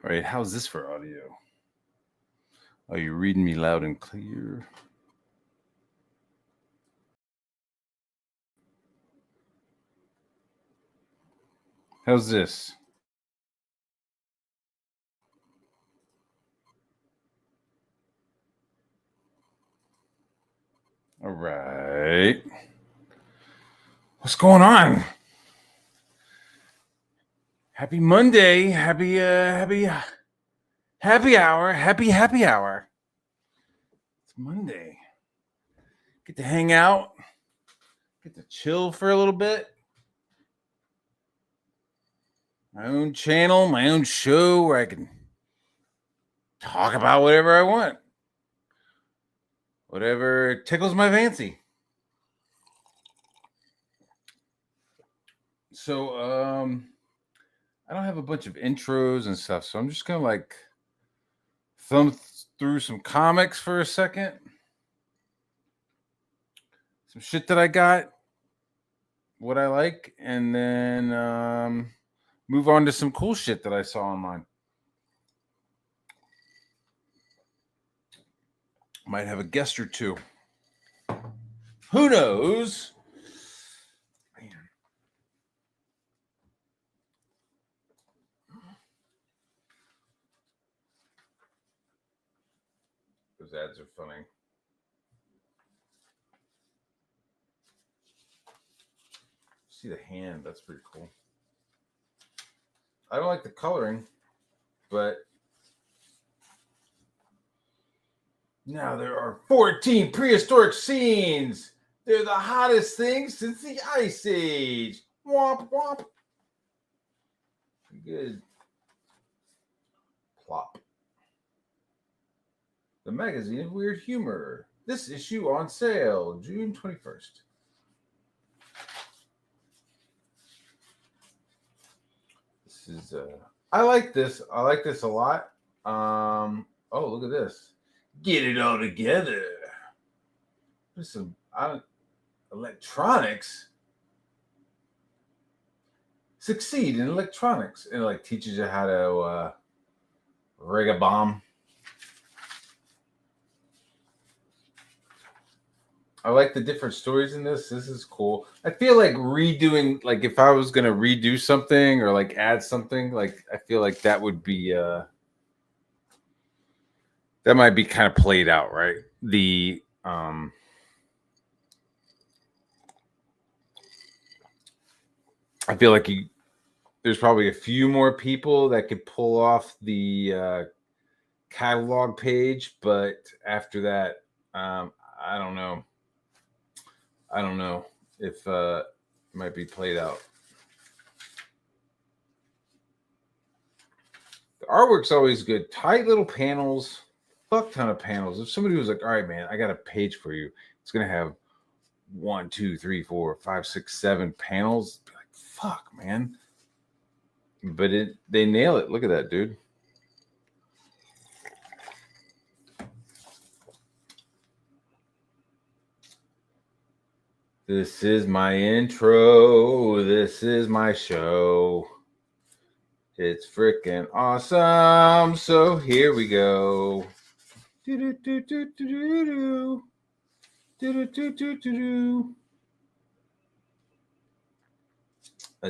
All right, how's this for audio? Are you reading me loud and clear? How's this? All right. What's going on? Happy Monday. Happy hour. Happy hour. It's Monday. Get to hang out. Get to chill for a little bit. My own channel, my own show where I can talk about whatever I want. Whatever tickles my fancy. So, I don't have a bunch of intros and stuff, so I'm just gonna like thumb through some comics for a second. Some shit that I got, what I like, and then move on to some cool shit that I saw online. Might have a guest or two. Who knows? Man. Those ads are funny. See the hand, that's pretty cool. I don't like the coloring, but now there are 14 prehistoric scenes. They're the hottest things since the Ice Age. Womp womp. Good. Plop. The Magazine of Weird Humor. This issue on sale, June 21st. This is I like this. I like this a lot. Oh, look at this. Get it all together. There's some electronics. Succeed in electronics. And it like teaches you how to rig a bomb. I like the different stories in this. This is cool. I feel like redoing, like if I was going to redo something or like add something, like I feel like that would be, that might be kind of played out, right? I feel like there's probably a few more people that could pull off the catalog page, but after that, I don't know. I don't know if it might be played out. The artwork's always good. Tight little panels, fuck ton of panels. If somebody was like, all right, man, I got a page for you, it's going to have 1, 2, 3, 4, 5, 6, 7 panels. Be like, fuck, man. But they nail it. Look at that, dude. This is my intro. This is my show. It's freaking awesome. So here we go. That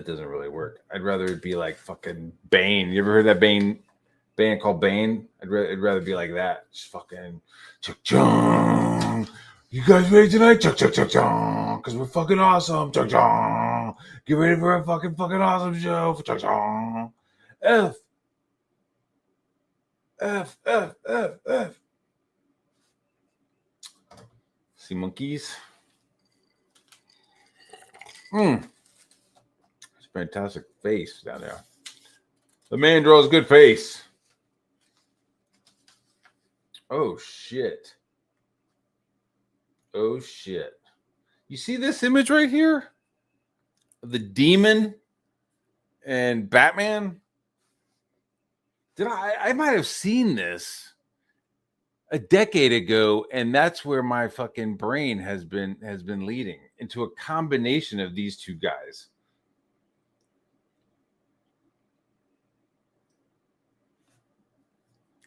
doesn't really work. I'd rather it be like fucking Bane. You ever heard that band called Bane? I'd rather be like that. Just fucking chuk-chung. You guys ready tonight? Chuk-chung. Because we're fucking awesome. Chuk-chung. Get ready for a fucking awesome show. Chuk-chung. F. See monkeys? It's a fantastic face down there. The man draws good face. Oh, shit. Oh, shit. You see this image right here? The Demon and Batman? I might have seen this a decade ago, and that's where my fucking brain has been leading into a combination of these two guys.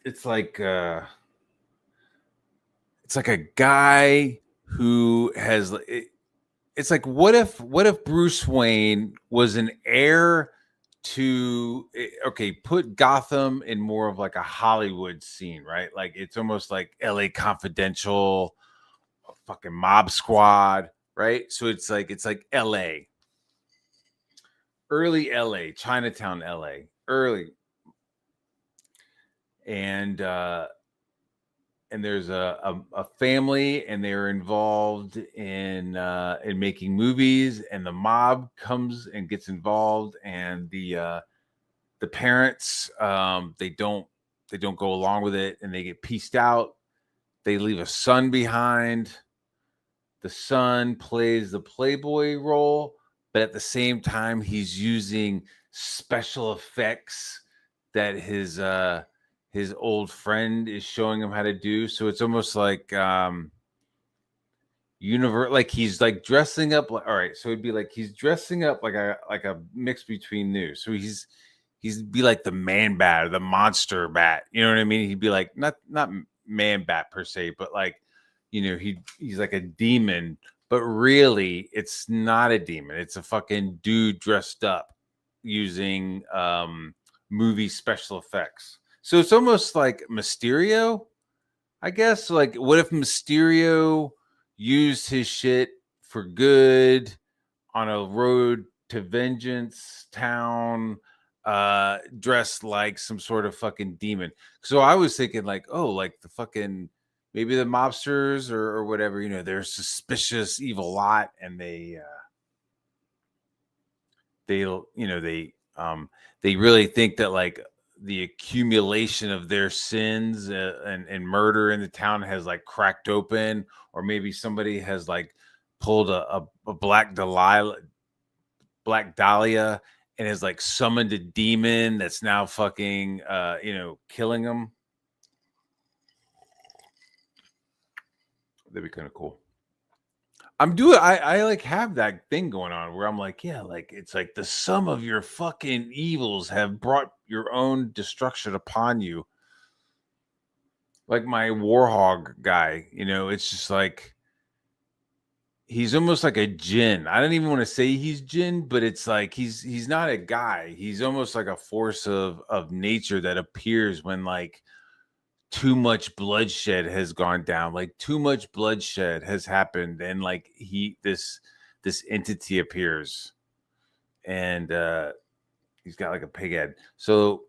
it's like a guy who has it's like what if Bruce Wayne was an heir to okay, put Gotham in more of like a Hollywood scene, right? Like it's almost like LA Confidential, a fucking Mob Squad, right? So it's like LA, early LA, Chinatown LA, early. And there's a family, and they're involved in making movies, and the mob comes and gets involved, and the parents they don't go along with it, and they get pieced out. They leave a son behind. The son plays the playboy role, but at the same time he's using special effects that his old friend is showing him how to do. So it's almost like universe, like he's like dressing up like, all right, so it'd be like he's dressing up like a mix between new. So he's be like the man bat or the monster bat, you know what I mean? He'd be like not man bat per se, but like, he's like a demon, but really it's not a demon. It's a fucking dude dressed up using movie special effects. So it's almost like Mysterio, I guess. Like, what if Mysterio used his shit for good on a road to vengeance town, dressed like some sort of fucking demon? So I was thinking, like, oh, like the fucking maybe the mobsters or whatever, they're suspicious evil lot, and they really think that like the accumulation of their sins and murder in the town has like cracked open, or maybe somebody has like pulled a black dahlia and has like summoned a demon that's now fucking killing them. That'd be kind of cool. I like have that thing going on where I'm like, yeah, like it's like the sum of your fucking evils have brought your own destruction upon you. Like my warhog guy, it's just like he's almost like a djinn. I don't even want to say he's djinn, but it's like he's not a guy. He's almost like a force of nature that appears when like too much bloodshed has gone down, like too much bloodshed has happened, and like this entity appears, and he's got like a pig head. So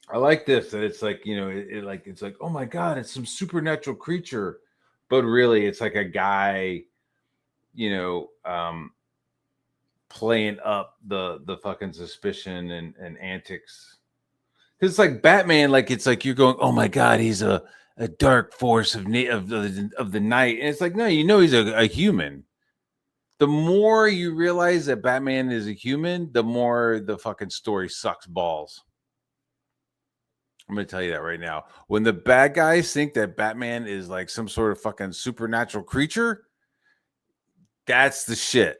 I like this, that it's like, it's like, oh my god, it's some supernatural creature, but really it's like a guy, you know um playing up the fucking suspicion and antics. Because it's like Batman, like it's like you're going, oh my god, he's a dark force of the night, and it's like, no, he's a human. The more you realize that Batman is a human, the more the fucking story sucks balls. I'm gonna tell you that right now. When the bad guys think that Batman is like some sort of fucking supernatural creature, that's the shit.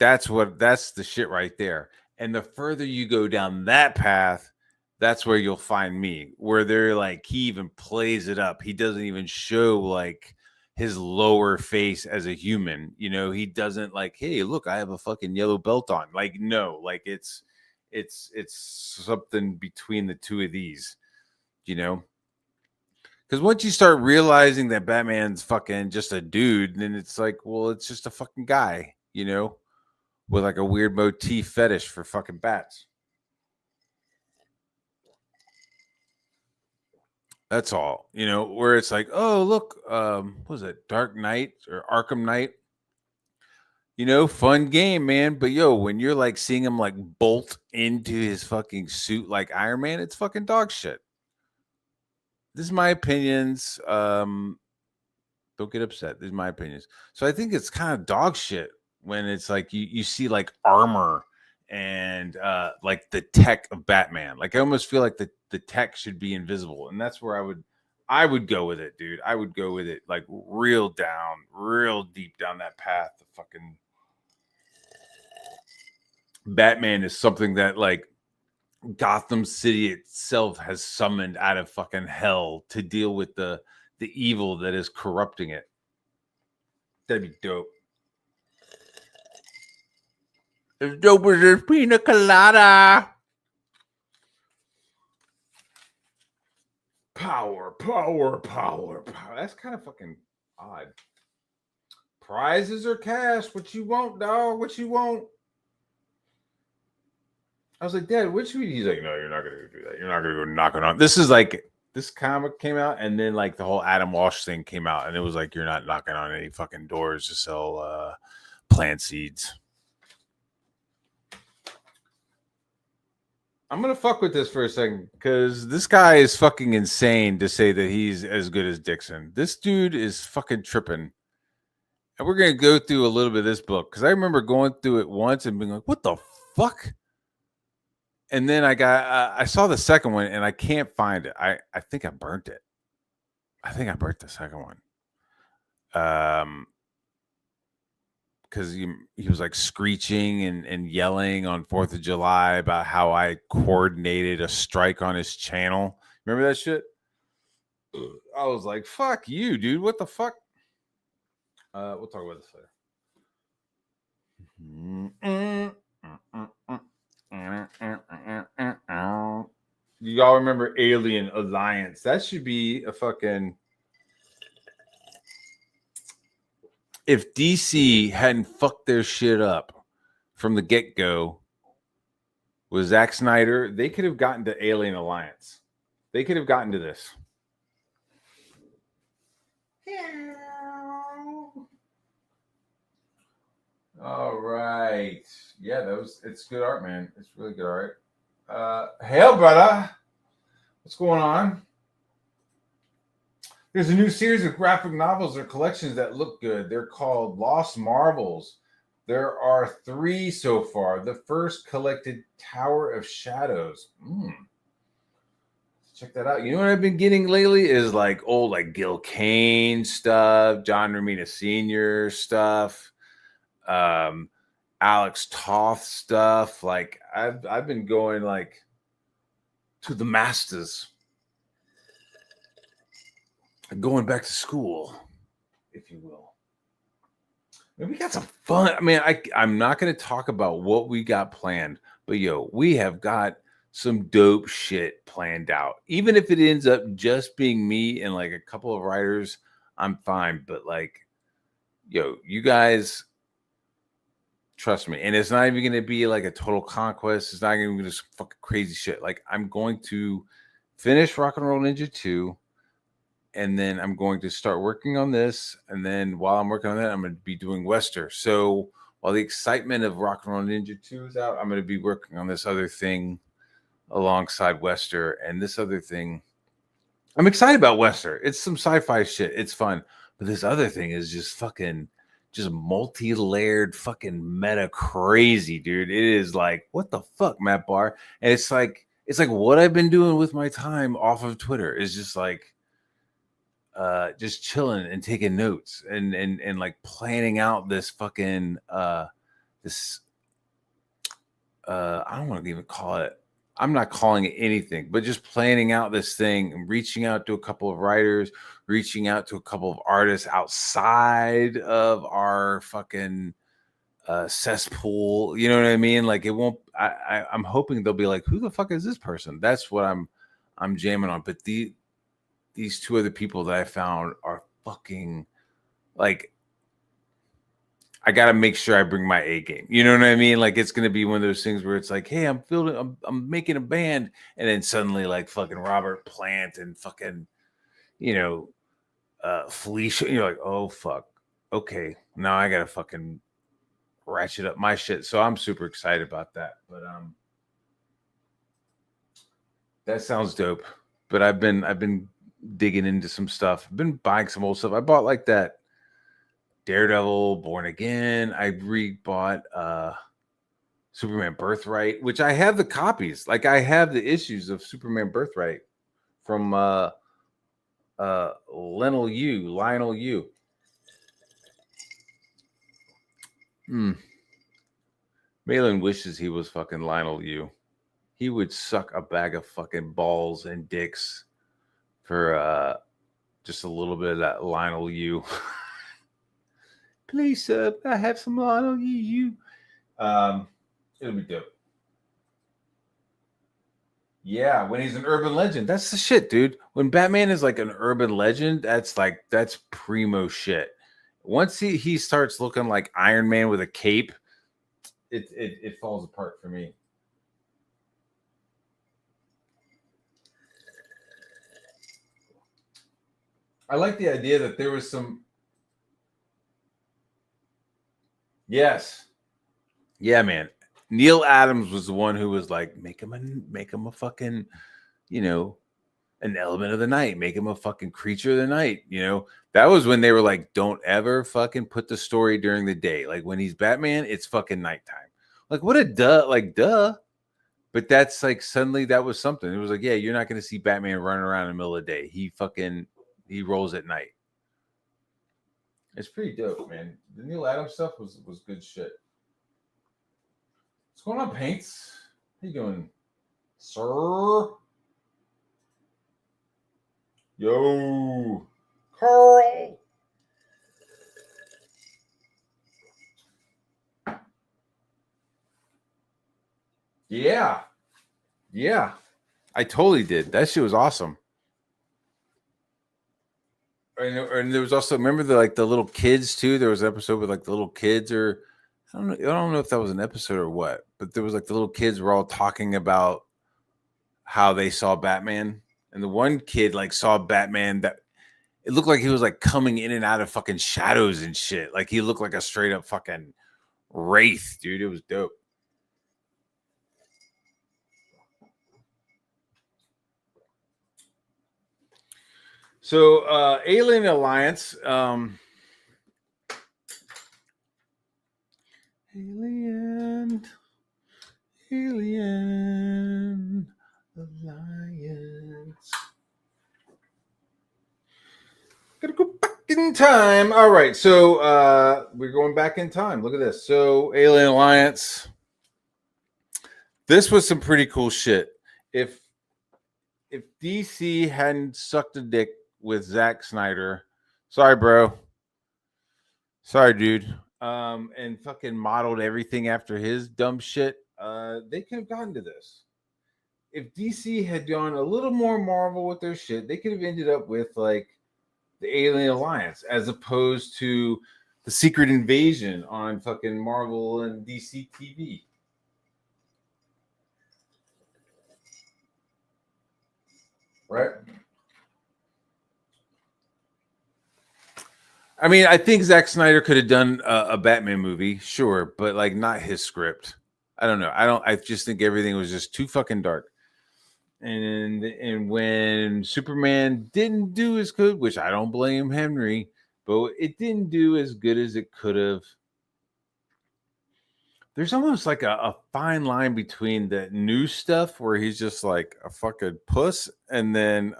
That's the shit right there. And the further you go down that path, that's where you'll find me. Where they're like, he even plays it up. He doesn't even show like his lower face as a human. He doesn't like, hey, look, I have a fucking yellow belt on. Like, no, like it's something between the two of these, Because once you start realizing that Batman's fucking just a dude, then it's like, well, it's just a fucking guy, with like a weird motif fetish for fucking bats. That's all, where it's like, oh, look, what was it, Dark Knight or Arkham Knight? Fun game, man. But yo, when you're like seeing him like bolt into his fucking suit like Iron Man, it's fucking dog shit. This is my opinions. Don't get upset. These are my opinions. So I think it's kind of dog shit when it's like you see like armor and like the tech of Batman. Like I almost feel like the tech should be invisible, and that's where I would go with it, dude. I would go with it like real deep down that path. The fucking Batman is something that like Gotham City itself has summoned out of fucking hell to deal with the evil that is corrupting it. That'd be dope. As dope as this pina colada. Power. That's kind of fucking odd. Prizes or cash? What you want, dog? What you want? I was like, Dad, what should we do? He's like, no, you're not gonna do that. You're not gonna go knocking on. This is like, this comic came out, and then like the whole Adam Walsh thing came out, and it was like, you're not knocking on any fucking doors to sell plant seeds. I'm gonna fuck with this for a second because this guy is fucking insane to say that he's as good as Dixon. This dude is fucking tripping. And we're gonna go through a little bit of this book because I remember going through it once and being like, what the fuck? And then I saw the second one and I can't find it. I think I burnt it. I think I burnt the second one. Because he was like screeching and yelling on 4th of July about how I coordinated a strike on his channel. Remember that shit? I was like, fuck you, dude. What the fuck? We'll talk about this later. Y'all remember Alien Alliance? That should be a fucking... If DC hadn't fucked their shit up from the get-go with Zack Snyder, they could have gotten to Alien Alliance. They could have gotten to this. All right. Yeah, it's good art, man. It's really good art. Hail, brother. What's going on? There's a new series of graphic novels or collections that look good. They're called Lost Marvels. There are 3 so far. The first collected Tower of Shadows. Check that out. You know what I've been getting lately is like old like Gil Kane stuff, John Romita Sr. stuff, Alex Toth stuff. Like I've been going like to the masters. Going back to school, if you will. And we got some fun. I mean, I'm not going to talk about what we got planned, but yo, we have got some dope shit planned out. Even if it ends up just being me and like a couple of writers, I'm fine. But like, yo, you guys, trust me. And it's not even going to be like a total conquest. It's not even going to be fucking crazy shit. Like, I'm going to finish Rock and Roll Ninja 2. And then I'm going to start working on this. And then while I'm working on that, I'm going to be doing Wester. So while the excitement of Rock and Roll Ninja 2 is out, I'm going to be working on this other thing alongside Wester. And this other thing, I'm excited about Wester. It's some sci-fi shit. It's fun. But this other thing is just fucking, just multi-layered fucking meta crazy, dude. It is like, what the fuck, Matt Barr? And it's like what I've been doing with my time off of Twitter is just like, just chilling and taking notes and like planning out this fucking this I don't want to even call it, I'm not calling it anything, but just planning out this thing and reaching out to a couple of writers, reaching out to a couple of artists outside of our fucking cesspool. You know what I mean? Like it won't. I'm hoping they'll be like, who the fuck is this person? That's what I'm jamming on. But these 2 other people that I found are fucking like, I got to make sure I bring my A game. You know what I mean? Like, it's going to be one of those things where it's like, hey, I'm making a band. And then suddenly like fucking Robert Plant and fucking, you know, Felicia, you're like, oh fuck. Okay. Now I got to fucking ratchet up my shit. So I'm super excited about that. But, that sounds dope. But I've been digging into some stuff. I've been buying some old stuff. I bought like that Daredevil, Born Again. I rebought Superman Birthright, which I have the copies. Like I have the issues of Superman Birthright from Lionel Yu. Malin wishes he was fucking Lionel Yu. he would suck a bag of fucking balls and dicks for just a little bit of that Lionel U. Please, sir, I have some Lionel U. It'll be dope. Yeah, when he's an urban legend, that's the shit, dude. When Batman is like an urban legend, that's primo shit. Once he starts looking like Iron Man with a cape, it falls apart for me. I like the idea that there was some. Yes. Yeah, man. Neil Adams was the one who was like, make him a fucking, an element of the night, make him a fucking creature of the night. That was when they were like, don't ever fucking put the story during the day. Like when he's Batman, it's fucking nighttime. Like what a duh, like duh. But that's like suddenly that was something. It was like, yeah, you're not going to see Batman running around in the middle of the day. He rolls at night. It's pretty dope, man. The Neil Adams stuff was good shit. What's going on, Paints? How you doing, sir? Yo, Carl. Yeah. I totally did. That shit was awesome. And there was also, remember the little kids too. There was an episode with like the little kids, or I don't know if that was an episode or what, but there was like the little kids were all talking about how they saw Batman, and the one kid like saw Batman that it looked like he was like coming in and out of fucking shadows and shit. Like he looked like a straight up fucking wraith, dude. It was dope. So Alien Alliance, Alien Alliance. Gotta go back in time. All right, so we're going back in time. Look at this. So Alien Alliance. This was some pretty cool shit. If DC hadn't sucked a dick with Zack Snyder, sorry, bro. Sorry, dude. And fucking modeled everything after his dumb shit, they could have gotten to this. If DC had gone a little more Marvel with their shit, they could have ended up with like the Alien Alliance as opposed to the Secret Invasion on fucking Marvel and DC TV. Right? I mean, I think Zack Snyder could have done a Batman movie, sure, but like not his script. I don't know. I just think everything was just too fucking dark. And when Superman didn't do as good, which I don't blame Henry, but it didn't do as good as it could have. There's almost like a fine line between the new stuff where he's just like a fucking puss, and then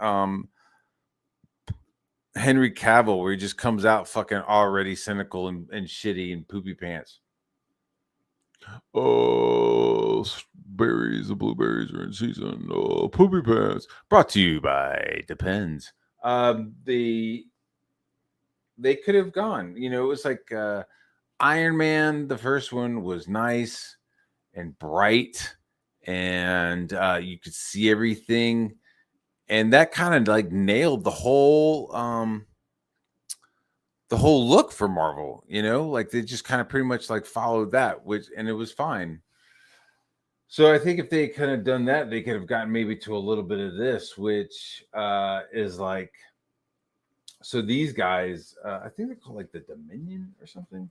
Henry Cavill where he just comes out fucking already cynical and shitty and poopy pants. Oh, berries, the blueberries are in season. Oh, poopy pants. Brought to you by Depends. They could have gone. It was like Iron Man. The first one was nice and bright, and you could see everything, and that kind of like nailed the whole look for Marvel, like they just kind of pretty much like followed that, and it was fine. So I think if they kind of done that, they could have gotten maybe to a little bit of this, which is like, so these guys, I think they're called like the Dominion or something.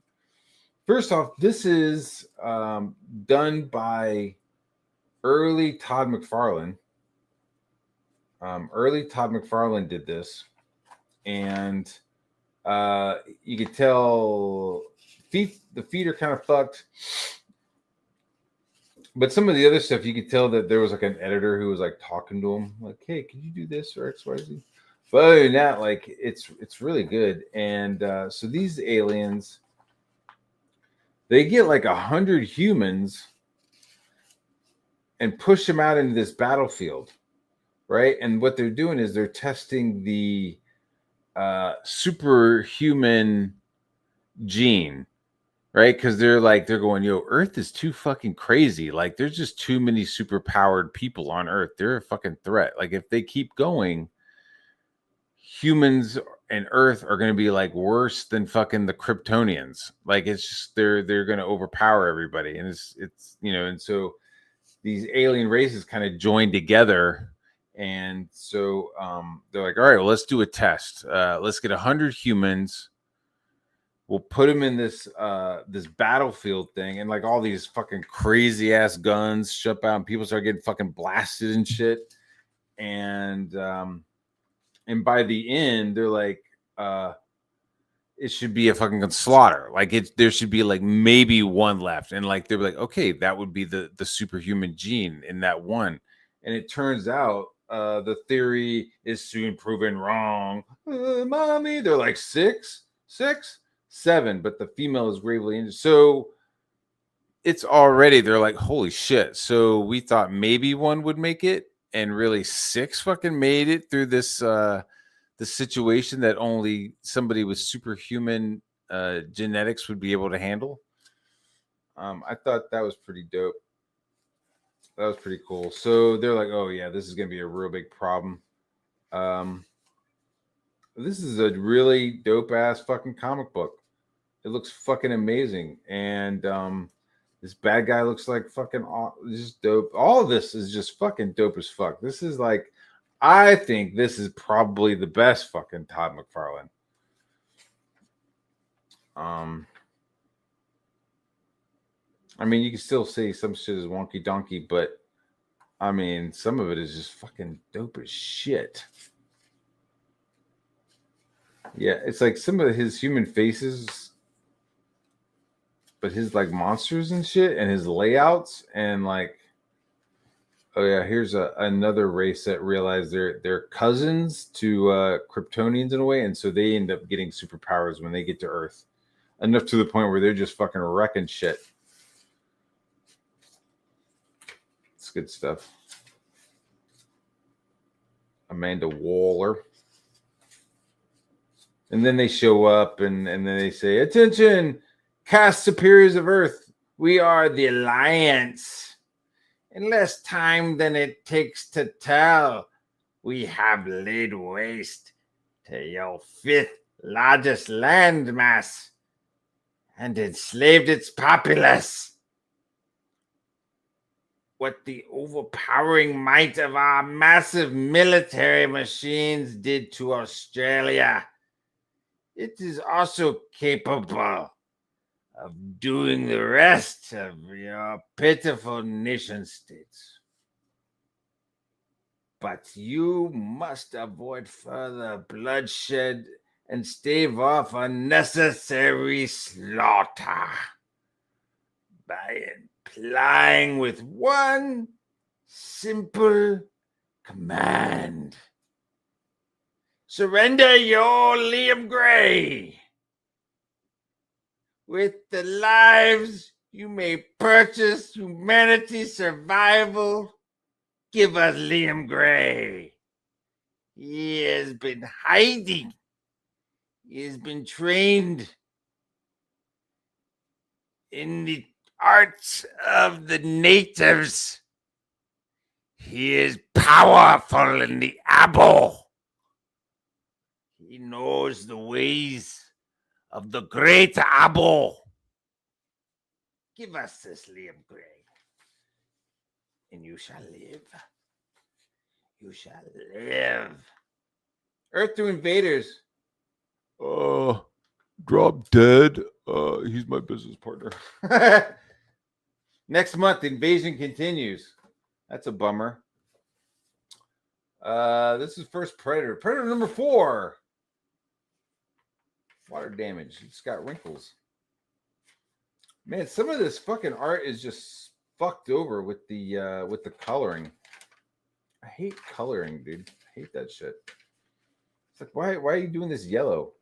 First off, this is done by early Todd McFarlane. Early Todd McFarlane did this, and you could tell the feet are kind of fucked, but some of the other stuff you could tell that there was like an editor who was like talking to him, like, "Hey, can you do this or XYZ?" But other than that, like it's really good. And so these aliens, they get like 100 humans, and push them out into this battlefield, right? And what they're doing is they're testing the superhuman gene, right? Because they're going, yo, Earth is too fucking crazy. Like, there's just too many superpowered people on Earth. They're a fucking threat. Like, if they keep going, humans and Earth are going to be like worse than fucking the Kryptonians. Like, it's just they're going to overpower everybody, and it's and so these alien races kind of join together. And so they're like, all right, well, let's do a test. Let's get 100 humans. We'll put them in this battlefield thing, and like all these fucking crazy ass guns shut out, and people start getting fucking blasted and shit. And by the end, they're like, it should be a fucking slaughter. Like, there should be like maybe one left, and like they're like, okay, that would be the superhuman gene in that one. And it turns out the theory is soon proven wrong. Mommy, they're like six, 7, but the female is gravely injured. So it's already, they're like, holy shit. So we thought maybe one would make it, and really 6 fucking made it through this the situation that only somebody with superhuman genetics would be able to handle. I thought that was pretty dope. That was pretty cool. So they're like, oh yeah, this is gonna be a real big problem. This is a really dope ass fucking comic book. It looks fucking amazing. And this bad guy looks like fucking just dope. All of this is just fucking dope as fuck. This is like, I think this is probably the best fucking Todd McFarlane. I mean, you can still say some shit is wonky donkey, but I mean, some of it is just fucking dope as shit. Yeah, it's like some of his human faces, but his like monsters and shit, and his layouts, and like, oh yeah, here's another race that realized they're cousins to Kryptonians in a way, and so they end up getting superpowers when they get to Earth, enough to the point where they're just fucking wrecking shit. It's good stuff. Amanda Waller. And then they show up, and then they say, attention, cast superiors of Earth. We are the Alliance. In less time than it takes to tell, we have laid waste to your 5th largest landmass and enslaved its populace. What the overpowering might of our massive military machines did to Australia, it is also capable of doing the rest of your pitiful nation states. But you must avoid further bloodshed and stave off unnecessary slaughter by complying with one simple command. Surrender your Liam Gray. With the lives you may purchase humanity's survival, give us Liam Gray. He has been hiding. He has been trained in the arts of the natives. He is powerful in the Abo. He knows the ways of the great Abo. Give us this Liam Gray, and you shall live. You shall live. Earth to invaders. Drop dead. He's my business partner. Next month, invasion continues. That's a bummer. This is first Predator. Predator number 4. Water damage. It's got wrinkles. Man, some of this fucking art is just fucked over with the coloring. I hate coloring, dude. I hate that shit. It's like, why are you doing this yellow?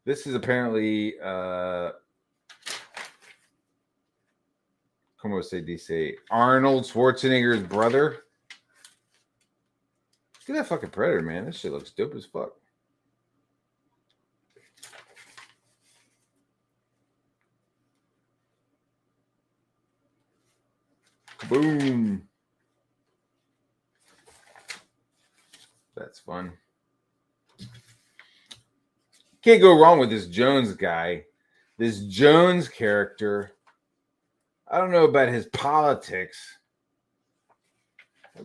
This is apparently como se dice, Arnold Schwarzenegger's brother. Look at that fucking Predator, man. This shit looks dope as fuck. Boom. That's fun. Can't go wrong with this Jones guy. This Jones character. I don't know about his politics,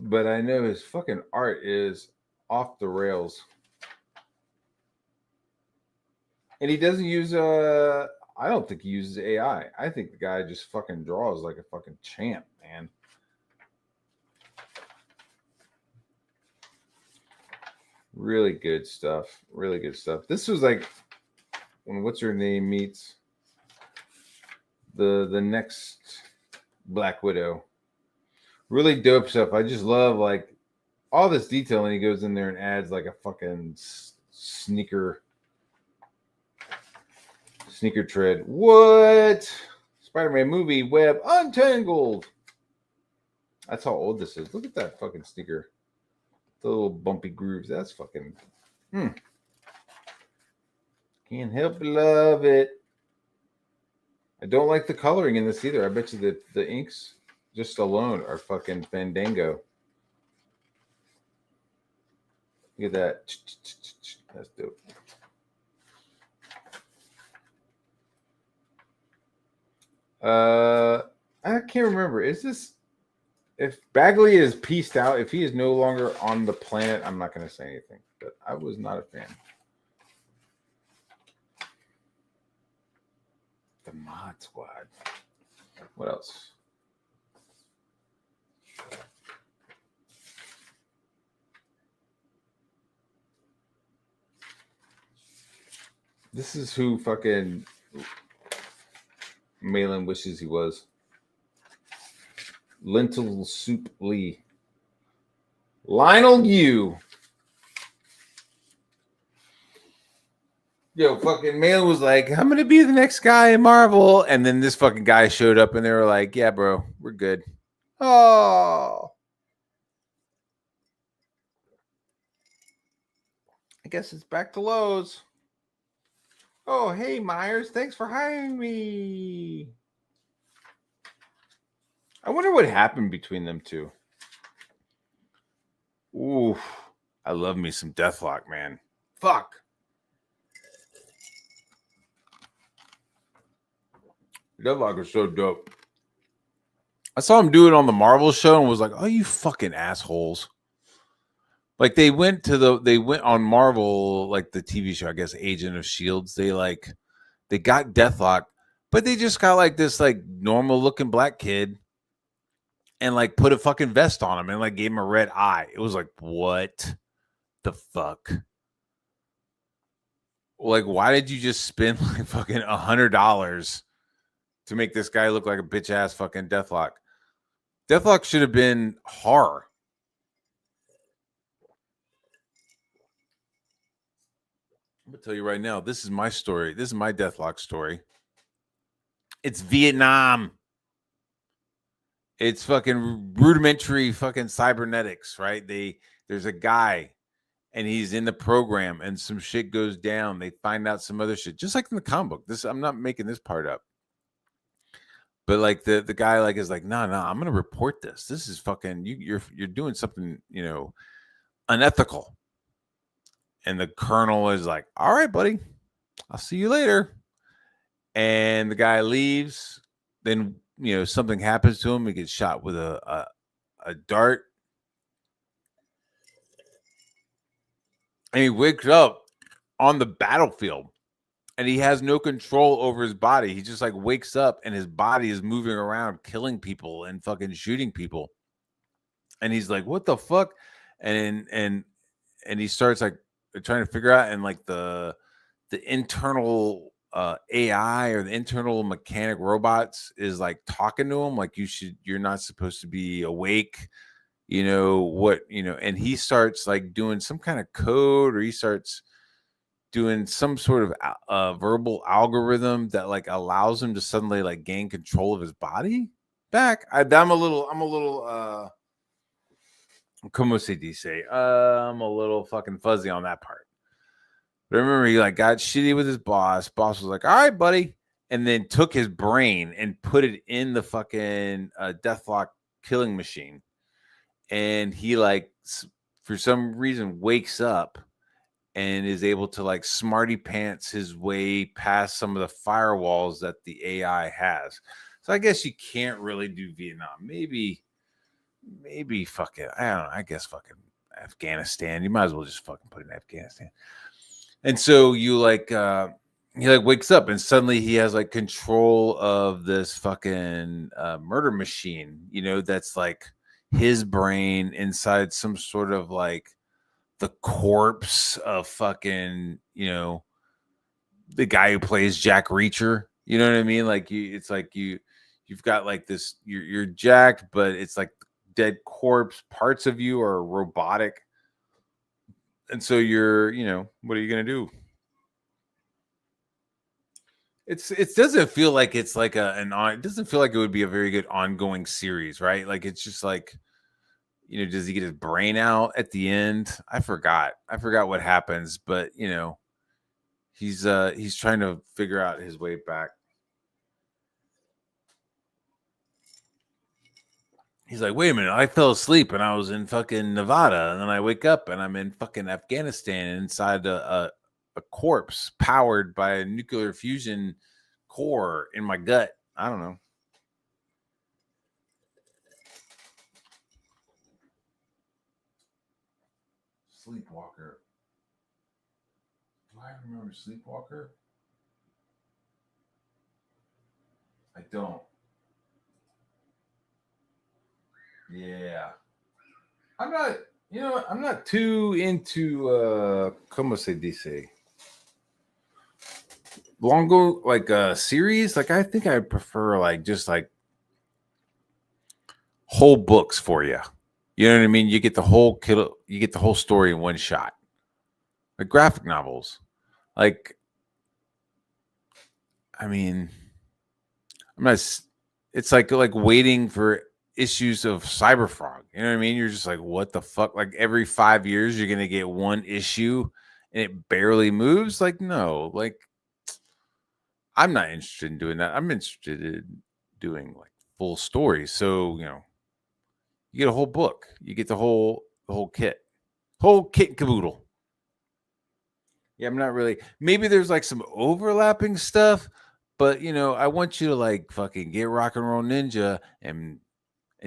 but I know his fucking art is off the rails. And he doesn't use I don't think he uses AI. I think the guy just fucking draws like a fucking champ, man. Really good stuff. Really good stuff. This was like when what's her name meets the next Black Widow. Really dope stuff. I just love like all this detail, and he goes in there and adds like a fucking sneaker tread. What? Spider-Man movie web untangled. That's how old this is. Look at that fucking sneaker. The little bumpy grooves. That's fucking. Can't help but love it. I don't like the coloring in this either. I bet you that the inks just alone are fucking fandango. Look at that. That's dope. I can't remember. Is this if Bagley is pieced out, if he is no longer on the planet, I'm not going to say anything, but I was not a fan. The Mod Squad. What else? This is who fucking Malin wishes he was. Lentil Soup Lee. Lionel Yu. Yo, fucking Malin was like, I'm going to be the next guy in Marvel. And then this fucking guy showed up and they were like, yeah, bro, we're good. Oh. I guess it's back to Lowe's. Oh, hey, Myers. Thanks for hiring me. I wonder what happened between them two. Ooh, I love me some Deathlock, man. Fuck. Deathlock is so dope. I saw him do it on the Marvel show and was like, oh, you fucking assholes. Like they went on Marvel, like the TV show, I guess, Agent of Shields. They got Deathlock, but they just got like this like normal looking black kid and like put a fucking vest on him and like gave him a red eye. It was like, what the fuck? Like, why did you just spend like fucking $100 to make this guy look like a bitch ass fucking Deathlock? Deathlock should have been horror. I'm gonna tell you right now, this is my story. This is my Deathlock story. It's Vietnam. It's fucking rudimentary fucking cybernetics, right? There's a guy and he's in the program and some shit goes down. They find out some other shit, just like in the comic book. This I'm not making this part up. But like the guy like is like, no, I'm gonna report this. This is fucking you're doing something, unethical. And the colonel is like, all right, buddy, I'll see you later. And the guy leaves. Then, something happens to him. He gets shot with a dart. And he wakes up on the battlefield. And he has no control over his body. He just like wakes up and his body is moving around, killing people and fucking shooting people. And he's like, what the fuck? And he starts like trying to figure out, and like the internal AI or the internal mechanic robots is like talking to him like you're not supposed to be awake, and he starts like doing some kind of code, or he starts doing some sort of verbal algorithm that like allows him to suddenly like gain control of his body back. I'm a little como se dice? I'm a little fucking fuzzy on that part. But I remember he like got shitty with his boss. Boss was like, "All right, buddy," and then took his brain and put it in the fucking Deathlock killing machine. And he like for some reason wakes up and is able to like smarty pants his way past some of the firewalls that the AI has. So I guess you can't really do Vietnam. Maybe fucking, I don't know. I guess fucking Afghanistan. You might as well just fucking put in Afghanistan. And so you like, he like wakes up and suddenly he has like control of this fucking murder machine, you know, that's like his brain inside some sort of like the corpse of fucking, you know, the guy who plays Jack Reacher. You know what I mean? Like it's like you've got like this, you're Jack, but it's like dead corpse. Parts of you are robotic. And so you're, you know, what are you going to do? It doesn't feel like it's like it doesn't feel like it would be a very good ongoing series, right? Like it's just like, you know, does he get his brain out at the end? I forgot what happens, but you know, he's trying to figure out his way back. He's like, wait a minute, I fell asleep and I was in fucking Nevada, and then I wake up and I'm in fucking Afghanistan inside a corpse powered by a nuclear fusion core in my gut. I don't know. Sleepwalker. Do I remember Sleepwalker? I don't. Yeah. I'm not, you know, I'm not too into como se dice? Longo, like a series. Like I think I prefer like just like whole books for you. You know what I mean? You get the whole story in one shot. Like graphic novels. Like, I mean, I'm not, it's like waiting for issues of Cyberfrog. You know what I mean? You're just like, what the fuck? Like every 5 years you're gonna get one issue and it barely moves. Like, no, like I'm not interested in doing that. I'm interested in doing like full stories. So, you know, you get a whole book, you get the whole kit and caboodle. Yeah, I'm not really, maybe there's like some overlapping stuff, but you know, I want you to like fucking get Rock and Roll Ninja and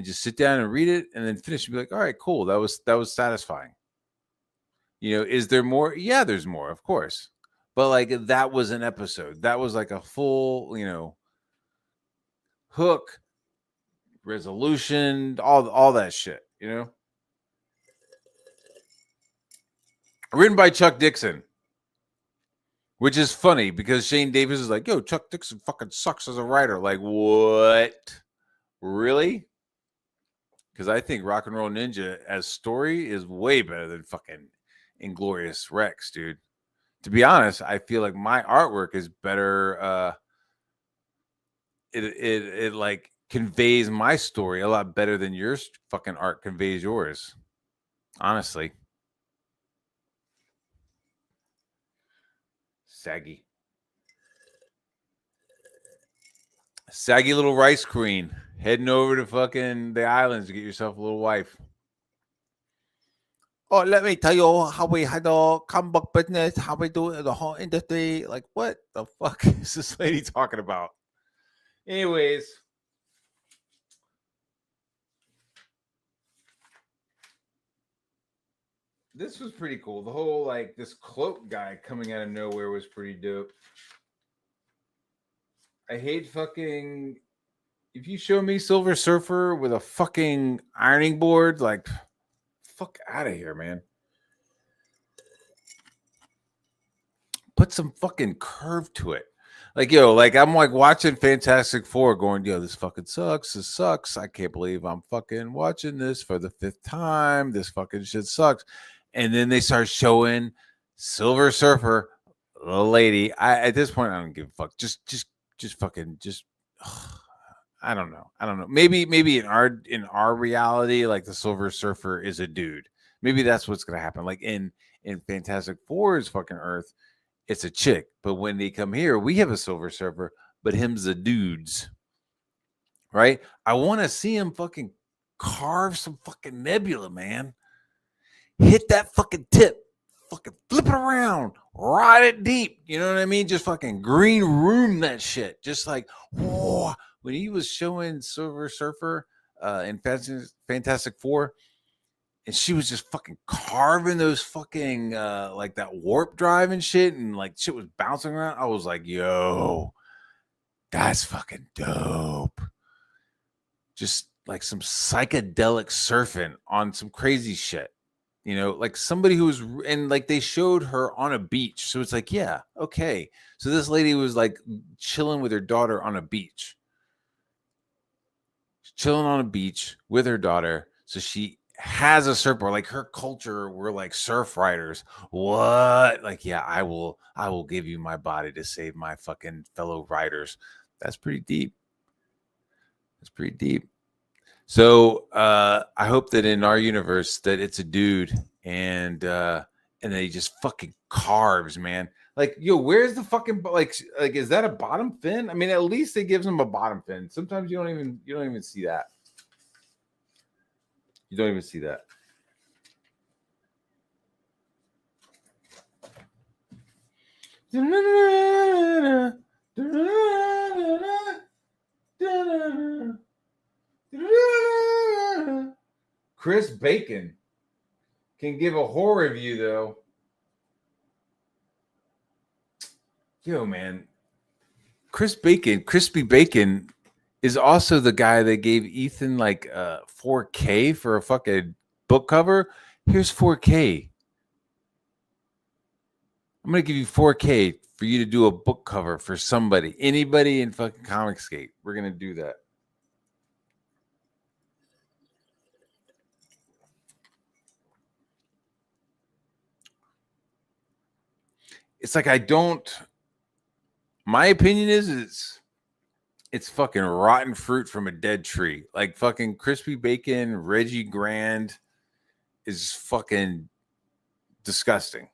just sit down and read it and then finish and be like, all right, cool. That was satisfying. You know, is there more? Yeah, there's more, of course. But like that was an episode. That was like a full, you know, hook, resolution, all that shit, you know? Written by Chuck Dixon. Which is funny because Shane Davis is like, yo, Chuck Dixon fucking sucks as a writer. Like, what? Really? Because I think Rock and Roll Ninja as story is way better than fucking Inglorious Rex, dude. To be honest, I feel like my artwork is better. It like conveys my story a lot better than your fucking art conveys yours. Honestly. Saggy little rice queen heading over to fucking the islands to get yourself a little wife. Oh, let me tell you how we had a comic book business, how we do it in the whole industry. Like, what the fuck is this lady talking about? Anyways. This was pretty cool. The whole, like, this cloak guy coming out of nowhere was pretty dope. I hate fucking, if you show me Silver Surfer with a fucking ironing board, like, fuck out of here, man. Put some fucking curve to it. Like, yo, like I'm like watching Fantastic Four going, yo, this fucking sucks. This sucks. I can't believe I'm fucking watching this for the 5th time. This fucking shit sucks. And then they start showing Silver Surfer the lady. At this point, I don't give a fuck. Just fucking just. I don't know. Maybe in our reality, like the Silver Surfer is a dude. Maybe that's what's gonna happen. Like in Fantastic Four's fucking Earth, it's a chick. But when they come here, we have a Silver Surfer, but him's a dudes. Right? I want to see him fucking carve some fucking nebula, man. Hit that fucking tip. Fucking flip it around. Ride it deep. You know what I mean? Just fucking green room that shit. Just like, whoa. When he was showing Silver Surfer in Fantastic Four, and she was just fucking carving those fucking like that warp drive and shit, and like shit was bouncing around. I was like, yo, that's fucking dope. Just like some psychedelic surfing on some crazy shit. You know, like somebody who was, and like they showed her on a beach. So it's like, yeah, okay. So this lady was like chilling with her daughter on a beach. Chilling on a beach with her daughter. So she has a surfboard. Like her culture were like surf riders. What? Like, yeah, I will give you my body to save my fucking fellow riders. That's pretty deep. That's pretty deep. So I hope that in our universe that it's a dude and then he just fucking carves, man. Like, yo, where's the fucking like is that a bottom fin? I mean, at least it gives him a bottom fin. Sometimes you don't even see that. You don't even see that. Chris Bacon can give a horror review though. Yo, man. Crispy Bacon is also the guy that gave Ethan like 4K for a fucking book cover. Here's 4K. I'm gonna give you 4K for you to do a book cover for somebody, anybody in fucking Comicsgate. We're gonna do that. It's like my opinion is it's fucking rotten fruit from a dead tree. Like fucking Crispy Bacon, Reggie Grand is fucking disgusting.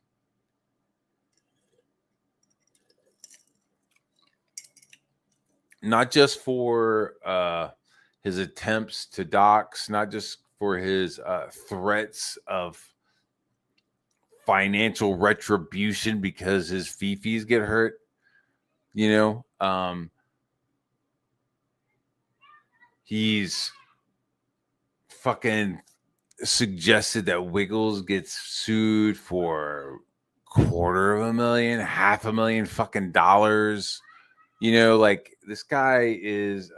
Not just for his attempts to dox, not just for his threats of financial retribution because his fifis get hurt. You know, he's fucking suggested that Wiggles gets sued for $250,000, $500,000 fucking dollars. You know, like this guy is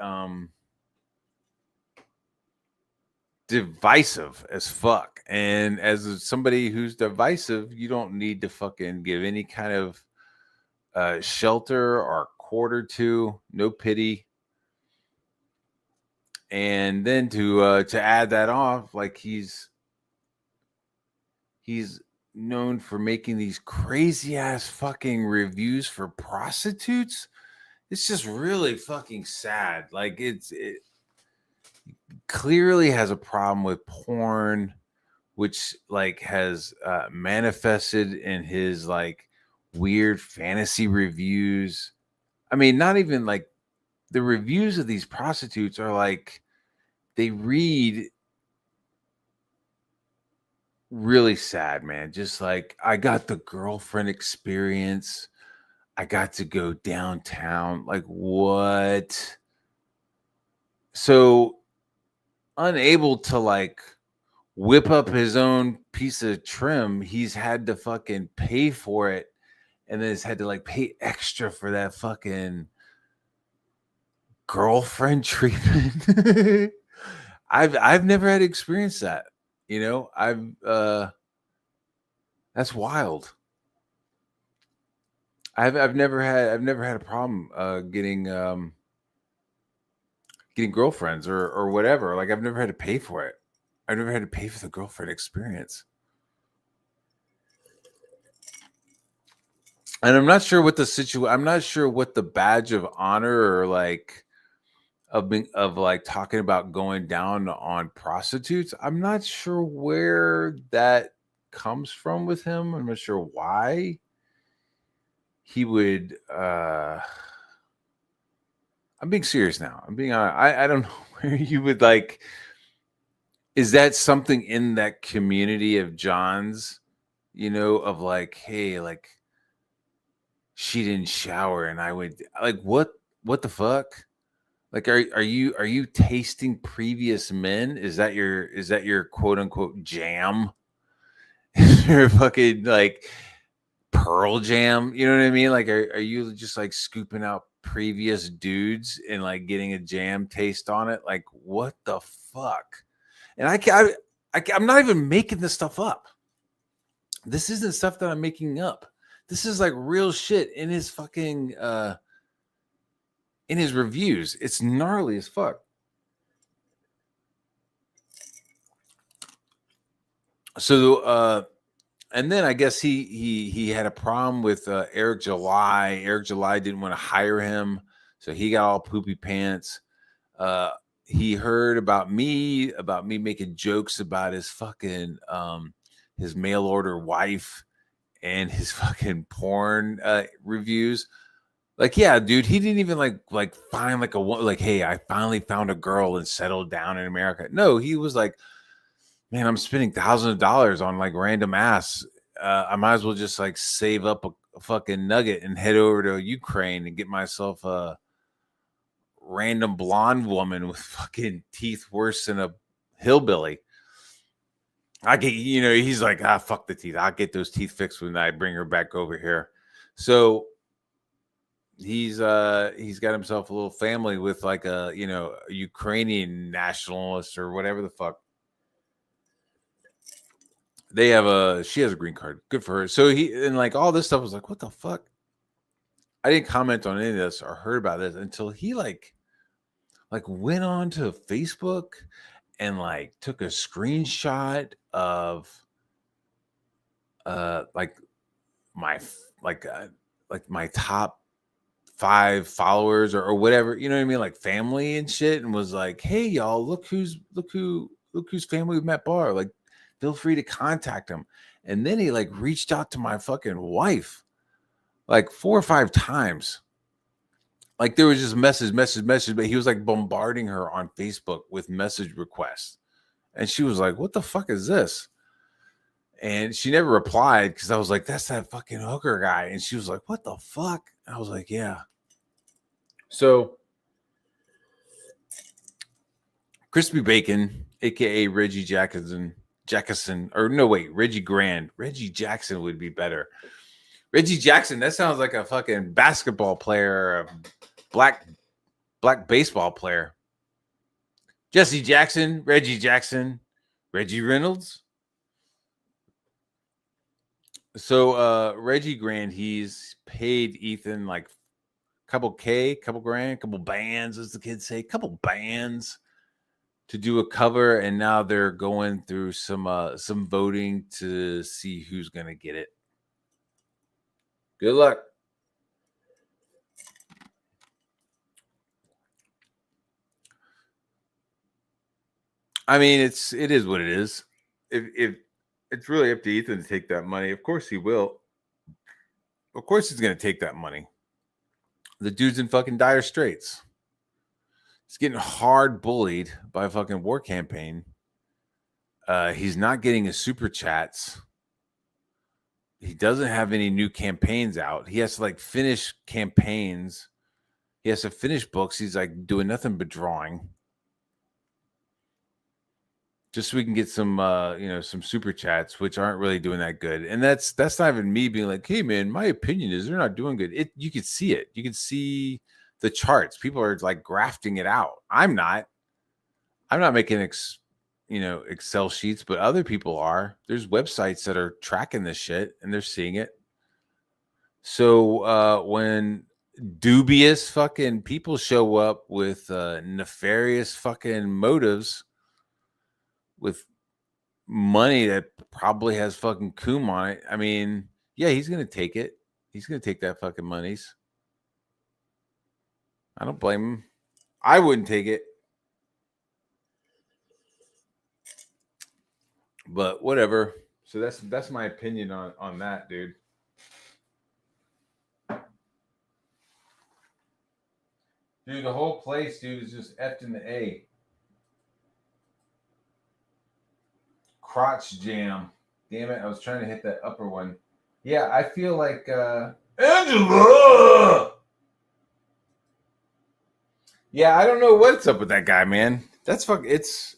divisive as fuck. And as somebody who's divisive, you don't need to fucking give any kind of shelter or quarter to, no pity. And then to add that off, like he's known for making these crazy ass fucking reviews for prostitutes. It's just really fucking sad. Like it clearly has a problem with porn, which like has manifested in his like weird fantasy reviews. I mean, not even like the reviews of these prostitutes are like they read really sad, man. Just like I got the girlfriend experience. I got to go downtown. Like what? So unable to like whip up his own piece of trim, he's had to fucking pay for it, and then he's had to like pay extra for that fucking girlfriend treatment. I've never had to experience that. You know, that's wild. I've never had a problem getting girlfriends or whatever. Like I've never had to pay for it. I've never had to pay for the girlfriend experience. And I'm not sure what the I'm not sure what the badge of honor or like of like talking about going down on prostitutes. I'm not sure where that comes from with him. I'm not sure why he would I'm being serious now. I'm being I don't know where you would like is that something in that community of John's, of like, hey, like she didn't shower and I would like what the fuck? Like are you tasting previous men? Is that your quote unquote jam? Is your fucking like Pearl Jam? You know what I mean? Like are you just like scooping out previous dudes and like getting a jam taste on it? Like what the fuck? And I'm not even making this stuff up. This isn't stuff that I'm making up. This is like real shit in his fucking in his reviews. It's gnarly as fuck. So and then I guess he had a problem with Eric July. Eric July didn't want to hire him, so he got all poopy pants. He heard about me making jokes about his fucking his mail order wife and his fucking porn reviews. Like, yeah, dude, he didn't even like find like like, hey, I finally found a girl and settled down in America. No, he was like, man, I'm spending thousands of dollars on like random ass. I might as well just like save up a fucking nugget and head over to Ukraine and get myself a random blonde woman with fucking teeth worse than a hillbilly. I get, he's like, fuck the teeth. I'll get those teeth fixed when I bring her back over here. So he's got himself a little family with like a Ukrainian nationalist or whatever the fuck. She has a green card. Good for her. So he and like all this stuff was like, what the fuck? I didn't comment on any of this or heard about this until he like went on to Facebook and like took a screenshot of like my my top 5 followers or whatever, you know what I mean, like family and shit, and was like, hey y'all, look whose family we met bar, like feel free to contact him. And then he like reached out to my fucking wife like 4 or 5 times. Like there was just message, but he was like bombarding her on Facebook with message requests. And she was like, what the fuck is this? And she never replied because I was like, that's that fucking hooker guy. And she was like, what the fuck? I was like, yeah. So Crispy Bacon, aka Reggie Jackson, or no, wait, Reggie Grand. Reggie Jackson would be better. Reggie Jackson, that sounds like a fucking basketball player, a black baseball player. Jesse Jackson, Reggie Reynolds. So Reggie Grand, he's paid Ethan like a couple grand, couple bands, as the kids say, couple bands to do a cover, and now they're going through some voting to see who's gonna get it. Good luck. I mean, it is what it is. If it's really up to Ethan to take that money, of course he will. Of course he's gonna take that money. The dude's in fucking dire straits. He's getting hard bullied by a fucking war campaign. He's not getting his super chats. He doesn't have any new campaigns out. He has to like finish campaigns. He has to finish books. He's like doing nothing but drawing. Just so we can get some some super chats, which aren't really doing that good. And that's not even me being like, hey man, my opinion is they're not doing good. You can see it. You can see the charts. People are like grafting it out. I'm not making Excel sheets, but other people are. There's websites that are tracking this shit and they're seeing it. So when dubious fucking people show up with nefarious fucking motives, with money that probably has fucking coom on it, I mean, yeah, he's gonna take it. He's gonna take that fucking monies. I don't blame him. I wouldn't take it. But whatever. So that's my opinion on that, dude. Dude, the whole place, dude, is just effed in the A. Crotch jam. Damn it, I was trying to hit that upper one. Yeah, I feel like Angela. Yeah, I don't know what's up with that guy, man. That's it's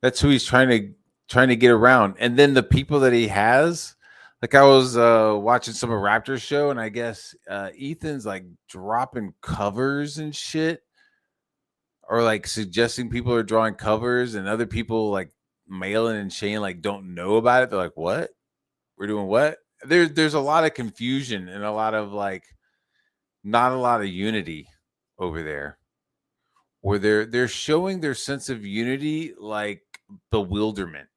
that's who he's trying to get around. And then the people that he has, like I was watching some of Raptor's show, and I guess Ethan's like dropping covers and shit, or like suggesting people are drawing covers, and other people like Malin and Shane like don't know about it. They're like, "What? We're doing what?" There's a lot of confusion and a lot of like not a lot of unity over there. Where they're showing their sense of unity like bewilderment.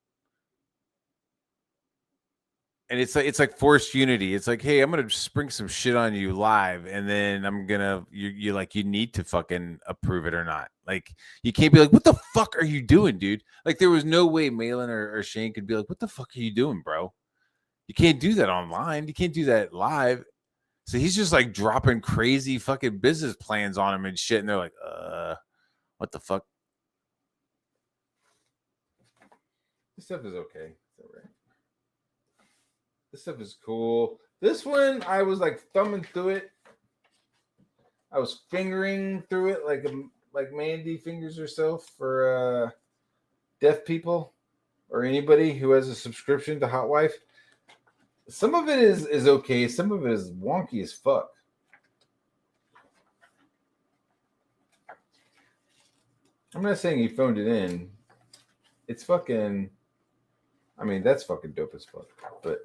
And it's like forced unity. It's like, hey, I'm gonna spring some shit on you live, and then I'm gonna you like you need to fucking approve it or not. Like you can't be like, what the fuck are you doing, dude? Like there was no way Malin or Shane could be like, what the fuck are you doing, bro? You can't do that online. You can't do that live. So he's just like dropping crazy fucking business plans on him and shit, and they're like, what the fuck? This stuff is okay. It's all right. This stuff is cool. This one, I was like thumbing through it. I was fingering through it like Mandy fingers herself for deaf people or anybody who has a subscription to Hot Wife. Some of it is okay. Some of it is wonky as fuck. I'm not saying he phoned it in. It's fucking. I mean, that's fucking dope as fuck. But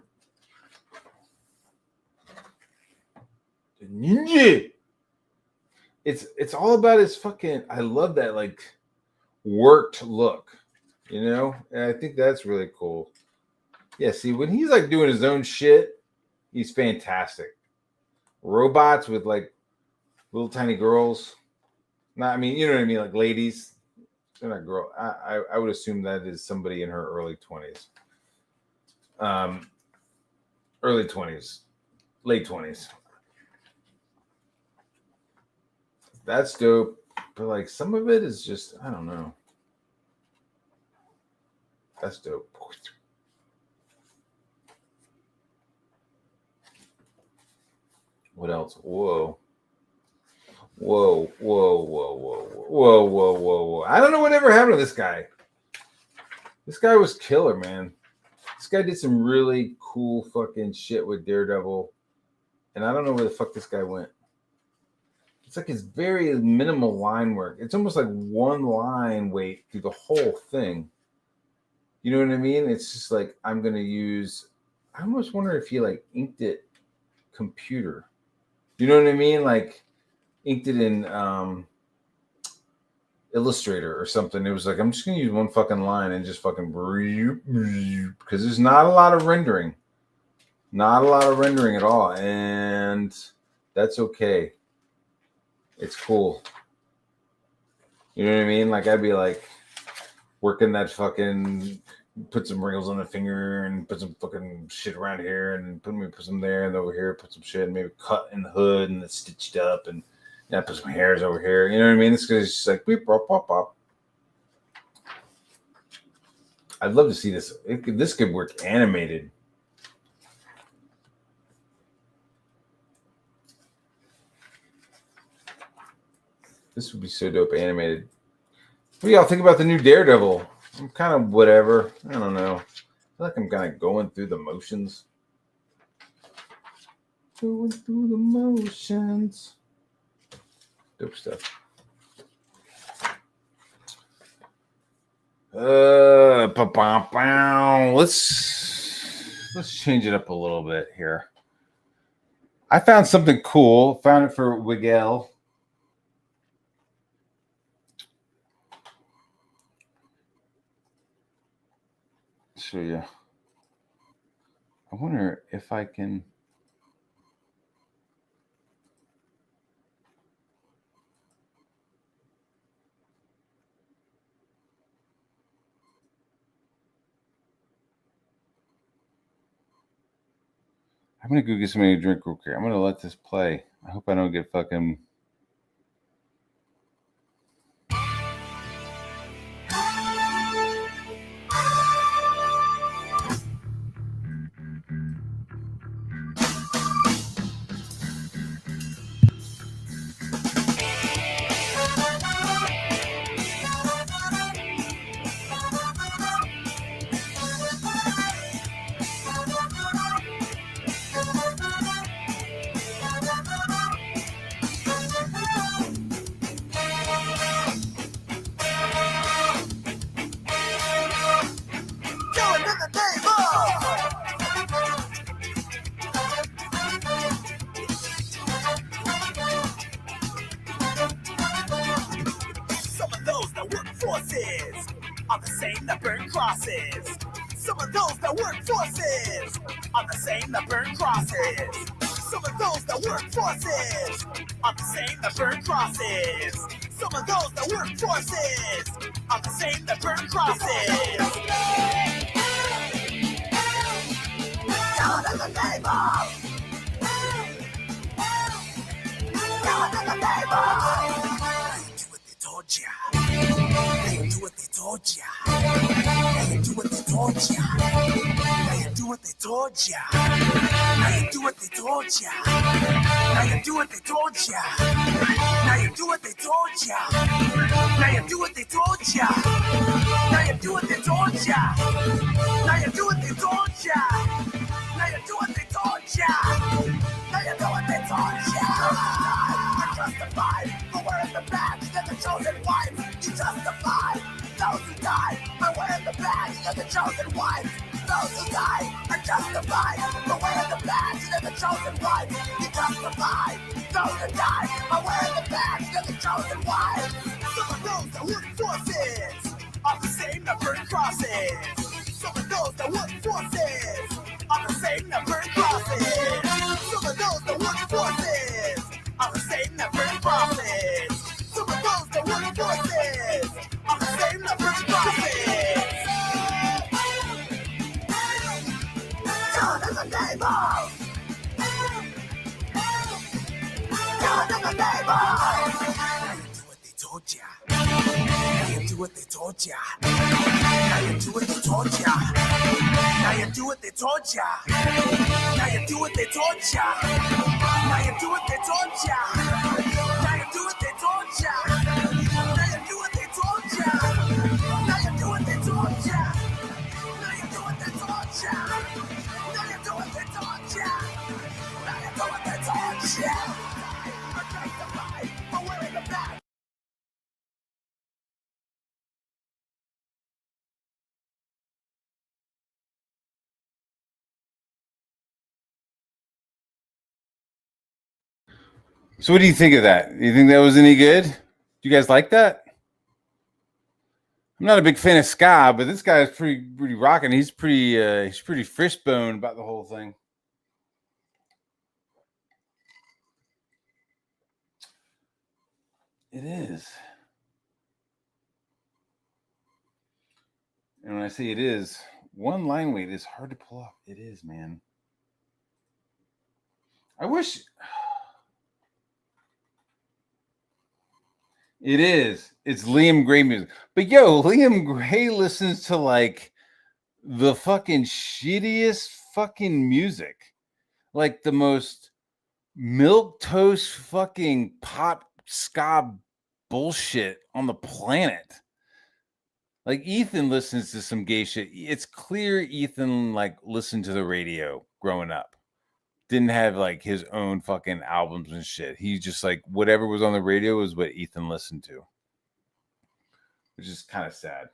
ninja. It's all about his fucking. I love that like worked look, you know, and I think that's really cool. Yeah, see, when he's like doing his own shit, he's fantastic. Robots with like little tiny girls. Not, I mean, you know what I mean, like ladies. They're not girl. I would assume that is somebody in her early 20s. Early 20s, late 20s. That's dope. But like some of it is just, I don't know. That's dope. What else? Whoa. Whoa, whoa, whoa, whoa, whoa, whoa, whoa, whoa. I don't know whatever happened to this guy. This guy was killer, man. This guy did some really cool fucking shit with Daredevil. And I don't know where the fuck this guy went. It's like his very minimal line work. It's almost like one line weight through the whole thing. You know what I mean? It's just like I'm gonna use. I almost wonder if he like inked it computer. You know what I mean? Like inked it in Illustrator or something. It was like I'm just gonna use one fucking line and just fucking because there's not a lot of rendering, not a lot of rendering at all, and that's okay. It's cool. You know what I mean? Like I'd be like working that fucking put some wrinkles on the finger and put some fucking shit around here and put some there and over here, put some shit and maybe cut in the hood and it's stitched up and yeah, put some hairs over here. You know what I mean? This guy's just like beep, pop, pop, pop. I'd love to see this. This could work animated. This would be so dope animated. What do y'all think about the new Daredevil? I'm kind of whatever. I don't know. I feel like I'm kind of going through the motions. Going through the motions. Dope stuff. Let's change it up a little bit here. I found something cool. Found it for Wigel. Show you. I wonder if I can. I'm gonna go get somebody to drink real quick. I'm gonna let this play. I hope I don't get fucking. Some of those that work forces are the same that burn crosses. Some of those that work forces are the same that burn crosses. Some of those that work forces are the same that burn crosses. Some of those that work forces are the same that burn crosses. God in the name of. God in the name of. Do what they told ya. They do what they told ya. They do what they told ya. They do what they told ya. Now you do what they told ya. Now you do what they told ya. Now you do what they told ya. Now you do what they told ya. Now you do what they told ya. Now you do what they told ya. Now you do what they told ya. Now you do what they told ya. You're justified for wearing the badge that the chosen wife. You justify those who die by wearing the badge that the chosen wife. Those who die are justified for wearing the badge that the chosen wife. You justify those who die by wearing the badge that the chosen wife. Some of those that work forces are the same that burn crosses. Some of those that work forces are the same that burn crosses. Some of those that work forces are the same that burn crosses. Some of those that work forces are the same that burn crosses. God in the name of. God in the name of. Now you do what they told ya. Now you do what they told ya. Now you do what they told ya. Now you do what they told ya. Now you do what they told ya. Now you do what they told ya. Now you do what they told ya. Now you do what they told ya. Now you do what they told ya. Now you do what they told ya. Now you do what they told ya. Now you do what they told ya. Are justified for wearing the badge. So, what do you think of that? Do you think that was any good? Do you guys like that? I'm not a big fan of ska, but this guy is pretty rocking. He's pretty fishbone about the whole thing. It is. And when I say it is, one line weight is hard to pull off. It is, man. I wish it is. It's Liam Gray music. But yo, Liam Gray listens to like the fucking shittiest fucking music. Like the most milquetoast fucking pop ska bullshit on the planet. Like Ethan listens to some gay shit. It's clear Ethan like listened to the radio growing up. Didn't have like his own fucking albums and shit. He just like whatever was on the radio was what Ethan listened to. Which is kind of sad.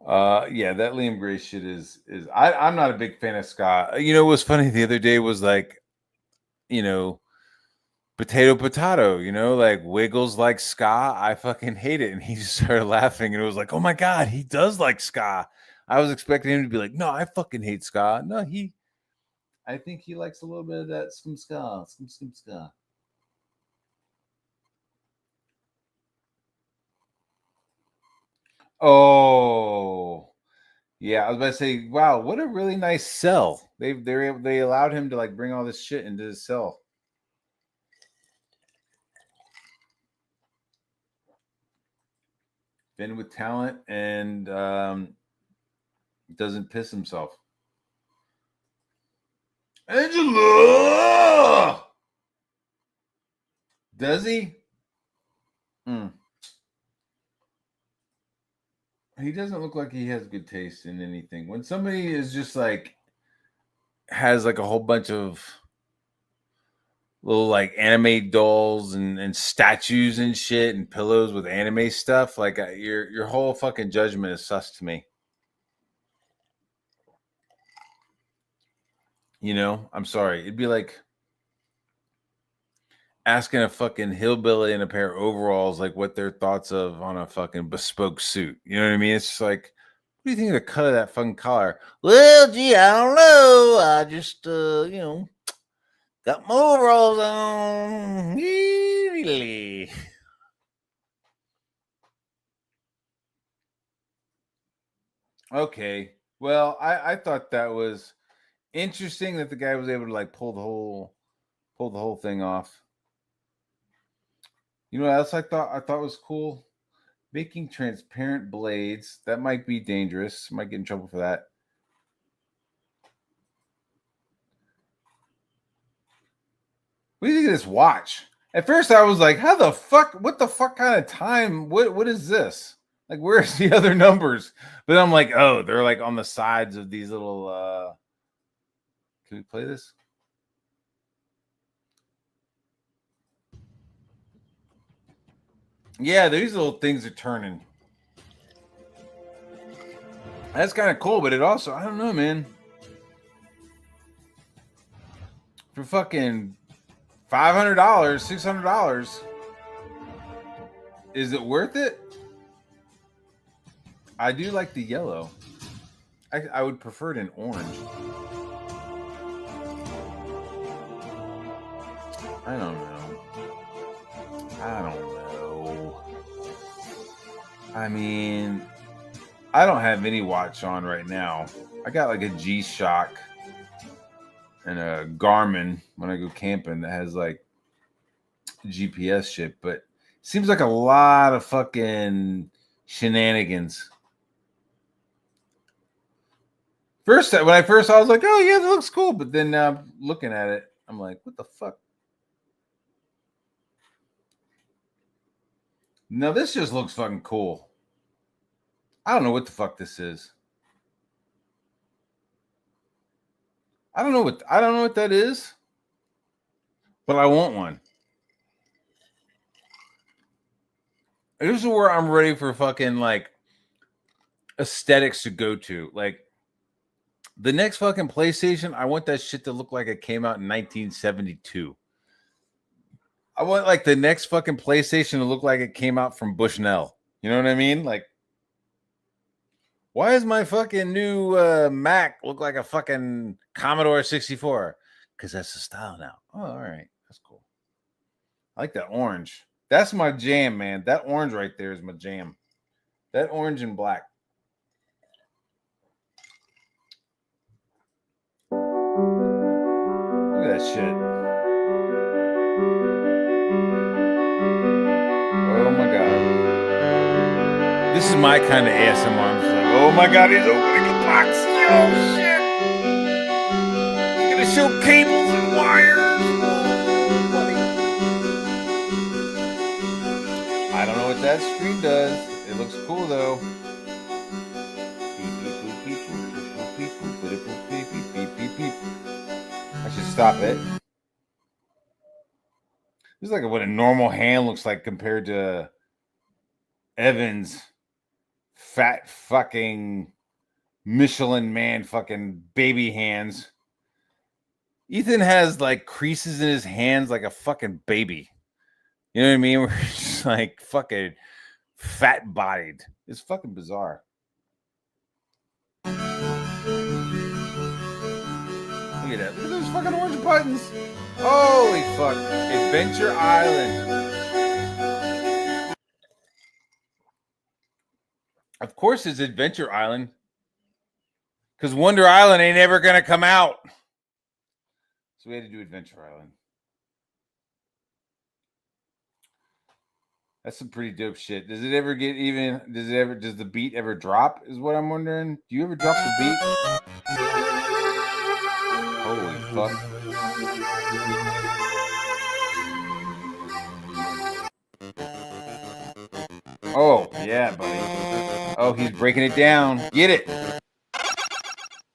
Yeah, that Liam Gray shit is I'm not a big fan of ska. You know what's funny the other day was like, you know, potato, you know, like wiggles like ska. I fucking hate it. And he just started laughing and it was like, oh my God, he does like ska. I was expecting him to be like, no, I fucking hate ska. No, I think he likes a little bit of that ska. Oh, yeah. I was about to say, wow, what a really nice cell. They allowed him to like bring all this shit into his cell. Been with talent and doesn't piss himself. Angela! Does he? He doesn't look like he has good taste in anything. When somebody is just like has like a whole bunch of little like anime dolls and statues and shit and pillows with anime stuff, like your whole fucking judgment is sus to me. You know, I'm sorry. It'd be like asking a fucking hillbilly in a pair of overalls like what their thoughts of on a fucking bespoke suit. You know what I mean? It's just like, what do you think of the cut of that fucking collar? Well, gee, I don't know. I just you know, got my overalls on. Really? Okay. Well, I thought that was interesting that the guy was able to like pull the whole thing off. You know what else I thought was cool? Making transparent blades. That might be dangerous. Might get in trouble for that. What do you think of this watch? At first I was like, how the fuck? What the fuck kind of time? What is this? Like, where's the other numbers? But I'm like, oh, they're like on the sides of these little can we play this? Yeah, these little things are turning. That's kind of cool, but it also, I don't know, man. For fucking $500, $600, is it worth it? I do like the yellow. I would prefer it in orange. I don't know. I mean, I don't have any watch on right now. I got like a G-Shock and a Garmin when I go camping that has like GPS shit, but it seems like a lot of fucking shenanigans. First, when I first saw it, I was like, oh yeah, that looks cool. But then now looking at it, I'm like, what the fuck? No, this just looks fucking cool. I don't know what the fuck this is. I don't know what that is, but I want one. This is where I'm ready for fucking like aesthetics to go to. Like the next fucking PlayStation, I want that shit to look like it came out in 1972. I want like the next fucking PlayStation to look like it came out from Bushnell. You know what I mean? Like, why is my fucking new Mac look like a fucking Commodore 64? Because that's the style now. Oh, all right. That's cool. I like that orange. That's my jam, man. That orange right there is my jam. That orange and black. Look at that shit. Oh my god. This is my kind of ASMR. I'm just like, oh my god, he's opening a box. Yo, shit. He's gonna show cables and wires. Oh, buddy. I don't know what that screen does. It looks cool though. I should stop it. This is like what a normal hand looks like compared to Evan's fat fucking Michelin man fucking baby hands. Ethan has like creases in his hands like a fucking baby. You know what I mean? We're just like fucking fat bodied. It's fucking bizarre. Look at that. Look at those fucking orange buttons. Holy fuck. Adventure Island. Of course it's Adventure Island. Because Wonder Island ain't ever going to come out. So we had to do Adventure Island. That's some pretty dope shit. Does it ever get even? Does the beat ever drop? Is what I'm wondering. Do you ever drop the beat? Holy fuck. Oh, yeah, buddy. Oh, he's breaking it down. Get it.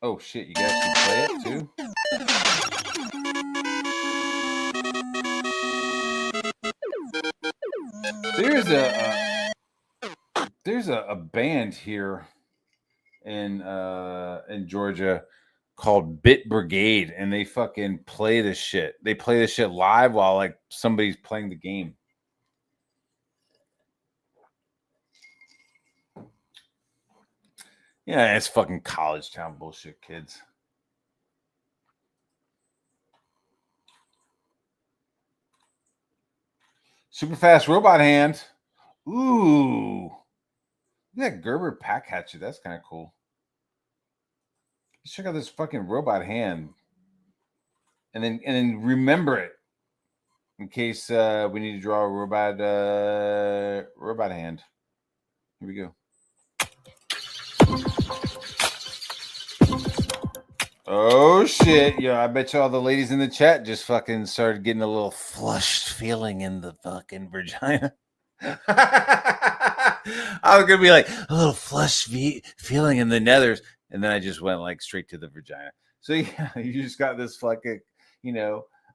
Oh, shit. You guys can play it, too? There's a band here in Georgia called Bit Brigade, and they fucking play this shit. They play this shit live while like somebody's playing the game. Yeah, it's fucking college town bullshit, kids. Super fast robot hand. Ooh. Look at that Gerber pack hatchet. That's kind of cool. Let's check out this fucking robot hand. And then remember it. In case we need to draw a robot hand. Here we go. Oh shit. Yeah, I bet you all the ladies in the chat just fucking started getting a little flushed feeling in the fucking vagina. I was gonna be like a little flush feeling in the nethers, and then I just went like straight to the vagina. So yeah, you just got this fucking,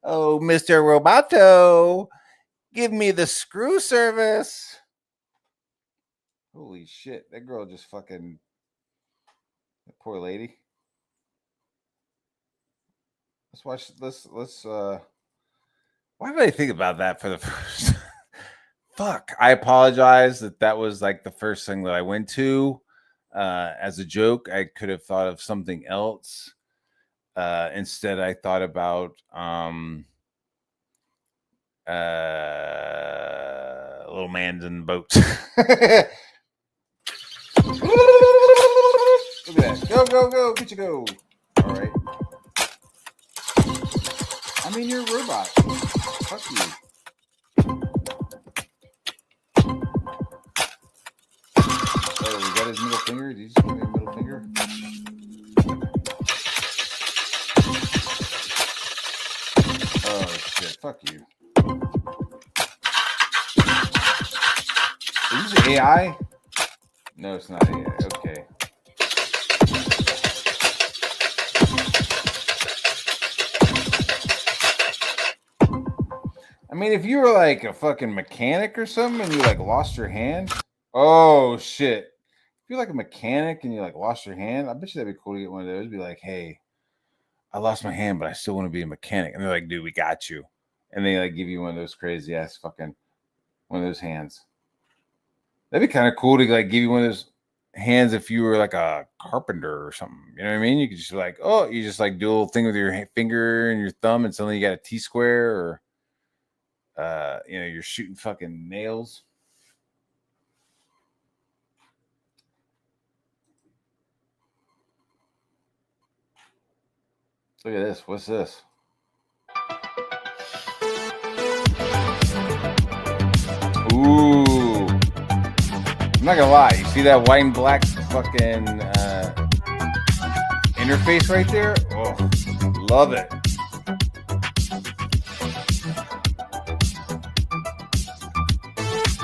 oh, Mr. Roboto, give me the screw service. Holy shit, that girl just fucking, that poor lady. Let's why did I think about that for the first? Fuck, I apologize that was like the first thing that I went to as a joke. I could have thought of something else. Instead, I thought about little man's in the boats. Look at that. Go, get you go. All right. I mean, you're a robot. Fuck you. Oh, we got his middle finger. Did you just give me a middle finger? Oh, shit. Fuck you. Is this AI? No, it's not AI. Okay. I mean, if you were like a fucking mechanic or something and you like lost your hand. Oh, shit. If you're like a mechanic and you like lost your hand, I bet you that'd be cool to get one of those. Be like, hey, I lost my hand, but I still want to be a mechanic. And they're like, dude, we got you. And they like give you one of those crazy ass fucking one of those hands. That'd be kind of cool to like give you one of those hands if you were like a carpenter or something. You know what I mean? You could just like, oh, you just like do a little thing with your finger and your thumb, and suddenly you got a T-square, or you're shooting fucking nails. Look at this. What's this? Ooh. I'm not gonna lie. You see that white and black fucking interface right there? Oh, love it.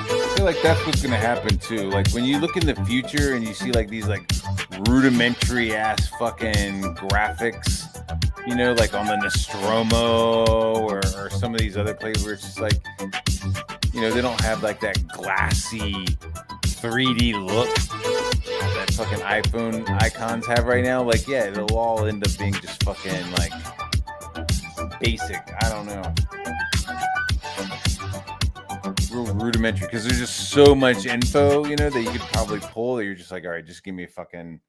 I feel like that's what's gonna happen too. Like when you look in the future and you see like these like rudimentary ass fucking graphics, like on the Nostromo or some of these other places where it's just like, they don't have like that glassy 3D look that fucking iPhone icons have right now. Like, yeah, it'll all end up being just fucking like basic. I don't know. Real rudimentary because there's just so much info, you know, that you could probably pull that you're just like, all right, just give me fucking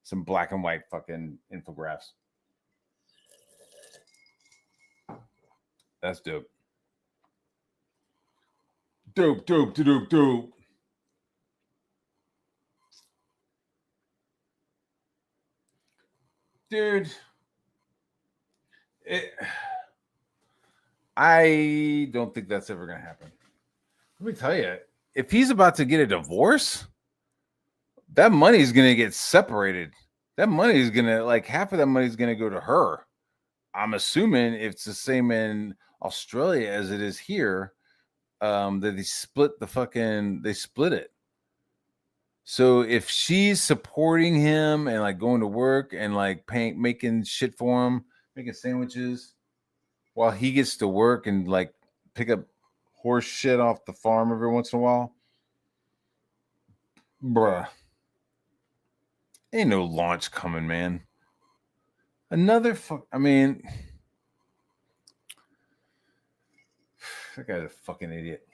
some black and white fucking infographics. That's dope. Dope. Dude, I don't think that's ever going to happen. Let me tell you, if he's about to get a divorce, that money is going to get separated. That money is going to, like, half of that money is going to go to her. I'm assuming it's the same in Australia as it is here. That they split it. So if she's supporting him and like going to work and like making shit for him, making sandwiches while he gets to work and like pick up horse shit off the farm every once in a while, bruh, ain't no launch coming, man. I mean, that guy's a fucking idiot.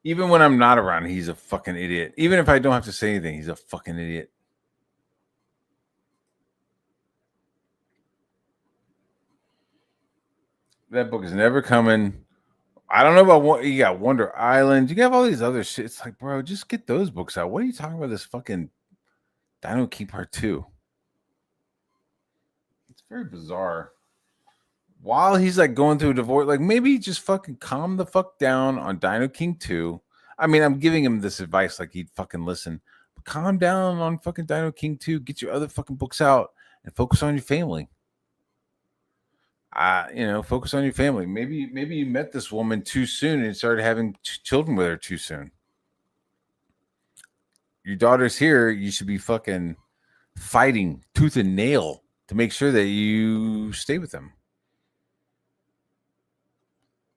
Even when I'm not around, he's a fucking idiot. Even if I don't have to say anything, he's a fucking idiot. That book is never coming. I don't know about what you got. Wonder Island. You have all these other shit. It's like, bro, just get those books out. What are you talking about? This fucking Dino King Part 2. It's very bizarre. While he's like going through a divorce, like maybe just fucking calm the fuck down on Dino King 2. I mean, I'm giving him this advice like he'd fucking listen. But calm down on fucking Dino King 2. Get your other fucking books out and focus on your family. Focus on your family. Maybe you met this woman too soon and started having children with her too soon. Your daughter's here. You should be fucking fighting tooth and nail to make sure that you stay with them.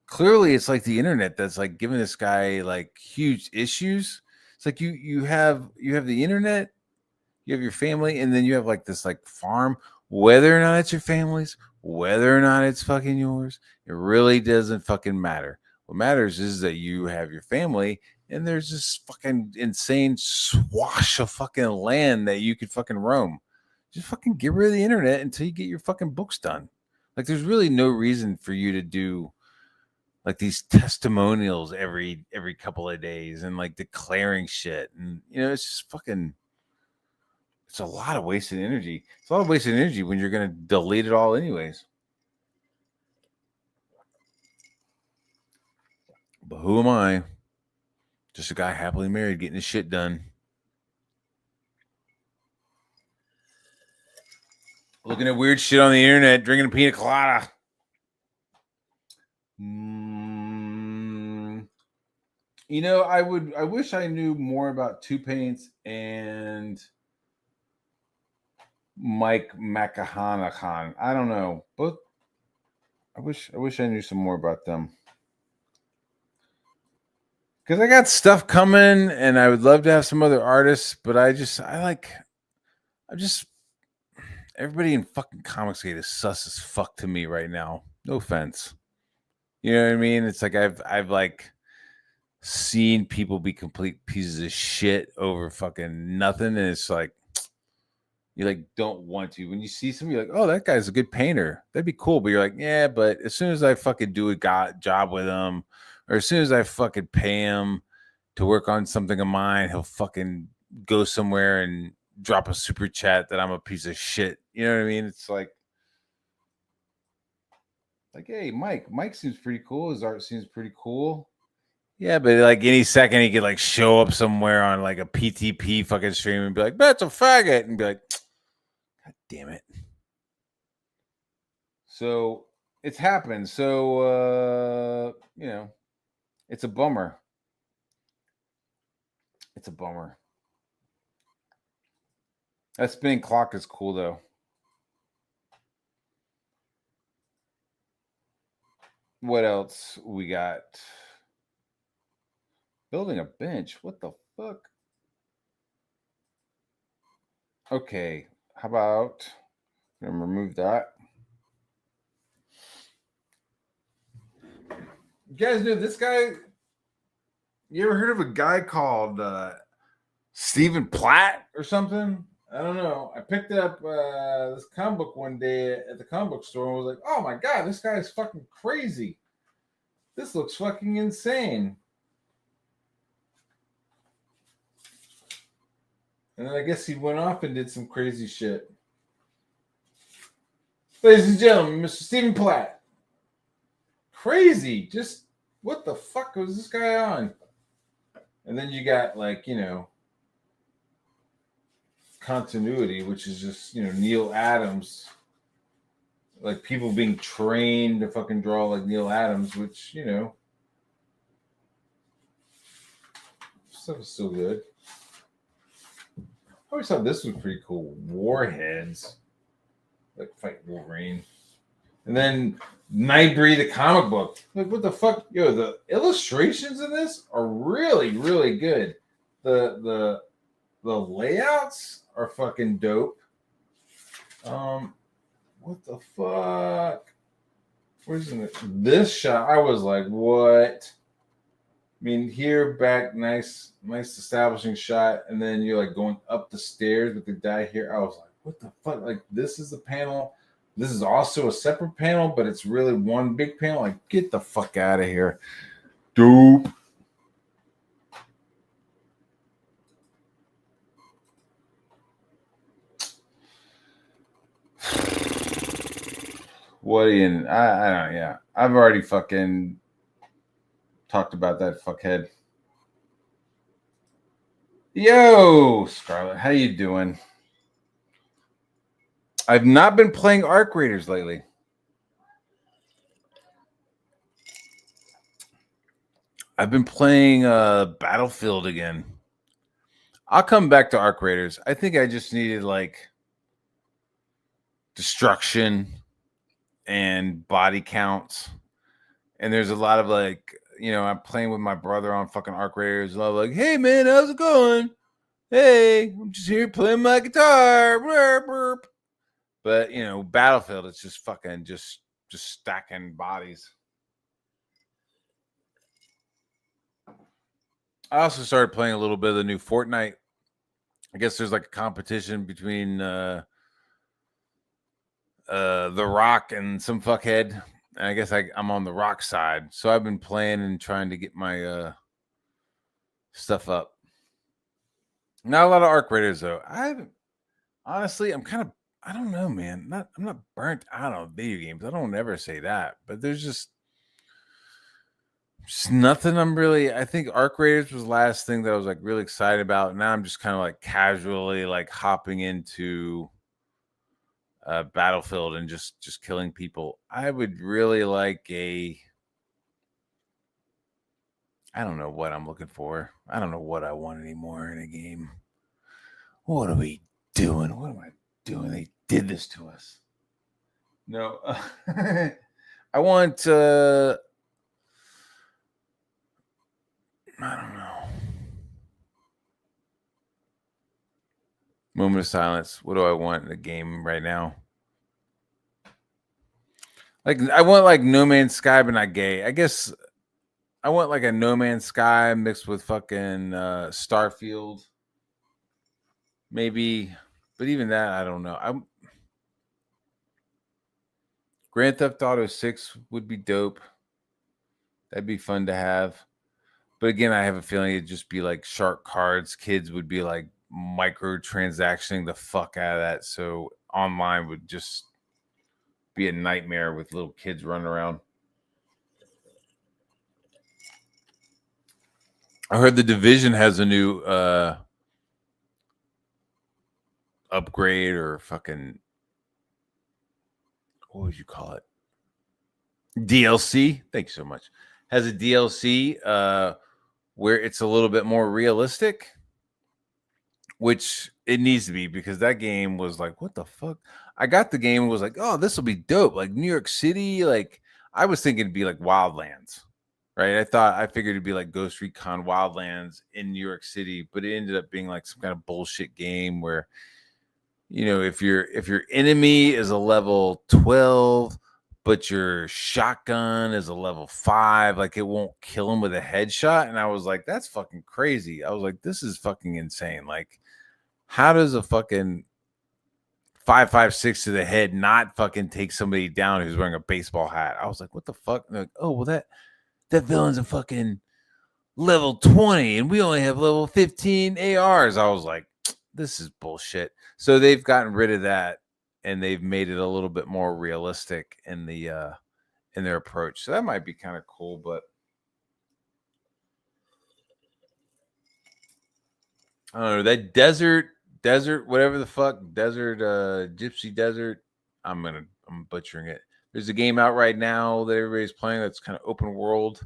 Clearly, it's like the internet that's like giving this guy like huge issues. It's like you have the internet, you have your family, and then you have like this like farm. Whether or not it's your family's, whether or not it's fucking yours, it really doesn't fucking matter. What matters is that you have your family, and there's this fucking insane swash of fucking land that you could fucking roam. Just fucking get rid of the internet until you get your fucking books done. Like, there's really no reason for you to do like these testimonials every couple of days and like declaring shit. And, it's just fucking, it's a lot of wasted energy. It's a lot of wasted energy when you're going to delete it all anyways. But who am I? Just a guy happily married, getting his shit done. Looking at weird shit on the internet, drinking a pina colada. I wish I knew more about Two Paints and Mike McConaughey. I don't know. Both. I wish I knew some more about them. Because I got stuff coming and I would love to have some other artists, but everybody in fucking Comicsgate is sus as fuck to me right now. No offense. You know what I mean? It's like I've like seen people be complete pieces of shit over fucking nothing, and it's like you like don't want to. When you see somebody, you're like, oh, that guy's a good painter. That'd be cool. But you're like, yeah, but as soon as I fucking do a job with him, or as soon as I fucking pay him to work on something of mine, he'll fucking go somewhere and drop a super chat that I'm a piece of shit. You know what I mean? It's like, hey, Mike seems pretty cool. His art seems pretty cool. Yeah, but like any second he could like show up somewhere on like a PTP fucking stream and be like, that's a faggot, and be like, God damn it. So it's happened. So it's a bummer. It's a bummer. That spinning clock is cool though. What else we got? Building a bench. What the fuck? Okay, how about I'm gonna remove that. You guys know this guy? You ever heard of a guy called Stephen Platt or something? I don't know. I picked up this comic book one day at the comic book store and was like, oh my God, this guy is fucking crazy. This looks fucking insane. And then I guess he went off and did some crazy shit. Ladies and gentlemen, Mr. Stephen Platt. Crazy. Just what the fuck was this guy on? And then you got like, you know, continuity, which is just, you know, Neil Adams. Like people being trained to fucking draw like Neil Adams, which, you know, stuff is still good. I always thought this was pretty cool. Warheads. Like fight Wolverine. And then Nightbreed, the comic book. Like, what the fuck? Yo, the illustrations in this are really, really good. The layouts are fucking dope. What the fuck? Where's this shot? I was like, what? I mean, here, back, nice establishing shot, and then you're like going up the stairs with the guy here. I was like, what the fuck? Like, this is the panel. This is also a separate panel, but it's really one big panel. Like, get the fuck out of here. Dope. What are you? I don't. Yeah, I've already fucking talked about that fuckhead. Yo, Scarlett, how you doing? I've not been playing Arc Raiders lately. I've been playing Battlefield again. I'll come back to Arc Raiders. I think I just needed like destruction and body counts. And there's a lot of like, you know, I'm playing with my brother on fucking Arc Raiders. And I'm like, hey man, how's it going? Hey, I'm just here playing my guitar. Burp, burp. But you know, Battlefield, it's just fucking just stacking bodies. I also started playing a little bit of the new Fortnite. I guess there's like a competition between The Rock and some fuckhead. And I guess I'm on the Rock side. So I've been playing and trying to get my stuff up. Not a lot of Arc Raiders though. Honestly, I'm kind of, I don't know, man. I'm not burnt out on video games. I don't ever say that, but there's just nothing I'm really. I think Arc Raiders was the last thing that I was like really excited about. Now I'm just kind of like casually like hopping into Battlefield and just killing people. I would really like I don't know what I'm looking for. I don't know what I want anymore in a game. What are we doing? What am I doing? They did this to us. No, I want. I don't know. Moment of silence. What do I want in the game right now? Like I want like No Man's Sky, but not gay. I guess I want like a No Man's Sky mixed with fucking Starfield. Maybe, but even that, I don't know. Grand Theft Auto 6 would be dope. That'd be fun to have. But again, I have a feeling it'd just be like shark cards. Kids would be like microtransactioning the fuck out of that. So online would just be a nightmare with little kids running around. I heard the Division has a new upgrade or fucking, what would you call it? DLC. Thank you so much. Has a DLC where it's a little bit more realistic, which it needs to be because that game was like, what the fuck? I got the game and was like, oh, this will be dope. Like New York City. Like I was thinking it'd be like Wildlands, right? I figured it'd be like Ghost Recon Wildlands in New York City, but it ended up being like some kind of bullshit game where if your enemy is a level 12, but your shotgun is a level 5, like it won't kill him with a headshot. And I was like, that's fucking crazy. I was like, this is fucking insane. Like, how does a fucking 5.56 to the head not fucking take somebody down who's wearing a baseball hat? I was like, what the fuck? Like, oh, well, that villain's a fucking level 20 and we only have level 15 ARs. I was like, this is bullshit. So they've gotten rid of that and they've made it a little bit more realistic in the in their approach. So that might be kind of cool, but I don't know. That desert, whatever the fuck, gypsy desert. I'm butchering it. There's a game out right now that everybody's playing that's kind of open world.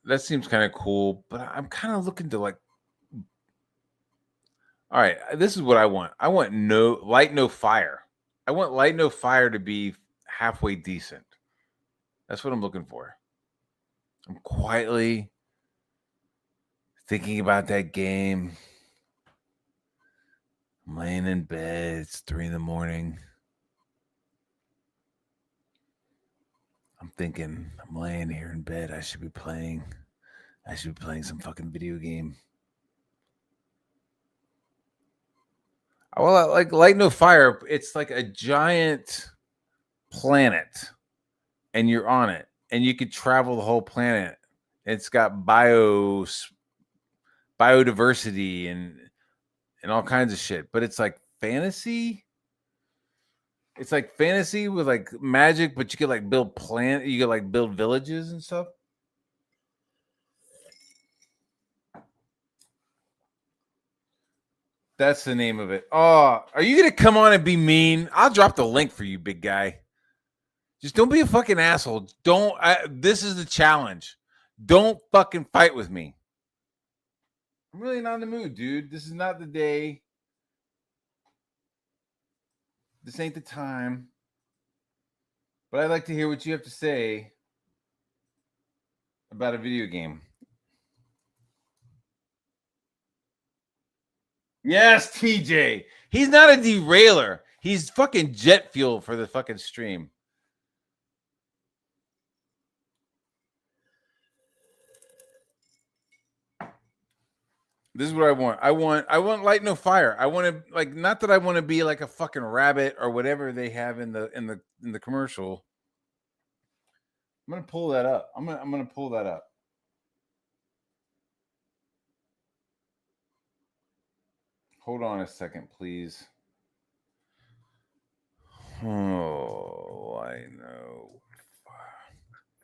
That seems kind of cool, but I'm kind of looking to like. All right, this is what I want. I want no light, no fire. I want light, no fire to be halfway decent. That's what I'm looking for. I'm quietly thinking about that game. I'm laying in bed. It's 3 a.m. I'm thinking, I'm laying here in bed. I should be playing some fucking video game. Well, like Light No Fire, it's like a giant planet, and you're on it, and you could travel the whole planet. It's got biodiversity and all kinds of shit, but it's like fantasy. It's like fantasy with like magic, but you could like build you could like build villages and stuff. That's the name of it. Oh, are you gonna come on and be mean? I'll drop the link for you, big guy. Just don't be a fucking asshole. This is the challenge. Don't fucking fight with me. I'm really not in the mood, dude. This is not the day. This ain't the time. But I'd like to hear what you have to say about a video game. Yes, TJ. He's not a derailer. He's fucking jet fuel for the fucking stream. This is what I want. I want light, no fire. I want to like, not that I want to be like a fucking rabbit or whatever they have in the commercial. I'm gonna pull that up. I'm gonna pull that up. Hold on a second, please. Oh, I know.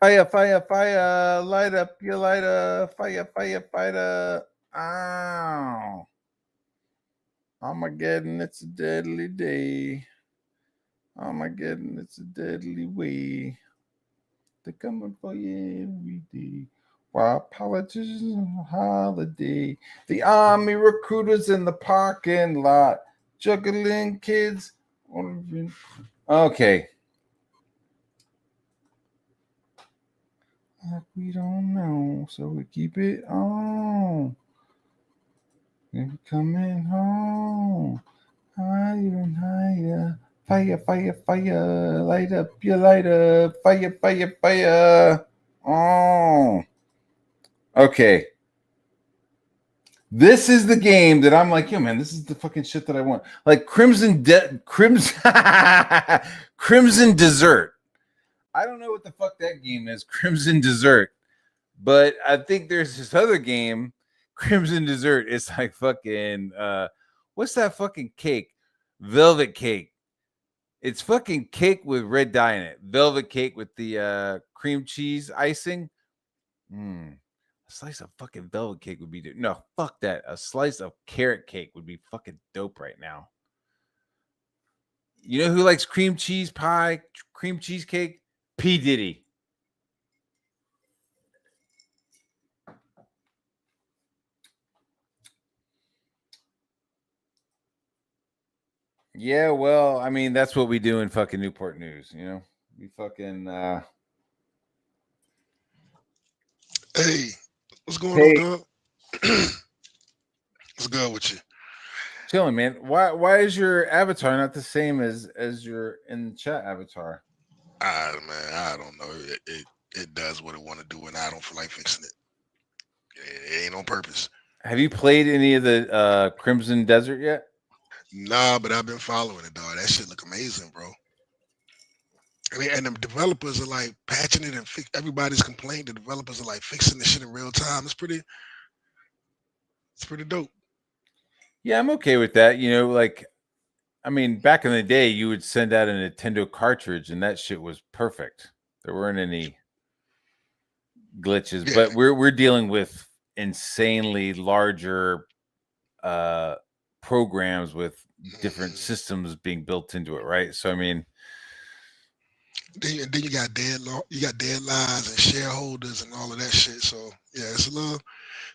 Fire, fire, fire. Light up your lighter. Fire, fire, fire. Ow. Armageddon, it's a deadly day. Armageddon, it's a deadly way. They're coming for you every day. While politicians on holiday, the army recruiters in the parking lot, juggling kids. Okay. We don't know, so we keep it on. We're coming home, higher and higher. Fire, fire, fire. Light up your lighter. Fire, fire, fire. Oh. Okay. This is the game that I'm like, yo, man, this is the fucking shit that I want. Like Crimson Desert. I don't know what the fuck that game is, Crimson Desert. But I think there's this other game, Crimson Desert. It's like fucking what's that fucking cake? Velvet cake. It's fucking cake with red dye in it. Velvet cake with the cream cheese icing. A slice of fucking velvet cake would be dope. No, fuck that. A slice of carrot cake would be fucking dope right now. You know who likes cream cheese pie, cream cheesecake? P. Diddy. Yeah, well, I mean, that's what we do in fucking Newport News, you know? We fucking Hey, what's going on, dog? What's good with you? Chilling, man. Why is your avatar not the same as your in chat avatar? Man, I don't know. It does what it want to do, and I don't feel like fixing it. It ain't on purpose. Have you played any of the Crimson Desert yet? Nah, but I've been following it, dog. That shit look amazing, bro. I mean, and the developers are like patching it and everybody's complaining. The developers are like fixing the shit in real time. It's pretty dope. Yeah, I'm okay with that. You know, like, I mean, back in the day, you would send out a Nintendo cartridge, and that shit was perfect. There weren't any glitches, Yeah. but we're dealing with insanely larger programs with different systems being built into it, right? So, I mean, then you got deadlines and shareholders and all of that shit. So yeah, it's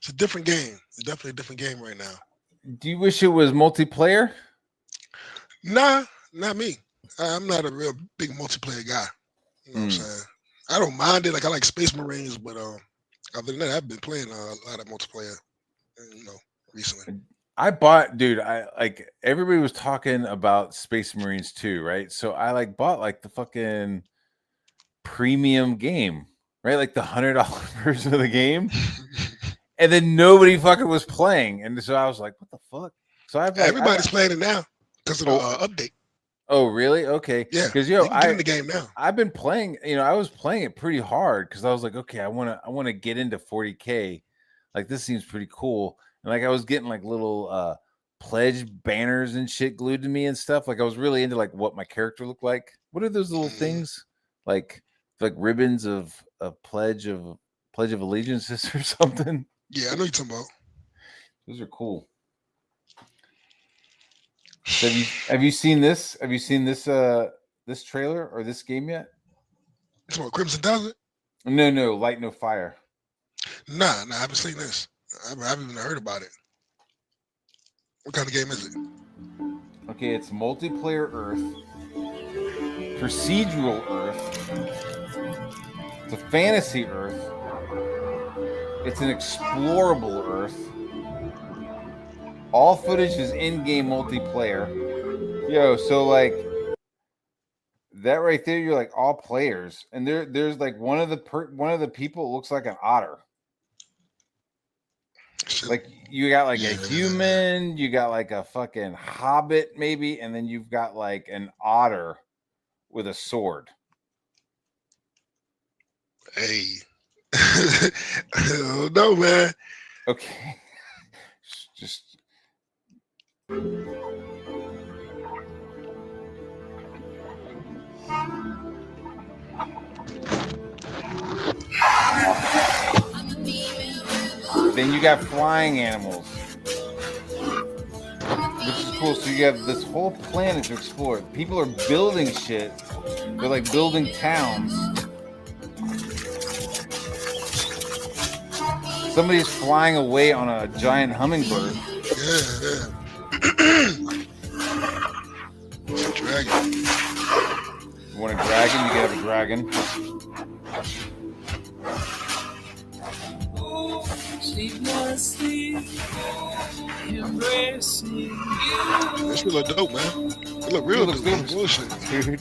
a different game. It's definitely a different game right now. do you wish it was multiplayer? Nah, not me. I'm not a real big multiplayer guy. You know what I'm saying? I don't mind it. Like I like Space Marines, but other than that, I've been playing a lot of multiplayer, recently. I bought, dude. I like everybody was talking about Space Marines 2, right? So I like bought like the fucking premium game, right? Like the $100 version of the game, and then nobody fucking was playing, and so I was like, "What the fuck?" So everybody's playing it now because of the update. Oh, really? Okay. Yeah, because you can get in the game now. I've been playing. You know, I was playing it pretty hard because I was like, okay, I want to get into 40K. Like this seems pretty cool. And like I was getting like little pledge banners and shit glued to me and stuff. Like I was really into like what my character looked like. What are those little things? Like ribbons of pledge of allegiances or something. Yeah, I know you're talking about. Those are cool. So have you seen this? Have you seen this this trailer or this game yet? It's about Crimson Desert? No, Light No Fire. Nah, I haven't seen this. I haven't even heard about it. What kind of game is it? Okay, it's multiplayer Earth, procedural Earth, it's a fantasy Earth, it's an explorable Earth. All footage is in-game multiplayer. Yo, so like that right there, you're like all players, and there's like one of the people looks like an otter. Like you got like a human, you got like a fucking hobbit maybe, and then you've got like an otter with a sword. Hey, I don't know, man. Okay, just. Then you got flying animals, which is cool. So you have this whole planet to explore. People are building shit. They're like building towns. Somebody's flying away on a giant hummingbird. Yeah. It's a dragon. You want a dragon? You can have a dragon. This look dope, man. It look real dope. Bullshit. Dude.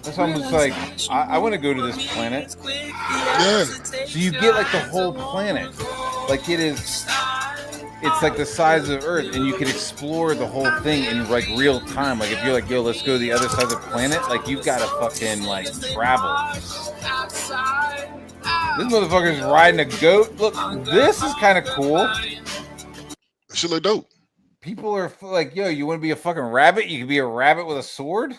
That's almost like I want to go to this planet. Yeah. So you get like the whole planet. Like it's like the size of Earth, and you can explore the whole thing in like real time. Like if you're like, yo, let's go to the other side of the planet, like you've got to fucking like travel. This motherfucker's riding a goat. Look, this is kind of cool. That shit look dope. People are like, yo, you want to be a fucking rabbit? You can be a rabbit with a sword?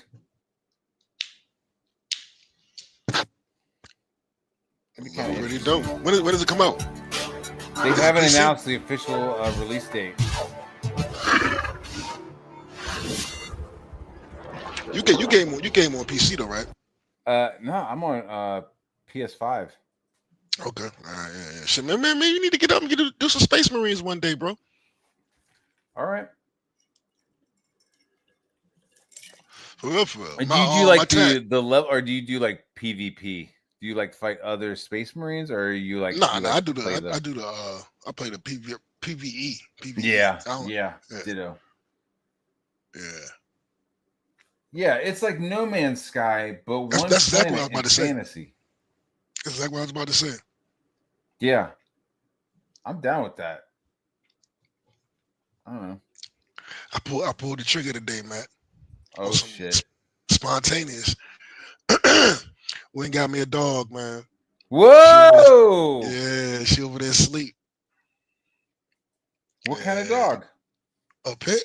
Really dope. When does it come out? They haven't announced the official release date. You game on PC though, right? No, I'm on PS5. Okay. All right, yeah. Shit, man, you need to get up and do some Space Marines one day, bro. All right. For real. Do you do like the level, or do you do like PvP? Do you like fight other Space Marines, or are you like? Nah, I do the I play the PvE. Yeah, ditto. Yeah. Yeah, it's like No Man's Sky, but one That's exactly what I was planet about in to say. fantasy. That's exactly what I was about to say. Yeah, I'm down with that. I don't know. I pulled the trigger today, Matt. Oh On some shit! spontaneous. Went and got me a dog, man. Whoa! Yeah, she over there asleep. What kind of Yeah. dog? A pet?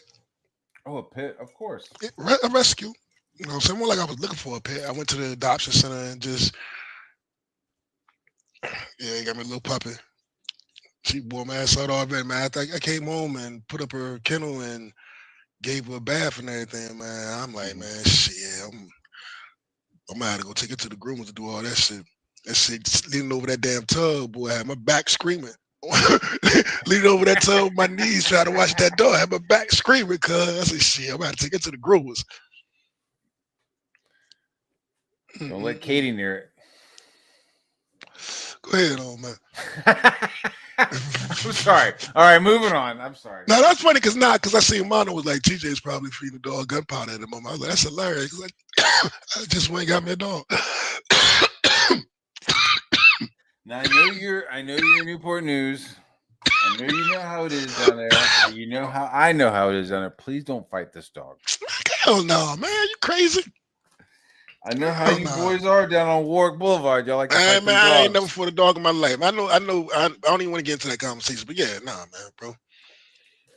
Oh, a pit, of course. A rescue. You know, so more like I was looking for a pet. I went to the adoption center and just, yeah, got me a little puppy. She wore my ass out already, man. I came home and put up her kennel and gave her a bath and everything, man. I'm like, man, shit, I'm gonna have to go take it to the groomers to do all that shit. That shit leaning over that damn tub, boy, I had my back screaming. Leaning over that tub with my knees trying to watch that dog. I had my back screaming, cuz I said, shit, I'm gonna have to take it to the groomers. Don't let Katie near it. Go ahead, old man. I'm sorry. All right, moving on. I'm sorry. Now that's funny because I seen Mono was like TJ's probably feeding the dog gunpowder at the moment. I was like, that's hilarious. Like, I just went and got me a dog. Now I know you're Newport News. I know you know how it is down there. You know how I know how it is down there. Please don't fight this dog. Hell no, man, you crazy? I know how you boys are down on Warwick Boulevard. Y'all like to fight man, dogs. I ain't never fought a dog in my life. I don't even want to get into that conversation, but yeah, nah, man, bro.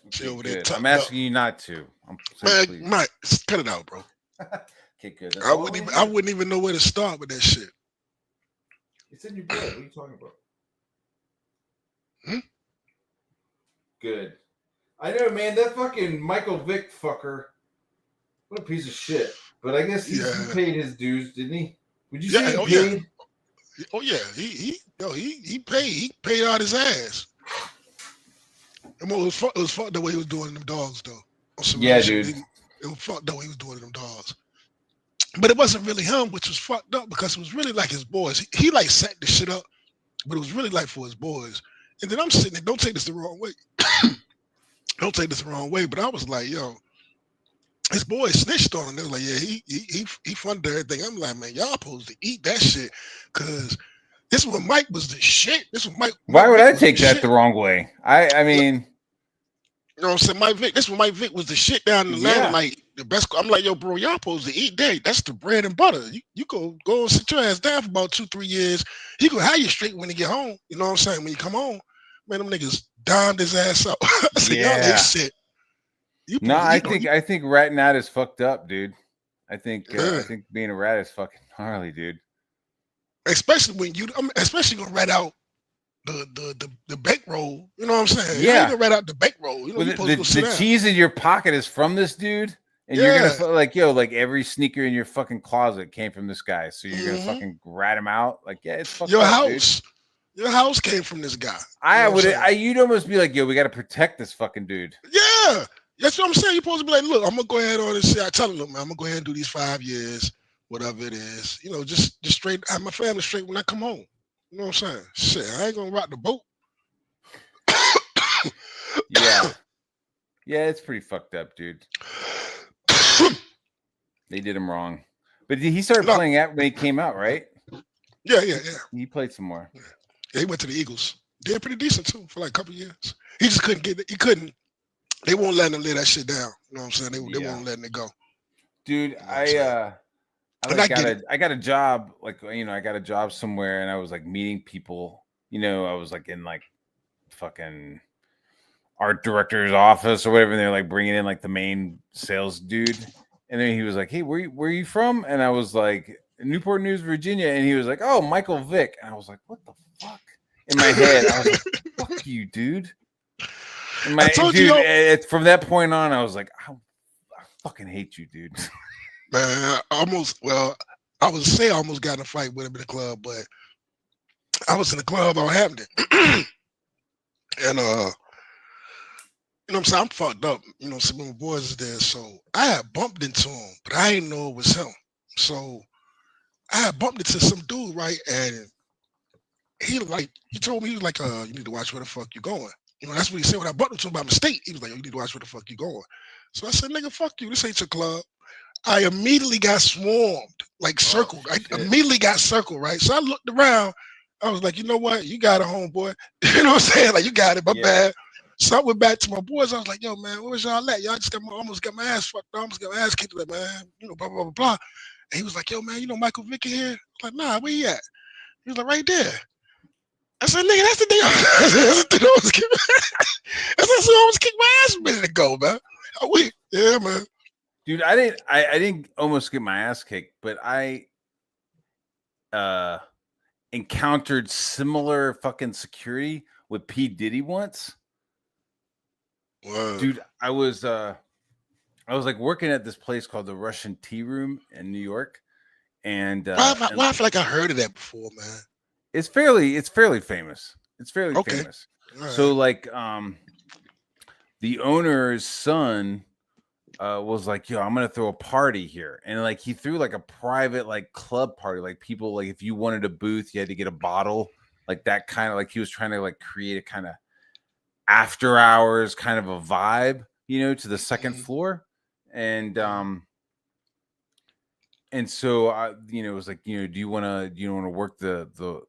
Okay, over there. I'm asking you not to. Man, Mike, cut it out, bro. Okay, good. I wouldn't even know where to start with that shit. It's in your blood. What are you talking about? Hmm? Good. I know, man. That fucking Michael Vick fucker. What a piece of shit. But I guess he paid his dues, didn't he? Would you say he paid? Yeah. Oh yeah, he paid. He paid out his ass. And it was fucked the way he was doing them dogs, though. Yeah, dude. It was fucked the way he was doing them dogs. But it wasn't really him, which was fucked up because it was really like his boys. He like set the shit up, but it was really like for his boys. And then I'm sitting there, don't take this the wrong way. Don't take this the wrong way, but I was like, yo, his boys snitched on him. They was like, yeah, he funded everything. I'm like, man, y'all supposed to eat that shit because this was when Mike was the shit. This was Mike. Why would I take that the wrong way? I mean, you know what I'm saying? Mike Vick. This when Mike Vick was the shit down in Atlanta. Like the best. I'm like, yo, bro, y'all supposed to eat that. That's the bread and butter. You go and sit your ass down for about 2-3 years. He gonna have you straight when you get home. You know what I'm saying? When you come home, man, them niggas dimed his ass up. I said, y'all ain't shit. I think ratting out is fucked up, dude. I think being a rat is fucking gnarly, dude. Especially when especially gonna rat out the bankroll. You know what I'm saying? Yeah, you gonna rat out the bankroll. You know, the cheese in your pocket is from this dude, and you're gonna like every sneaker in your fucking closet came from this guy. So you're gonna fucking rat him out. Like, yeah, it's fucked your up, house. Dude. Your house came from this guy. You'd almost be like, yo, we got to protect this fucking dude. Yeah. That's what I'm saying. You're supposed to be like, look, I'm gonna go ahead on and say, I tell him, look, man, I'm gonna go ahead and do these 5 years, whatever it is. You know, just straight, have my family straight when I come home. You know what I'm saying? Shit, I ain't gonna rock the boat. Yeah, it's pretty fucked up, dude. They did him wrong, but he started playing out when he came out, right? Yeah. He played some more. Yeah, he went to the Eagles. Did pretty decent too for like a couple years. He just couldn't get it. He couldn't. They won't let him lay that shit down. You know what I'm saying? They won't letting it go. Dude, you know I got a job, like, you know, I got a job somewhere and I was like meeting people, you know, I was like in like fucking art director's office or whatever, and they're like bringing in like the main sales dude. And then he was like, hey, where are you from? And I was like, Newport News, Virginia. And he was like, oh, Michael Vick. And I was like, what the fuck? In my head, I was like, fuck you, dude. From that point on, I was like, I fucking hate you, dude. Man, I almost got in a fight with him in the club, but I was in the club on Hampton. And you know what I'm saying? I'm fucked up. You know, some of my boys is there. So I had bumped into him, but I didn't know it was him. So I had bumped into some dude, right? And he told me, he was like, you need to watch where the fuck you going. You know, that's what he said when I brought him to him by mistake. He was like, yo, you need to watch where the fuck you going. So I said, nigga, fuck you. This ain't your club. I immediately got swarmed, like circled. I immediately got circled, right? So I looked around. I was like, you know what? You got it, homeboy. You know what I'm saying? Like, you got it, my bad. So I went back to my boys. I was like, yo, man, where was y'all at? Y'all just almost got my ass fucked. I almost got my ass kicked. Like, man, you know, blah, blah, blah, blah. And he was like, yo, man, you know Michael Vick here? I was like, nah, where he at? He was like, right there. I said, nigga, that's the day I was kicking. That's the I was kicking my ass a minute ago, man. Yeah, man. Dude, I didn't almost get my ass kicked, but I encountered similar fucking security with P. Diddy once. Whoa. Dude, I was like working at this place called the Russian Tea Room in New York. And why I feel like I heard of that before, man. It's fairly famous. It's fairly famous. Right. So like the owner's son was like, yo, I'm gonna throw a party here. And like he threw like a private like club party. Like people, like if you wanted a booth, you had to get a bottle, like that kind of, like he was trying to like create a kind of after hours kind of a vibe, you know, to the second floor. And so I, you know, it was like, you know, do you want to work the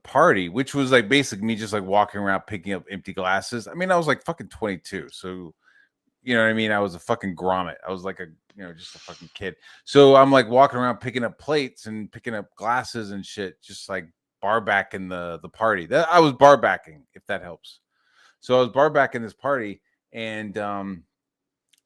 party, which was like basically me just like walking around picking up empty glasses. I mean, I was like fucking 22, so you know what I mean? I was a fucking grommet. I was like a, you know, just a fucking kid. So I'm like walking around picking up plates and picking up glasses and shit, just like bar backing the party. That I was bar backing, if that helps. So I was bar backing this party, and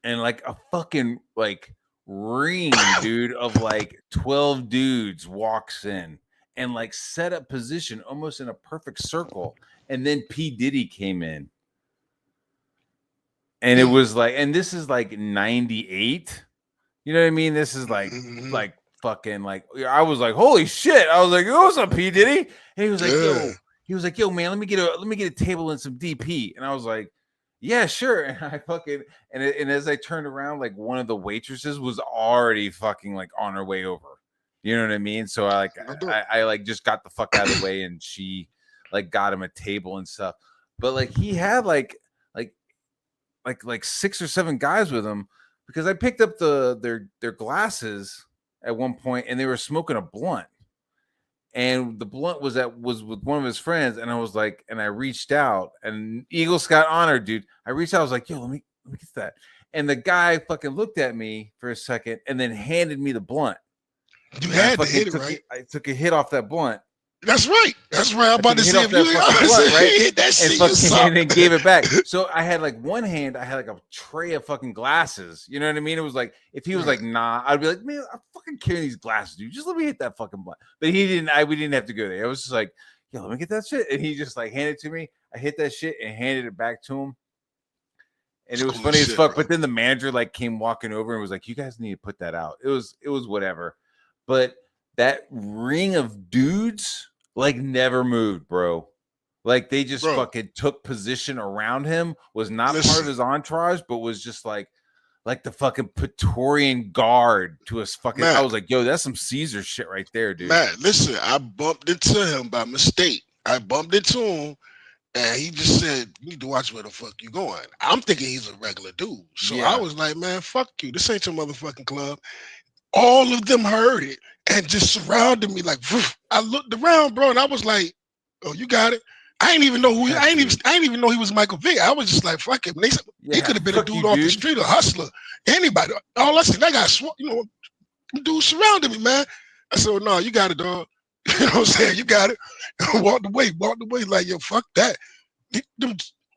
like a fucking like ring, dude, of like 12 dudes walks in and like set up position almost in a perfect circle. And then P. Diddy came in. And it was like, and this is like 98. You know what I mean? This is like fucking like, I was like, holy shit. I was like, what's up, P. Diddy? And he was like, yo, man, let me get a table and some DP. And I was like, yeah, sure. And I fucking, and as I turned around, like one of the waitresses was already fucking like on her way over. You know what I mean? So I like just got the fuck out of the way, and she like got him a table and stuff. But like he had like 6 or 7 guys with him, because I picked up their glasses at one point, and they were smoking a blunt, and the blunt was with one of his friends, and I was like, and I reached out, and Eagle Scout honor, dude. I reached out, I was like, yo, let me get that, and the guy fucking looked at me for a second, and then handed me the blunt. You had to hit it, right? I took a hit off that blunt. That's right. I'm about to say, if you hit that shit, and then gave it back. So I had like one hand, I had like a tray of fucking glasses. You know what I mean? It was like, if he was like, nah, I'd be like, man, I'm fucking carrying these glasses, dude. Just let me hit that fucking blunt. But he didn't. We didn't have to go there. I was just like, yo, let me get that shit. And he just like handed it to me. I hit that shit and handed it back to him. And it was funny as fuck. Bro. But then the manager like came walking over and was like, you guys need to put that out. It was whatever. But that ring of dudes like never moved, bro. Like they just fucking took position around him, was not part of his entourage, but was just like the fucking Praetorian guard to his fucking. I was like, yo, that's some Caesar shit right there, dude. Man, listen, I bumped into him by mistake. I bumped into him, and he just said, you need to watch where the fuck you going. I'm thinking he's a regular dude. So I was like, man, fuck you. This ain't your motherfucking club. All of them heard it and just surrounded me like, woof. I looked around, bro, and I was like, oh, you got it. I didn't even know who. I didn't even know he was Michael Vick. I was just like, fuck him. They said, he could have been a dude off the street, a hustler, anybody. All I said, that guy, dude surrounded me, man. I said, oh, no, you got it, dog. You know what I'm saying? You got it. Walked away like, yo, fuck that.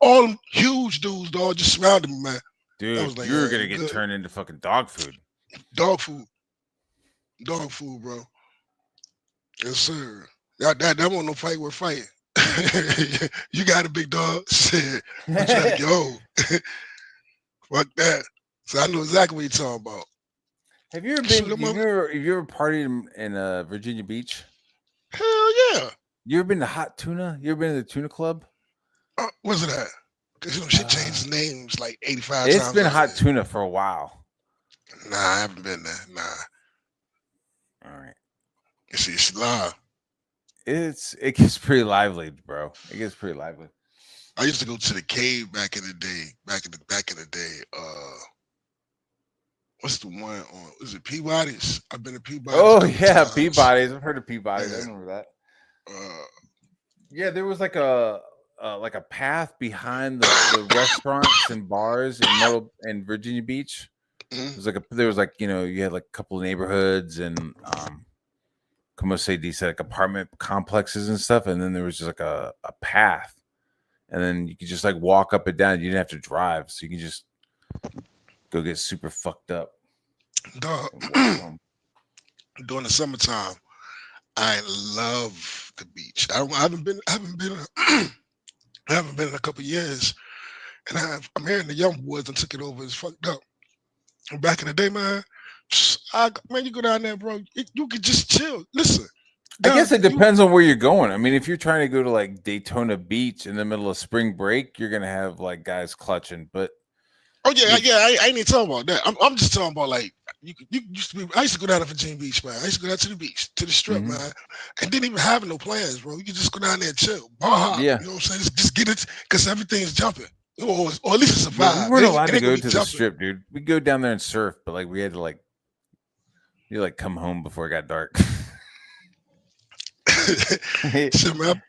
All them huge dudes, dog, just surrounded me, man. Dude, like, you were gonna get turned into fucking dog food. Dog food, bro. Yes, sir. That wasn't no fight worth fighting. You got it, big dog. Shit, I'm trying to go. Fuck that. So I know exactly what you're talking about. Have you ever partied in Virginia Beach? Hell yeah. You ever been to Hot Tuna? You ever been to the Tuna Club? What's it at? Because shit changed names like 85 times. It's been Hot Tuna for a while. Nah, I haven't been there. Nah. All right. You see, it's live. It gets pretty lively, bro. It gets pretty lively. I used to go to the cave back in the day. Back in the day. What's the one on? Is it Peabody's? I've been to Peabody's. Oh a couple yeah, times. Peabody's. I've heard of Peabody's. I Yeah. remember that. Uh, Yeah, there was like a path behind the restaurants and bars in Virginia Beach. mhm. There was like, you had like a couple of neighborhoods and como se dice, like apartment complexes and stuff, and then there was just like a path, and then you could just like walk up and down. You didn't have to drive, so you can just go get super fucked up. Dog, And walk home. during the summertime, I love the beach. I haven't been. I haven't been in a couple of years, and I'm hearing the young boys and took it over. It's fucked up. And back in the day, man, man, you go down there, bro. You could just chill. Listen, I guess dog, it depends on where you're going. I mean, if you're trying to go to like Daytona Beach in the middle of spring break, you're gonna have like guys clutching. But Oh yeah, yeah. I ain't even talking about that. I'm just talking about like you used to be. I used to go down to Virginia Beach, man. I used to go down to the beach, to the strip, Mhm. man, and didn't even have no plans, bro. You could just go down there and chill, bar hop. Yeah. You know what I'm saying? Just get it, because everything's jumping, or at least it's a Yeah, vibe. we weren't It ain't- allowed it to ain't go gonna to be the jumping. strip, dude. We'd go down there and surf, but like we had to like come home before it got dark. Shit, man.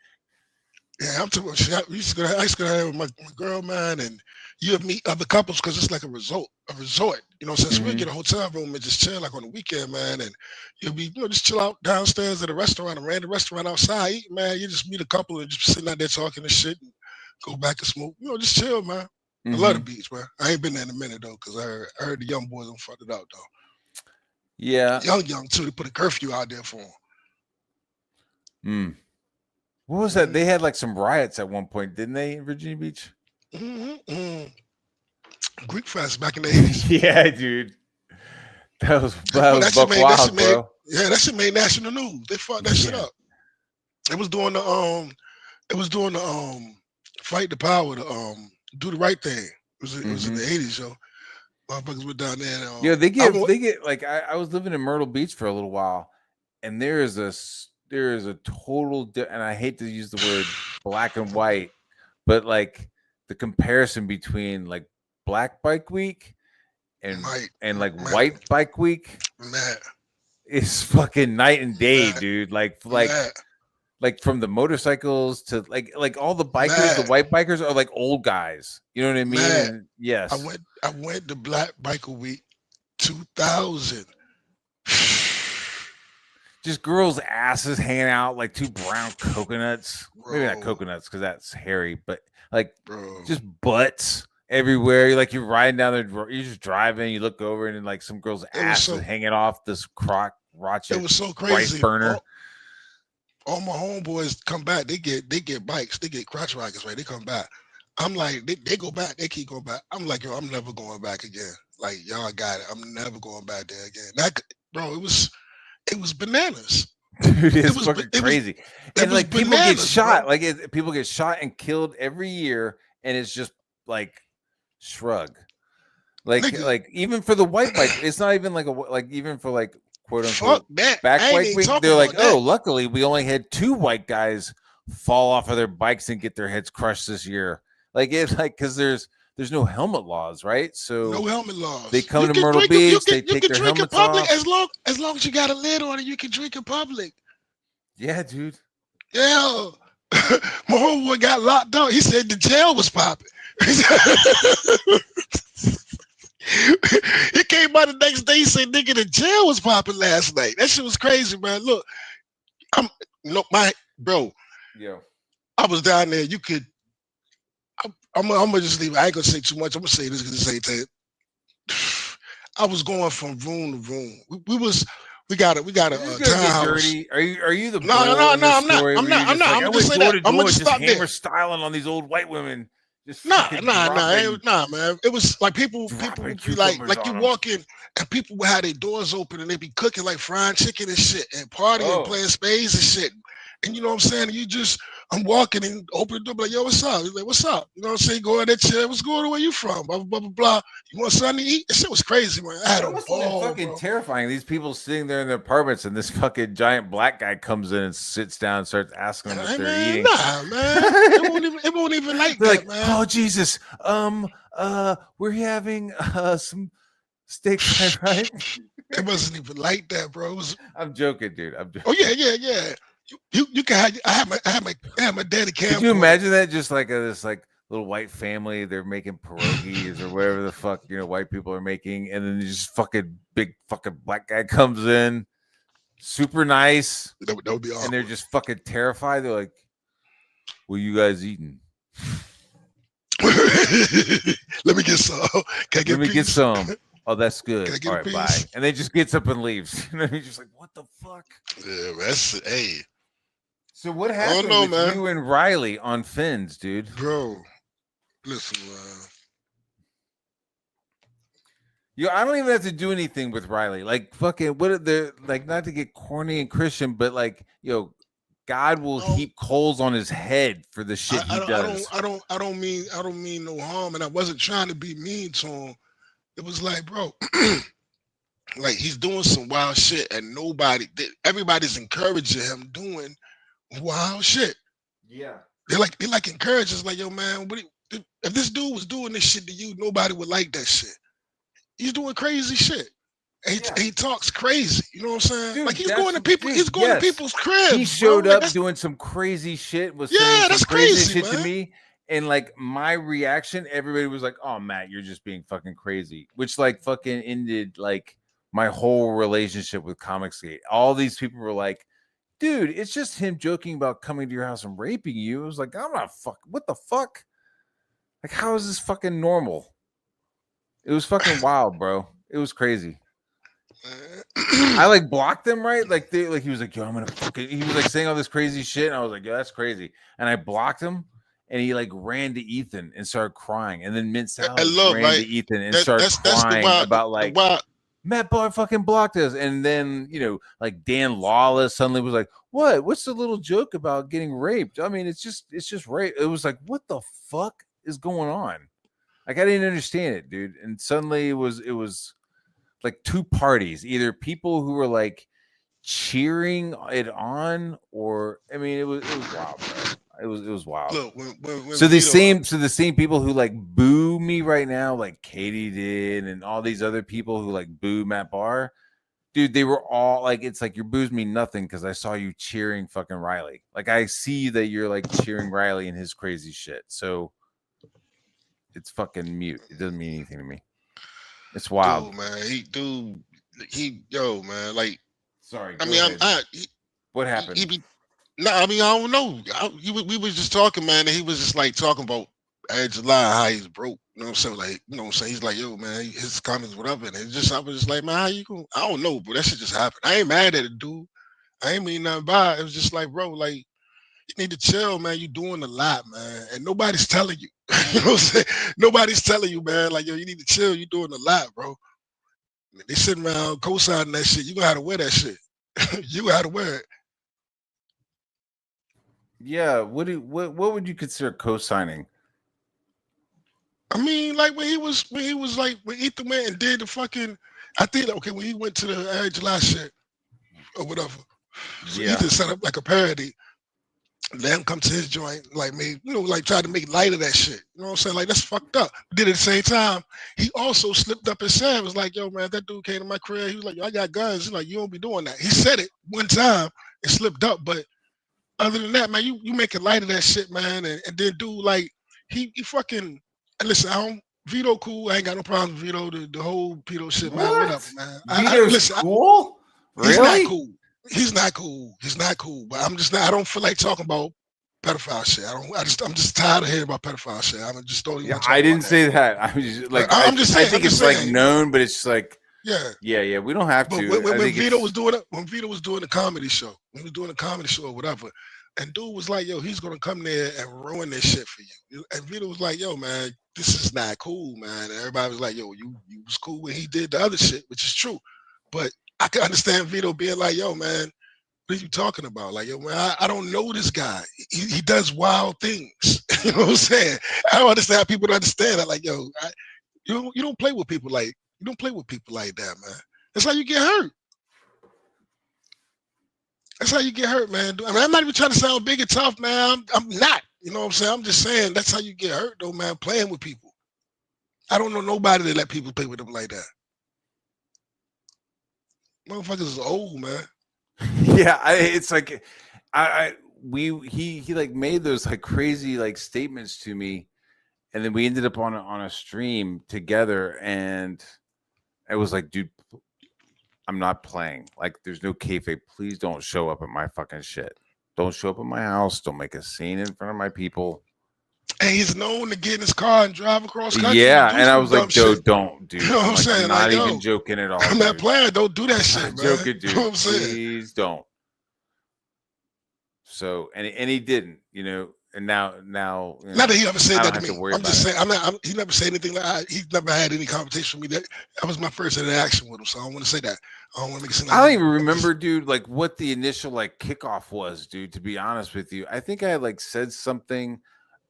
Yeah, I'm talking about shit. I used to go down there with my girl, man, and you'd meet other couples because it's like a resort. You know what I'm saying? So we'd Mhm. get a hotel room and just chill like on the weekend, man, and you'll be, just chill out downstairs at a restaurant, a random restaurant outside, eat, man. You just meet a couple and just sitting out there talking and shit and go back and smoke. Just chill, man. I love the Mhm. beach, man. I ain't been there in a minute though, because I heard the young boys don't fuck it out though. Yeah. Young too. They put a curfew out there for them. Mm. What was that? They had like some riots at one point, didn't they, in Virginia Beach? Greek Fest back in the 80s. Yeah, dude. That was That shit buck made- that wild, shit made- bro. Yeah, that shit made national news. They fucked that shit Yeah. up. It was doing the fight the power to do the right thing. It was in the 80s, yo. Motherfuckers went down there and Yeah, they I wa- get like I was living in Myrtle Beach for a little while, and there is a total and I hate to use the word black and white, but like the comparison between like Black Bike Week and Right, like man. White Bike Week man, is fucking night and day, Man. dude. Like man, from the motorcycles to like all the bikers, the Man. white bikers are like old guys. You know what I mean? Man. And yes, I went to Black Biker Week 2000. just girls' asses hanging out like two brown coconuts. Maybe not Bro. coconuts because that's hairy, but like Bro. just butts everywhere. You're riding down there, you're just driving. You look over and then like some girl's ass is hanging off this crotch. It was so rice crazy. burner. All my homeboys come back. They get bikes. They get crotch rockets, right? They come back. I'm like, they go back. They keep going back. I'm like, yo, I'm never going back again. Like, y'all got it. I'm never going back there again. Bro, it was bananas. Dude, it's was- fucking it was- crazy. it And was like people bananas, get shot. bro. Like people get shot and killed every year, and it's just like shrug. Nigga. Like even for the white bike, it's not even like even for like quote unquote Fuck that. back I ain't bike even week. talking They're like, about that. oh, luckily we only had 2 white guys fall off of their bikes and get their heads crushed this year. Like it's like because there's no helmet laws, right? So No helmet laws. they come You to can Myrtle drink Beach, you they can take their drink in helmets public off. as long as you got a lid on it. You can drink in public. Yeah, dude. Yeah. My homeboy got locked up. He said the jail was popping. He came by the next day. He said, "Nigga, the jail was popping last night." That shit was crazy, man. Look, my bro. Yeah. I was down there. You could. I'm gonna just leave. I ain't gonna say too much. I'm gonna say this because this ain't that. I was going from room to room. We got a You're gonna get townhouse. dirty. Are you the No, bull no, in no, this I'm not. story I'm where not. you're I'm just not. like, I'm I gonna went just say door that. to I'm door, gonna just just stop hammer there. styling on these old white women. Just Nah, fucking man. It was like people Dropping would be like cucumbers you on 'em. walk in and people would have their doors open and they be cooking like fried chicken and shit and partying, Oh. playing spades and shit. And you know what I'm saying? I'm walking and open the door, like, yo, what's up? He's like, what's up? You know what I'm saying? Go in that chair. What's going on? Where you from? Blah, blah, blah, blah, blah. You want something to eat? That shit was crazy, man. I had That a must have been ball, fucking bro. terrifying. These people sitting there in their apartments, and this fucking giant black guy comes in and sits down and starts asking them if Hey, they're man, eating. nah, man. It won't even like They're that, like, man. oh Jesus, we're having some steak fried rice. It wasn't even like that, bro. It was, I'm joking, dude. I'm joking. oh yeah. You can have. I had my daddy camcorder. Could you imagine that? Just like this, like little white family, they're making pierogies or whatever the fuck white people are making, and then just fucking big fucking black guy comes in, super nice, That would be awkward. and they're just fucking terrified. They're like, "What are you guys eating? Let me get some. Can I get Let me get piece? some. Oh, that's good. Can I get All a right, bye." piece? And then just gets up and leaves. And he's just like, "What the fuck?" Yeah, that's hey, So what happened know, with man. you and Riley on Fins, dude? bro. Listen, man. I don't even have to do anything with Riley. Like fucking what are the like not to get corny and Christian, but like God will No. heap coals on his head for the shit he does. I don't mean no harm, and I wasn't trying to be mean to him. It was like, bro, like he's doing some wild shit, and everybody's encouraging him doing wild shit. Yeah. They like encouraging, like, yo, man, if this dude was doing this shit to you, nobody would like that shit. He's doing crazy shit. And he talks crazy. You know what I'm saying? Dude, like he's going to people. dude, he's going yes. to people's cribs. He showed bro. up doing some crazy shit. Was Yeah, saying that's some crazy crazy, shit man. to me. And like my reaction, everybody was like, "Oh, Matt, you're just being fucking crazy," which like fucking ended like my whole relationship with Comicsgate. All these people were like, "Dude, it's just him joking about coming to your house and raping you." It was like, I'm not fucking. What the fuck? Like, how is this fucking normal? It was fucking wild, bro. It was crazy. I like blocked them, right? Like he was like, "Yo, I'm gonna fucking." He was like saying all this crazy shit, and I was like, "Yo, that's crazy." And I blocked him, and he like ran to Ethan and started crying, and then Mint Salad ran to Ethan and started crying about like Matt Barr fucking blocked us, and then like Dan Lawless suddenly was like, "What? What's the little joke about getting raped?" I mean, it's just rape. It was like, what the fuck is going on? Like I didn't understand it, dude. And suddenly it was like two parties, either people who were like cheering it on, or I mean, it was wild, bro. It was wild. Look, when So the same people who like boo me right now, like Katie did, and all these other people who like boo Matt Barr, dude, they were all like, it's like your boos mean nothing because I saw you cheering fucking Riley. Like I see that you're like cheering Riley and his crazy shit. So it's fucking mute. It doesn't mean anything to me. It's wild. Dude, man. Yo, man. Like, sorry. I mean, what happened? I mean, I don't know. We was just talking, man, and he was just like talking about July, how he's broke. You know what I'm saying? Like, you know what I'm saying? He's like, yo, man, his comments, whatever. And I was just like, man, how you going? I don't know, but that shit just happened. I ain't mad at it, dude. I ain't mean nothing by it. It was just like, bro, like, you need to chill, man. You're doing a lot, man. And nobody's telling you. You know what I'm saying? Nobody's telling you, man. Like, yo, you need to chill. You're doing a lot, bro. They sitting around co-signing that shit. You gonna have to wear that shit. You gonna have to wear it. Yeah. What would you consider co-signing? I mean, like when Ethan went and did the fucking, I think, okay, when he went to the July shit or whatever, so Ethan set up like a parody. Let him come to his joint, like tried to make light of that shit. You know what I'm saying? Like, that's fucked up. But then at the same time, he also slipped up and said, was like, yo, man, that dude came to my crib. He was like, yo, I got guns. He's like, you don't be doing that. He said it one time and slipped up. But other than that, man, you making light of that shit, man. And then dude, like, he fucking, and listen, Vito cool. I ain't got no problem with Vito, the whole pedo shit, man. Whatever, man. Vito's cool? Really? He's not cool. He's not cool. He's not cool. But I'm just not. I don't feel like talking about pedophile shit. I'm just tired of hearing about pedophile shit. I just don't even. I didn't say that. I was just like, I'm just saying. I think it's like known, but it's just like, yeah. We don't have to. When Vito was doing the comedy show, or whatever, and dude was like, yo, he's gonna come there and ruin this shit for you. And Vito was like, yo, man, this is not cool, man. And everybody was like, yo, you was cool when he did the other shit, which is true, but I can understand Vito being like, yo, man, What are you talking about? Like, yo, man, I don't know this guy. He does wild things. You know what I'm saying? I don't understand how people don't understand that. Like, yo, you don't play with people like that, man. That's how you get hurt. That's how you get hurt, man. I mean, I'm not even trying to sound big and tough, man. I'm not. You know what I'm saying? I'm just saying that's how you get hurt, though, man. Playing with people. I don't know nobody that let people play with them like that. Motherfuckers is old, man. Yeah, it's like he like made those like crazy like statements to me, and then we ended up on a stream together, and I was like, dude, I'm not playing. Like, there's no kayfabe. Please don't show up at my fucking shit. Don't show up at my house. Don't make a scene in front of my people. And he's known to get in his car and drive across country. Yeah, and I was like, dude, don't, dude. You know what I'm saying? Not like, even joking at all. I'm not playing. Don't do that shit, man. Joking, dude. You know what I'm saying? Please don't. So, and he didn't, you know. And now, you know, not that he ever said that to me. I'm just saying, he never said anything like that. He never had any conversation with me. That was my first interaction with him. So I don't want to say that. I don't want to make it seem like I don't even remember, dude, like what the initial like kickoff was, dude. To be honest with you, I think I had like said something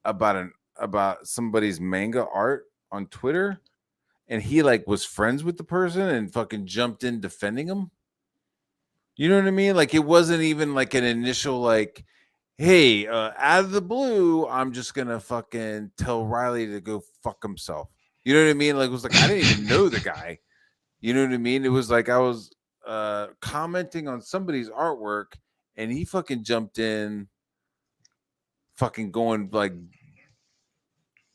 about somebody's manga art on Twitter, and he like was friends with the person and fucking jumped in defending him. You know what I mean? Like, it wasn't even like an initial like, hey, out of the blue, I'm just gonna fucking tell Riley to go fuck himself. You know what I mean? Like, it was like I didn't even know the guy. You know what I mean? It was like I was commenting on somebody's artwork, and he fucking jumped in, fucking going like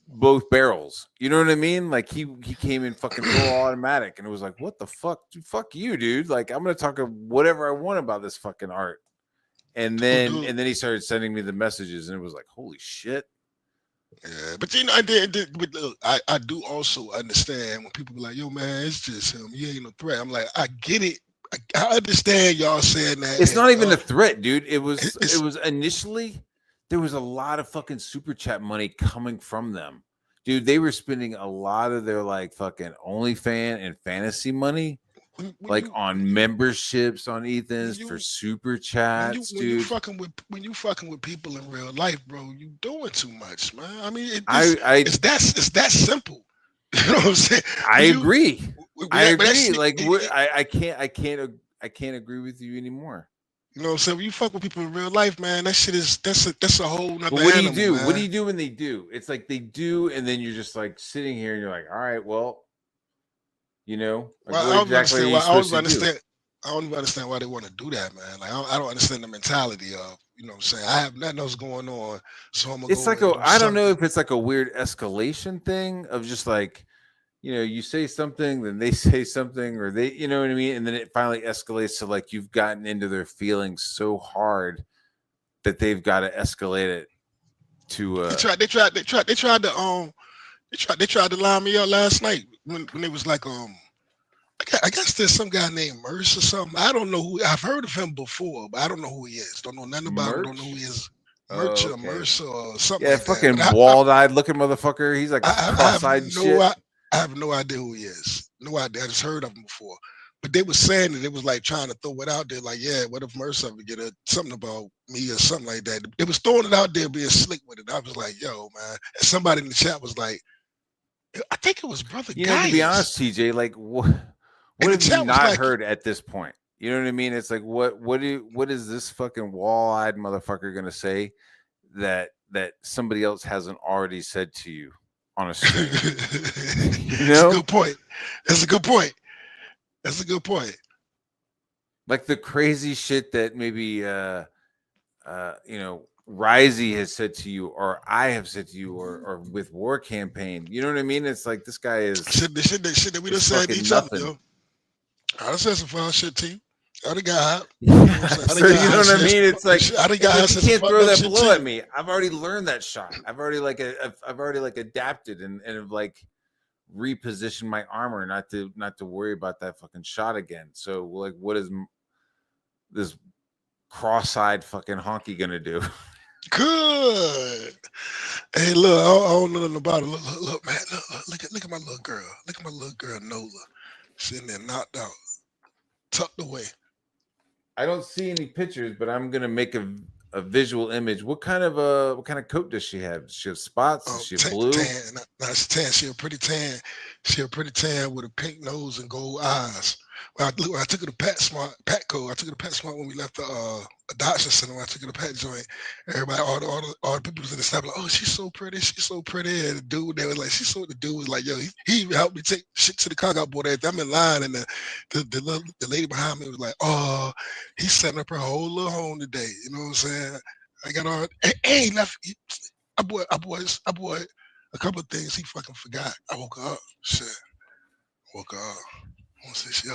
both barrels. You know what I mean? Like he came in fucking full automatic, and it was like, what the fuck? Dude, fuck you, dude. Like, I'm gonna talk whatever I want about this fucking art. And then he started sending me the messages, and it was like, holy shit. Yeah, but you know, I do also understand when people be like, yo, man, it's just him. He ain't no threat. I'm like, I get it. I understand y'all saying that. It's not even a threat, dude. It was initially, there was a lot of fucking super chat money coming from them. Dude, they were spending a lot of their like fucking OnlyFans and fantasy money. On memberships on Ethan's for super chats, dude. When you fucking with people in real life, bro, you doing too much, man. I mean, it's that simple. You know what I'm saying? I agree. Like, I can't agree with you anymore. You know what I'm saying? When you fuck with people in real life, man, that shit is that's a whole nother what animal, do you do? man. What do you do when they do? It's like they do, and then you're just like sitting here, and you're like, all right, well. You know, like, well, I don't even understand why they want to do that, man. Like, I don't understand the mentality of, you know what I'm saying? I have nothing else going on, so I'm gonna it's like I don't know if it's like a weird escalation thing of just like, you know, you say something, then they say something, or they, you know what I mean? And then it finally escalates to like you've gotten into their feelings so hard that they've got to escalate it to they tried to line me up last night when it was like I guess there's some guy named Merce or something. I don't know who. I've heard of him before, but I don't know who he is. Don't know nothing about him. Don't know who he is. Merch or Merce or something. Yeah, like fucking that. walled-eyed looking motherfucker. He's like cross-eyed shit. I have no idea who he is. No idea. I just heard of him before. But they were saying that it was like trying to throw it out there, like, yeah, what if Merce ever get something about me or something like that? They was throwing it out there, being slick with it. I was like, yo, man. And somebody in the chat was like, I think it was Brother Guy. You know, to be honest, TJ, like, what have you not heard at this point? You know what I mean? It's like, what is this fucking wall-eyed motherfucker gonna say that somebody else hasn't already said to you on a stream? You know? That's a good point. That's a good point. That's a good point. Like the crazy shit that maybe you know, Risey has said to you, or I have said to you, or with War Campaign. You know what I mean? It's like this guy is the shit that we done said to each other, yo. I done said some fun shit to you. I done got hot. You know what I mean? It's like you can't throw that blow at me. I've already learned that shot. I've already adapted and have like repositioned my armor not to worry about that fucking shot again. So like, what is this cross-eyed fucking honky gonna do? Good. Hey, look, I don't know nothing about it. Look, man, look at my little girl. Look at my little girl Nola, sitting there knocked out, tucked away. I don't see any pictures, but I'm gonna make a visual image. What kind of coat does she have? Does she have spots? Is she blue? Tan. Not she's tan. She a pretty tan. She a pretty tan with a pink nose and gold eyes. When I took her to Petco. I took her to PetSmart when we left the adoption center. When I took her to Pet Joint, everybody, all the people was in the staff like, "Oh, she's so pretty. She's so pretty." And the dude, they was like, "She's so." The dude was like, "Yo, he even helped me take shit to the cargo board. I'm in line, and the lady behind me was like, "Oh, he's setting up her whole little home today." You know what I'm saying? I got all. And he left. I bought a couple of things he fucking forgot. I woke her up. Shit. Woke her up. I want to say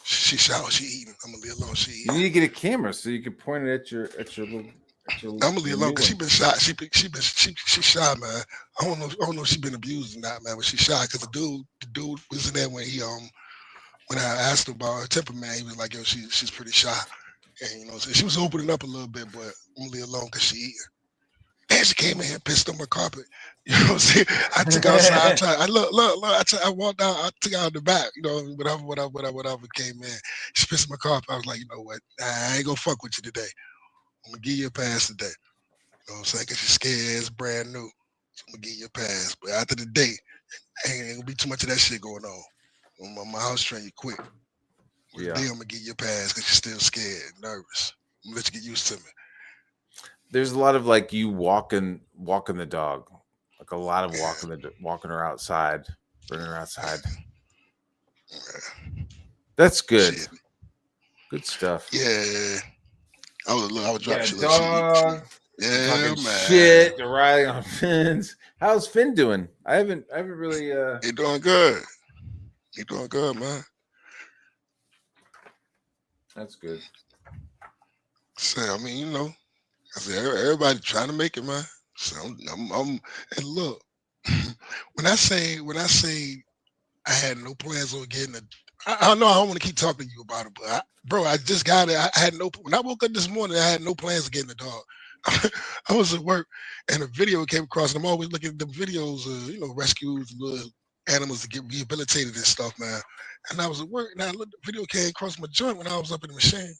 she showered, she eating. I'm gonna leave alone. She You eating. need to get a camera so you can point it at your little. I'm gonna leave alone because she been shy. She shy, man. I don't know if she been abused or not, man. But she shy because the dude was in there when when I asked him about her temperament, he was like, "Yo, she's pretty shy." And you know, so she was opening up a little bit, but I'm gonna leave alone because she eating. And she came in here pissed on my carpet. You know what I'm saying? I took outside. I look. I walked out. I took out the back. You know, whatever came in. She pissed on my carpet. I was like, you know what? I ain't gonna fuck with you today. I'm gonna give you a pass today. You know what I'm saying? Because you're scared. It's brand new. So I'm gonna give you a pass. But after the day, ain't gonna be too much of that shit going on. My house train you quick. Yeah. Today I'm gonna give you a pass because you're still scared, nervous. I'm gonna let you get used to me. There's a lot of like you walking the dog, like a lot of walking her outside, bringing her outside. That's good. Shit. Good stuff. Yeah. I was dropping shit. Dog. Yeah, Talking man. shit, riding on Finn's. How's Finn doing? I haven't really. He doing good. He doing good, man. That's good. So I mean, you know, I said everybody trying to make it, man. So I'm and look, when I say I had no plans on getting it, I know I don't want to keep talking to you about it, but bro, I just got it. I had no. When I woke up this morning, I had no plans of getting a dog. I was at work and a video came across, and I'm always looking at the videos of, you know, rescues, little animals to get rehabilitated and stuff, man. And I was at work, and the video came across my joint when I was up in the machine.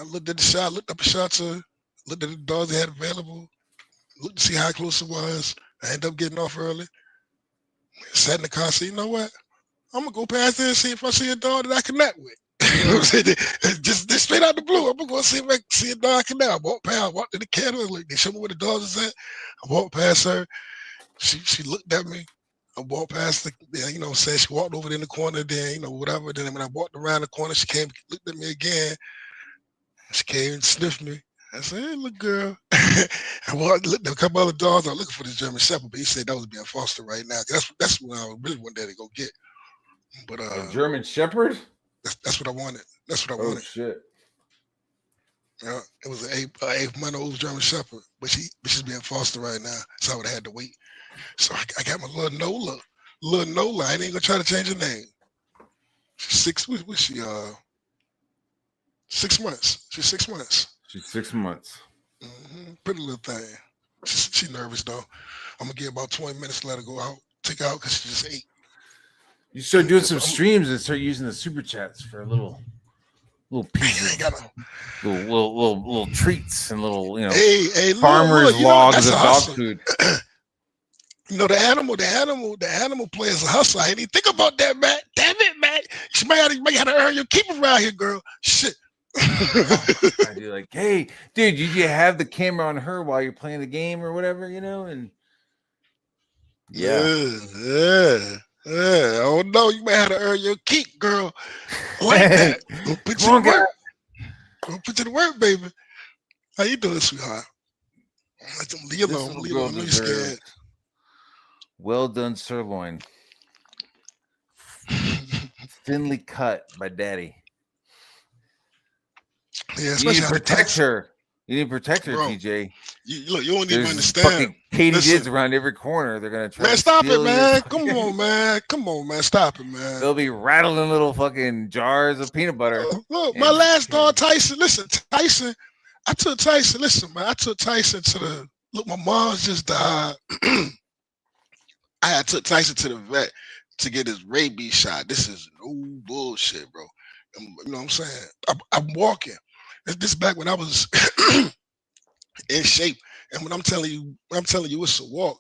I looked at the shot, looked up a shot to, looked at the dogs they had available, looked to see how close it was. I ended up getting off early. Sat in the car, said, you know what? I'm gonna go past there and see if I see a dog that I connect with. You know what I'm saying? Just straight out the blue. I'm gonna go see if I can see a dog I connect. I walked past, I walked to the kennel, like they showed me where the dogs is at. I walked past her. She looked at me. I walked past the, you know, saying she walked over in the corner, then, you know, whatever. Then when I walked around the corner, she came, looked at me again. She came and sniffed me. I said, hey, look, girl. I looked at a couple other dogs. I was looking for the German Shepherd, but he said that was being fostered right now. That's what I really wanted to go get. But a German Shepherd? That's what I wanted. That's what I wanted. Shit. Yeah, it was an 8-month-old German Shepherd, but she's being fostered right now, so I would have had to wait. So I got my little Nola. Little Nola. I ain't gonna try to change her name. She's 6. What's she? 6 months. She's 6 months. She's 6 months. Mm-hmm. Pretty little thing. She's nervous though. I'm gonna give about 20 minutes to let her go out. Take her out because she just ate. You start doing some streams and start using the super chats for a little pieces, little treats and little, you know, hey, farmers look, logs of dog food. You know, the animal play is a hustle. I didn't even think about that, man. Damn it, man. You might have to earn your keep around here, girl. Shit. I'd be like, hey, dude, you have the camera on her while you're playing the game or whatever, you know, and yeah. Oh no, you might have to earn your keep, girl. Like that. Go put you to work. Go put you to work, baby. How you doing, sweetheart? Let them leave alone. Leave alone. You're scared. Well done, sirloin. Thinly cut by daddy. Yeah, you need to protect her. You need to protect her, bro, TJ. You don't even understand. Katie Dids around every corner. They're gonna try. Man, stop it, man. Come on, man. Stop it, man. They'll be rattling little fucking jars of peanut butter. Look, my last dog, Tyson. Listen, Tyson. I took Tyson. Listen, man. I took Tyson to the. Look, my mom's just died. I took Tyson to the vet to get his rabies shot. This is no bullshit, bro. You know what I'm saying? I'm walking. This back when I was in shape. And when I'm telling you, it's a walk.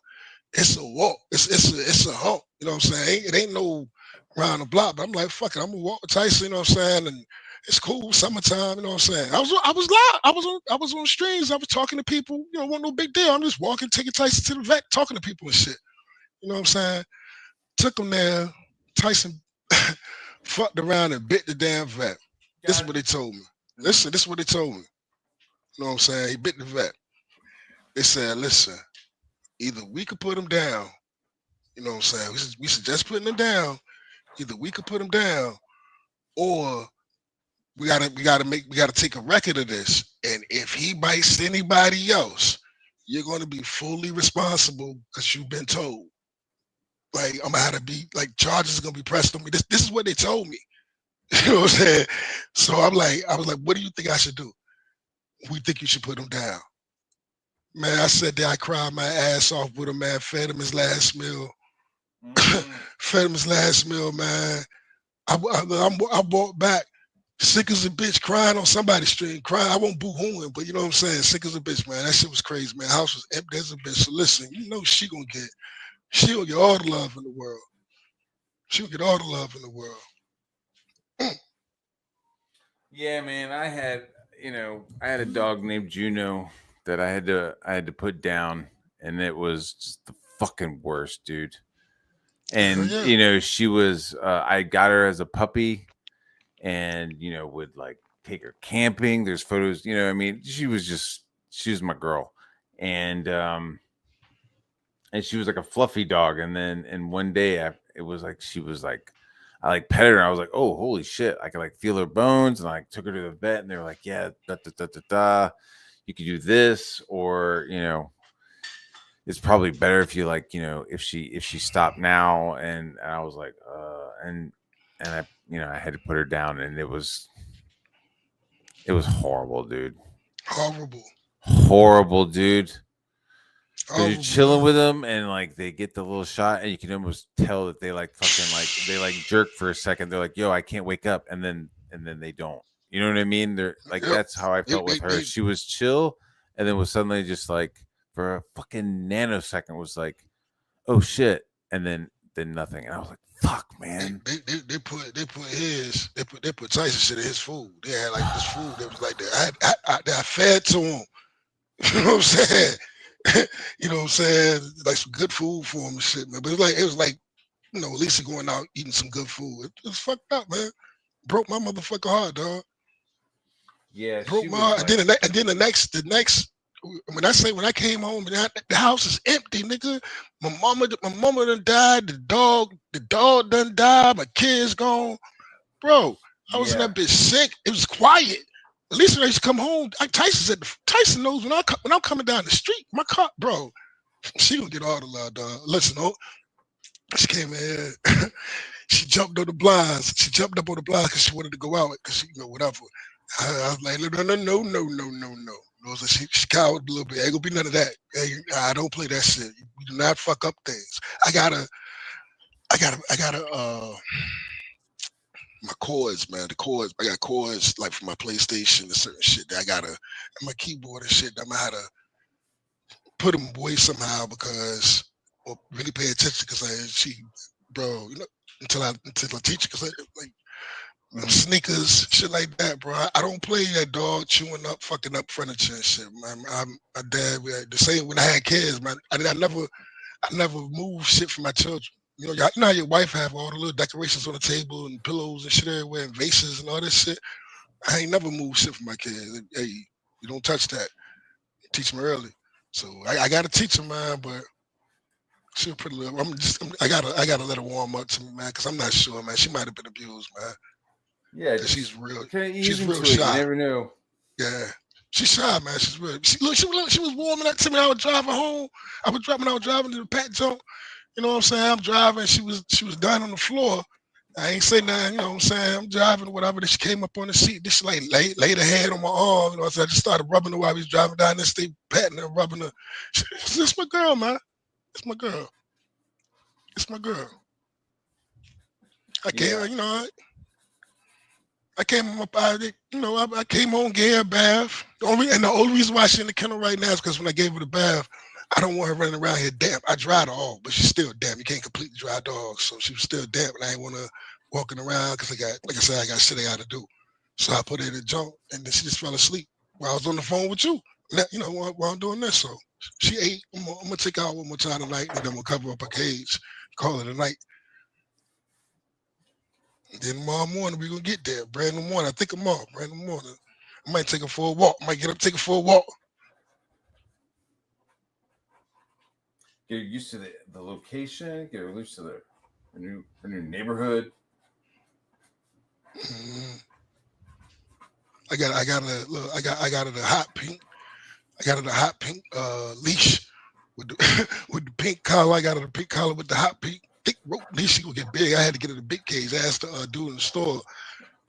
It's a walk. It's a hump. You know what I'm saying? It ain't no round the block. But I'm like, fuck it. I'm gonna walk with Tyson. You know what I'm saying? And it's cool. Summertime. You know what I'm saying? I was on streams. I was talking to people. You know, wasn't no big deal. I'm just walking, taking Tyson to the vet, talking to people and shit. You know what I'm saying? Took him there. Tyson fucked around and bit the damn vet. This is what they told me. Listen, this is what they told me. You know what I'm saying? He bit the vet. They said, listen, either we could put him down. You know what I'm saying? We suggest putting him down. Either we could put him down, or we gotta take a record of this. And if he bites anybody else, you're gonna be fully responsible because you've been told. Like I'm gonna have to be like charges are gonna be pressed on me. This is what they told me. You know what I'm saying? So I was like, what do you think I should do? We think you should put him down. Man, I sat there, I cried my ass off with him, man. Fed him his last meal. Fed him his last meal, man. I walked back, sick as a bitch, crying on somebody's stream, crying. I won't boo-hooing, but you know what I'm saying? Sick as a bitch, man. That shit was crazy, man. House was empty as a bitch. So listen, you know she'll get all the love in the world. She'll get all the love in the world. Yeah, man. I had a dog named Juno that I had to put down, and it was just the fucking worst, dude. And Yeah. she was I got her as a puppy, and would like take her camping. There's photos, I mean, she was my girl. And she was like a fluffy dog. And one day it was like she was like, I like petted her. I was like, oh, holy shit. I could like feel her bones. And I took her to the vet, and they were like, yeah, you could do this, or, it's probably better if you like, if she stopped now. And I was like, and I, I had to put her down, and it was horrible, dude. Horrible, dude. Because you're chilling with them, and like they get the little shot, and you can almost tell that they like fucking like they like jerk for a second. They're like, "Yo, I can't wake up," and then they don't. You know what I mean? They're like, that's how I felt with her. She was chill, and then was suddenly just like for a fucking nanosecond was like, "Oh shit," and then nothing, and I was like, "Fuck, man." They put Tyson shit in his food. They had like this food that was like that. I fed to him. You know what I'm saying? You know what I'm saying? Like some good food for him and shit, man. But it was like, at least going out eating some good food. It was fucked up, man. Broke my motherfucking heart, dog. Yeah, broke my heart. And then the next when I came home and the house is empty, nigga. My mama done died. The dog done died. My kids gone, bro. I was in that bitch sick. It was quiet. At least when I used to come home, Tyson knows when I'm coming down the street, my car, bro, she gonna get all the love, dog. Listen, she came in here, she jumped on the blinds. She jumped up on the blinds because she wanted to go out because she, whatever. I was like, no. So she cowered a little bit. Ain't gonna be none of that. Hey, I don't play that shit. You do not fuck up things. I gotta my cords, man. The cords, I got cords like for my PlayStation and certain shit that I gotta, and my keyboard and shit. I'm gonna have to put them away somehow because, or really pay attention because bro, until I teach it because like sneakers, shit like that, bro. I don't play that dog chewing up, fucking up furniture and shit, man. My dad, the same when I had kids, man. I never moved shit for my children. You know how your wife have all the little decorations on the table and pillows and shit everywhere and vases and all that shit. I ain't never moved shit for my kids. Hey, you don't touch that. Teach them early. So I gotta teach them, man. But she'll pretty little. I gotta let her warm up to me, man, because I'm not sure, man. She might have been abused, man. Yeah, she's real. She's real shy. You never know. Yeah. She's shy, man. She's real. She was warming up to me. I was driving home. I was driving to the Pat Junk. You know what I'm saying? I'm driving. She was down on the floor. I ain't say nothing. You know what I'm saying? I'm driving, whatever. She came up on the seat. This like laid her head on my arm. So I just started rubbing her while we was driving down the street, patting her, rubbing her. It's my girl, man. It's my girl. I can't, I came up, I came home, gave her a bath. The only reason why she's in the kennel right now is because when I gave her the bath, I don't want her running around here damp. I dried her off, but she's still damp. You can't completely dry dogs, so she was still damp, and I didn't want her walking around because like I said, I got shit I got to do. So I put her in the junk, and then she just fell asleep while I was on the phone with you. While I'm doing this, so she ate. I'm gonna take her out one more time tonight, and then I'm gonna cover up her cage, call it a night. And then tomorrow morning we're gonna get there. Brand new morning. I think tomorrow, brand new morning. I might take her for a walk. I might get up, take her for a walk. Get used to the location. Get used to the new neighborhood. Mm-hmm. I got her the hot pink. I got her the hot pink leash with the with the pink collar. I got her the pink collar with the hot pink thick rope leash. She gonna get big. I had to get her the big cage. I asked the dude in the store.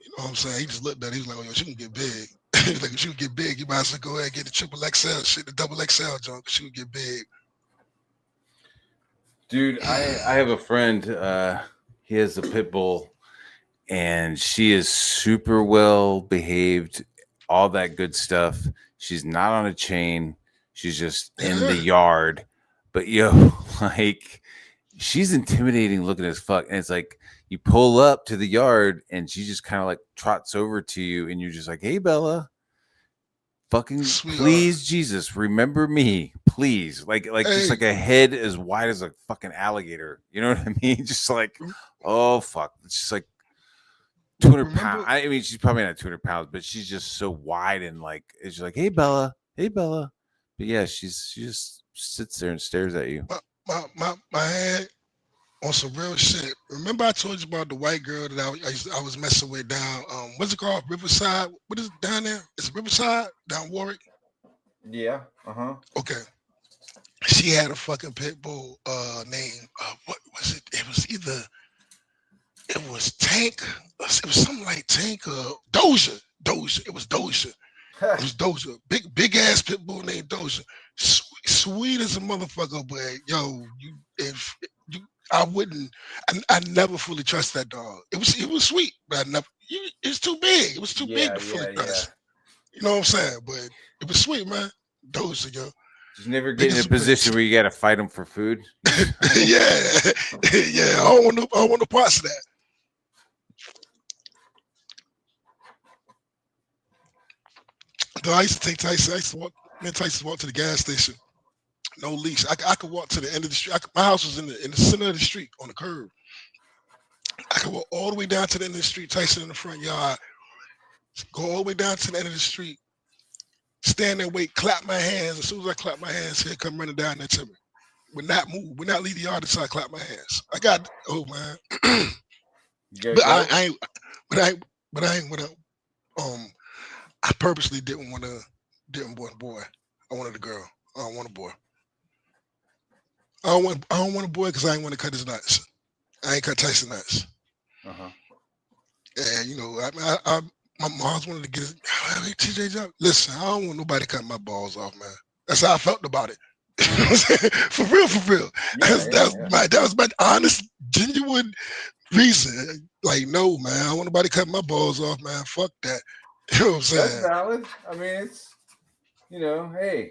You know what I'm saying? He just looked at it. He was like, "Oh, yo, she can get big." He's like, "If she can get big, you might as well go ahead and get the triple XL shit, the double XL junk. She can get big." Dude, I have a friend. He has a pit bull, and she is super well behaved. All that good stuff. She's not on a chain. She's just in the yard. But yo, like, she's intimidating looking as fuck. And it's like you pull up to the yard and she just kind of like trots over to you and you're just like, "Hey, Bella, fucking please, Jesus, remember me, please." Like just like a head as wide as a fucking alligator. You know what I mean? Just like, oh fuck. It's just like 200 pounds. I mean, she's probably not 200 pounds, but she's just so wide and like, it's just like, "Hey, Bella, hey, Bella." But yeah, she just sits there and stares at you. My head on some real shit. Remember I told you about the white girl that I was messing with down, what's it called? Riverside? What is it down there? It's Riverside down Warwick? Yeah. Okay. She had a fucking pit bull name. What was it? It was Tank. It was something like Tank or Doja. It was Doja. It was Doja. Big ass pit bull named Doja. Sweet as a motherfucker, but yo, I never fully trust that dog. It was sweet, but it's too big. It was too big to fully trust. You know what I'm saying? But it was sweet, man. Doja, yo. Just never get in a position where you got to fight them for food. yeah. I don't want no parts of that. Though I used to take Tyson. I used to walk. Me and Tyson walk to the gas station. No leash. I could walk to the end of the street. My house was in the center of the street on the curb. I could walk all the way down to the end of the street. Tyson in the front yard. Go all the way down to the end of the street. Stand there, wait, clap my hands. As soon as I clap my hands, he'll come running down there to me. Would not move. Would not leave the yard until I clap my hands. Oh man. But I ain't with a I purposely didn't want a boy. I wanted a girl. I don't want a boy. I don't want a boy because I ain't want to cut his nuts. I ain't cut Tyson nuts. And you know, my mom's wanted to get his TJ job. Listen, I don't want nobody cutting my balls off, man. That's how I felt about it. For real. That was my honest, genuine reason. Like, no, man, I don't want nobody cutting my balls off, man. Fuck that. You know what I'm saying? That's valid. I mean, it's, hey,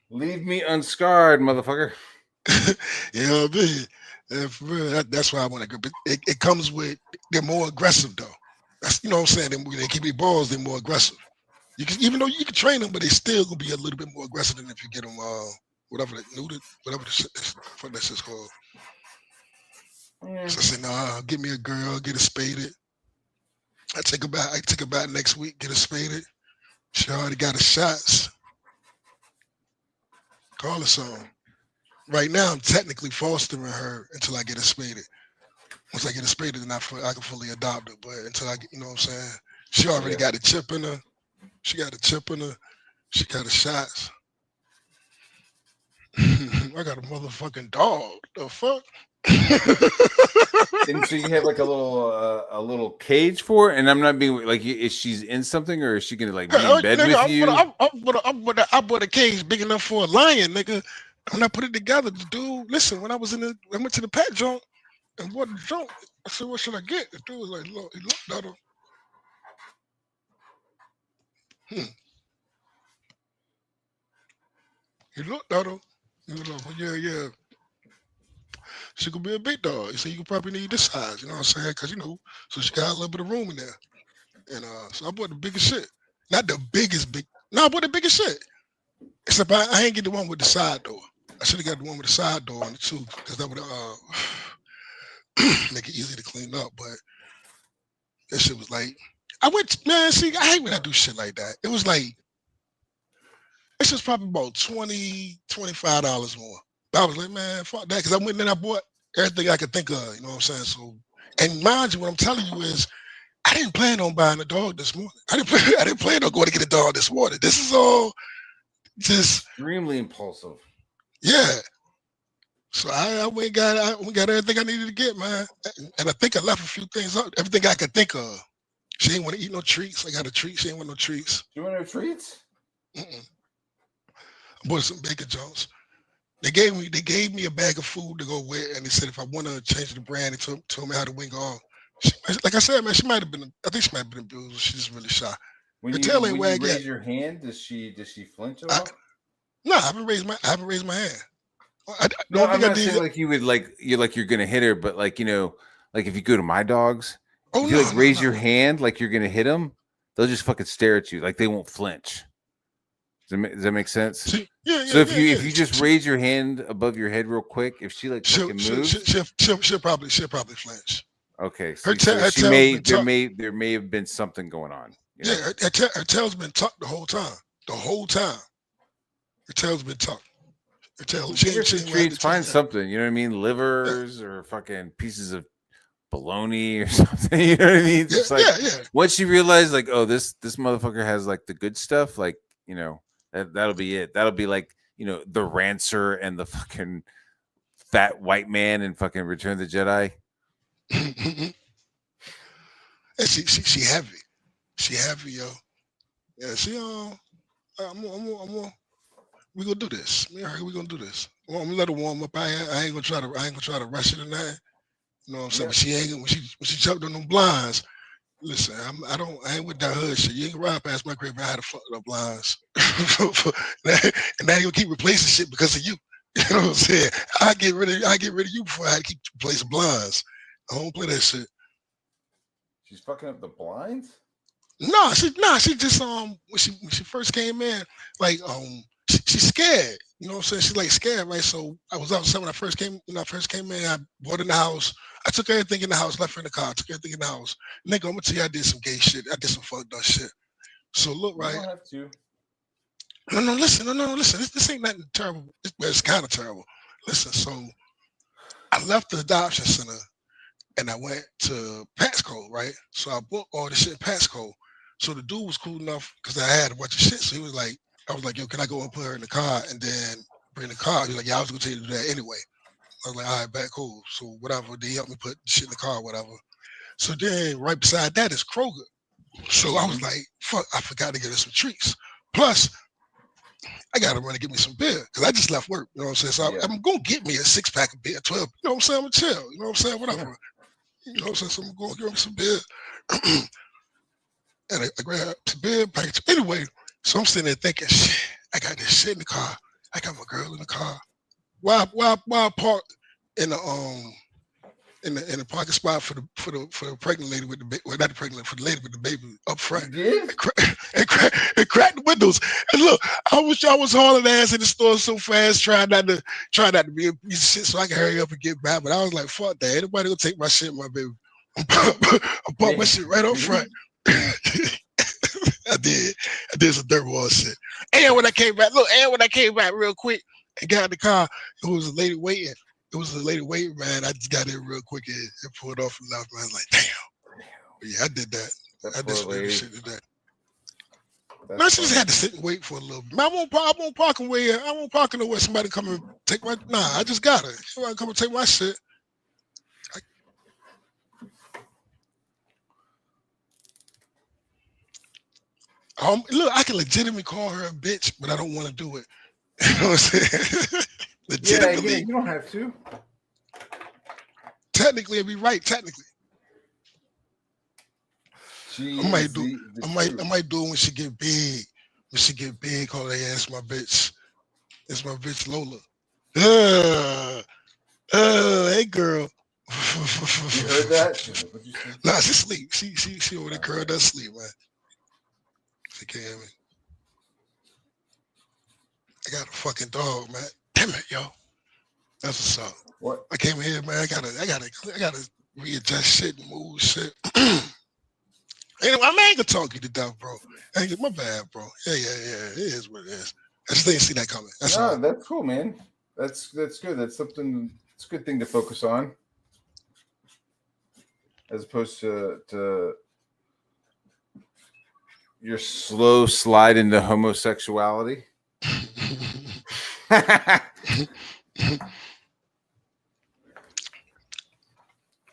leave me unscarred, motherfucker. You know what I mean? And for real, that's why I want to go. But it comes with, they're more aggressive though. That's, you know what I'm saying? They keep their balls, they're more aggressive. Even though you can train them, but they still gonna be a little bit more aggressive than if you get them whatever the shit's called. So I said, "No, give me a girl, get her spaded. I take her back next week, get her spaded. She already got her shots. Call her something. Right now, I'm technically fostering her until I get her spaded. Once I get her spaded, then I can fully adopt her. But until I get, you know what I'm saying? She already got a chip in her. She got a chip in her. She got her shots. I got a motherfucking dog. The fuck? And so you have like a little cage for it, and I'm not being like, is she's in something, or is she gonna like be in bed with you? I bought a cage big enough for a lion, nigga. When I put it together, the dude, listen, when I went to the pet joint and bought the joint, I said, "What should I get?" The dude was like, "Look, he looked at her. He looked at her. He was like, well, yeah. She could be a big dog. He said you could probably need this size, you know what I'm saying? Because, so she got a little bit of room in there. And so I bought the biggest shit. Not the biggest big. No, I bought the biggest shit. Except I ain't get the one with the side door. I should have got the one with the side door on it too, because that would make it easy to clean up. But that shit was like, see, I hate when I do shit like that. It was like, it's just probably about $20, $25 more. But I was like, man, fuck that. Because I went and I bought everything I could think of, you know what I'm saying? So, and mind you, what I'm telling you is, I didn't plan on buying a dog this morning. I didn't plan on going to get a dog this morning. This is all just extremely impulsive. Yeah. So I went and got everything I needed to get, man. And I think I left a few things up, everything I could think of. She ain't want to eat no treats. I got a treat. She ain't want no treats. You want no treats? I bought some Bacon Jones. They gave me a bag of food to go with, and they said if I want to change the brand, they told me how to wing off. Like I said, man, she might have been. I think she might have been abused. She's just really shy. When Her you, tail ain't when wagged you yet. raise your hand, does she flinch at all? No, I haven't raised my hand. No, I'm not saying like you would you're gonna hit her, but like like if you go to my dogs, if you raise your hand like you're gonna hit them, they'll just fucking stare at you, like they won't flinch. Does that make sense? Yeah. So if you just raise your hand above your head real quick, if she like fucking moves, she'll probably flinch. Okay, so there may have been something going on. Yeah, her tail's been tucked the whole time. Her tail's been tucked. Her tail. She find something. You know what I mean? Livers or fucking pieces of bologna or something. You know what I mean? Just once she realized, like, oh, this motherfucker has like the good stuff. Like, that'll be it. That'll be like the Rancer and the fucking fat white man in fucking Return of the Jedi. And she heavy. She heavy, yo. Yeah, we gonna do this. We gonna do this. I'm gonna let her warm up. I ain't gonna try to rush it or nothing. You know what I'm saying? But she ain't when she jumped on them blinds. Listen, I ain't with that hood shit. You ain't gonna ride past my crib and I had to fuck the blinds. And now you'll keep replacing shit because of you. You know what I'm saying? I get rid of you before I keep replacing blinds. I don't play that shit. She's fucking up the blinds? No, she just when she first came in, like she's scared. You know what I'm saying? She's like scared, right? So I was outside when I first came in. I bought in the house. I took everything in the house, left her in the car, took everything in the house. Nigga, I'm gonna tell you, I did some gay shit. I did some fucked up shit. So look, right? You don't have to. No, listen. This ain't nothing terrible. It's kind of terrible. Listen, so I left the adoption center and I went to Patsco, right? So I bought all the shit in Patsco. So the dude was cool enough because I had a bunch of shit. So he was like, I was like, yo, can I go and put her in the car and then bring the car? He was like, yeah, I was gonna tell you to do that anyway. I was like, all right, back, cool. So whatever, they helped me put shit in the car, whatever. So then right beside that is Kroger. So I was like, fuck, I forgot to get her some treats. Plus, I gotta run and get me some beer because I just left work. You know what I'm saying? So I'm gonna get me a 6-pack of beer, 12. You know what I'm saying? I'm gonna chill. You know what I'm saying? Whatever. Yeah. You know what I'm saying? So I'm gonna go get me some beer. And I grabbed some beer package. Anyway, so I'm sitting there thinking, shit, I got this shit in the car. I got my girl in the car. Why park in the parking spot for the pregnant lady with the baby? Well, not the pregnant, for the lady with the baby up front. You did? And crack the windows. And look, I was hauling ass in the store so fast, trying not to be a piece of shit so I can hurry up and get back. But I was like, fuck that. Anybody gonna take my shit, my baby? I bought my shit right up front. I did some dirt wall shit. And when I came back real quick and got in the car, it was a lady waiting. Man. I just got in real quick and pulled off and left. Man, I was like, damn. But yeah, I did that. I did some shit to that. Man, I just had to sit and wait for a little bit. Man, I won't park anywhere. I won't park nowhere. Somebody come and take my. Nah, I just got it. Somebody come and take my shit. Look, I can legitimately call her a bitch, but I don't want to do it. You know what I'm saying? Legitimately. Yeah, you don't have to. Technically, it'd be right. Technically. She I might is do. the I truth. might do it when she get big. When she get big, call her ass my bitch. It's my bitch Lola. Hey girl. You heard that? What'd you say? Nah, she sleep. She over there curled up sleep, man. She can't hear me. I got a fucking dog, man. Damn it, yo. That's what's up. What? I came here, man. I gotta readjust shit and move shit. Anyway, I ain't gonna talk you to death, bro. My bad, bro. Yeah. It is what it is. I just didn't see that coming. That's No, all. that's cool, man. That's good. That's something. It's a good thing to focus on, as opposed to your slow slide into homosexuality.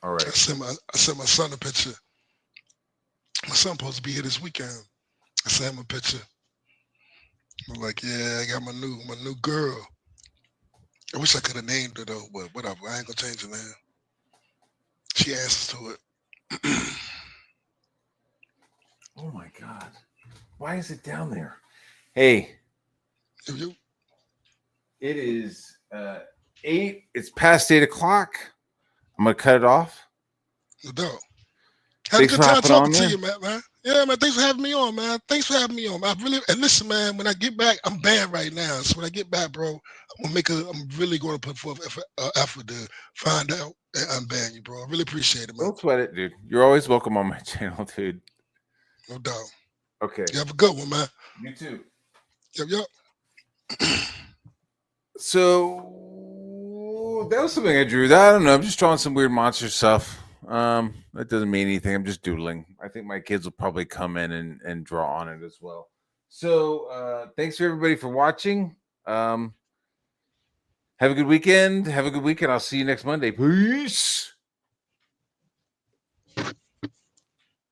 All right. I sent my son a picture. My son supposed to be here this weekend. I sent him a picture. I'm like, yeah, I got my new girl. I wish I could have named her though, but whatever. I ain't gonna change her name. She answers to it. Oh my God. Why is it down there? Hey, You it is 8. It's past 8:00. I'm gonna cut it off. no doubt. Had Thanks a for good time hopping talking on, to man. you, man. Yeah, man. Thanks for having me on, man. Thanks for having me on. And listen, man. When I get back, I'm banned right now. So when I get back, bro, I'm really going to put forth effort to find out and unban you, bro. I really appreciate it, man. Don't sweat it, dude. You're always welcome on my channel, dude. No doubt. Okay. You have a good one, man. You too. Yep. So that was something I drew. I don't know. I'm just drawing some weird monster stuff. That doesn't mean anything. I'm just doodling. I think my kids will probably come in and draw on it as well. So thanks for everybody for watching. Have a good weekend. I'll see you next Monday. Peace.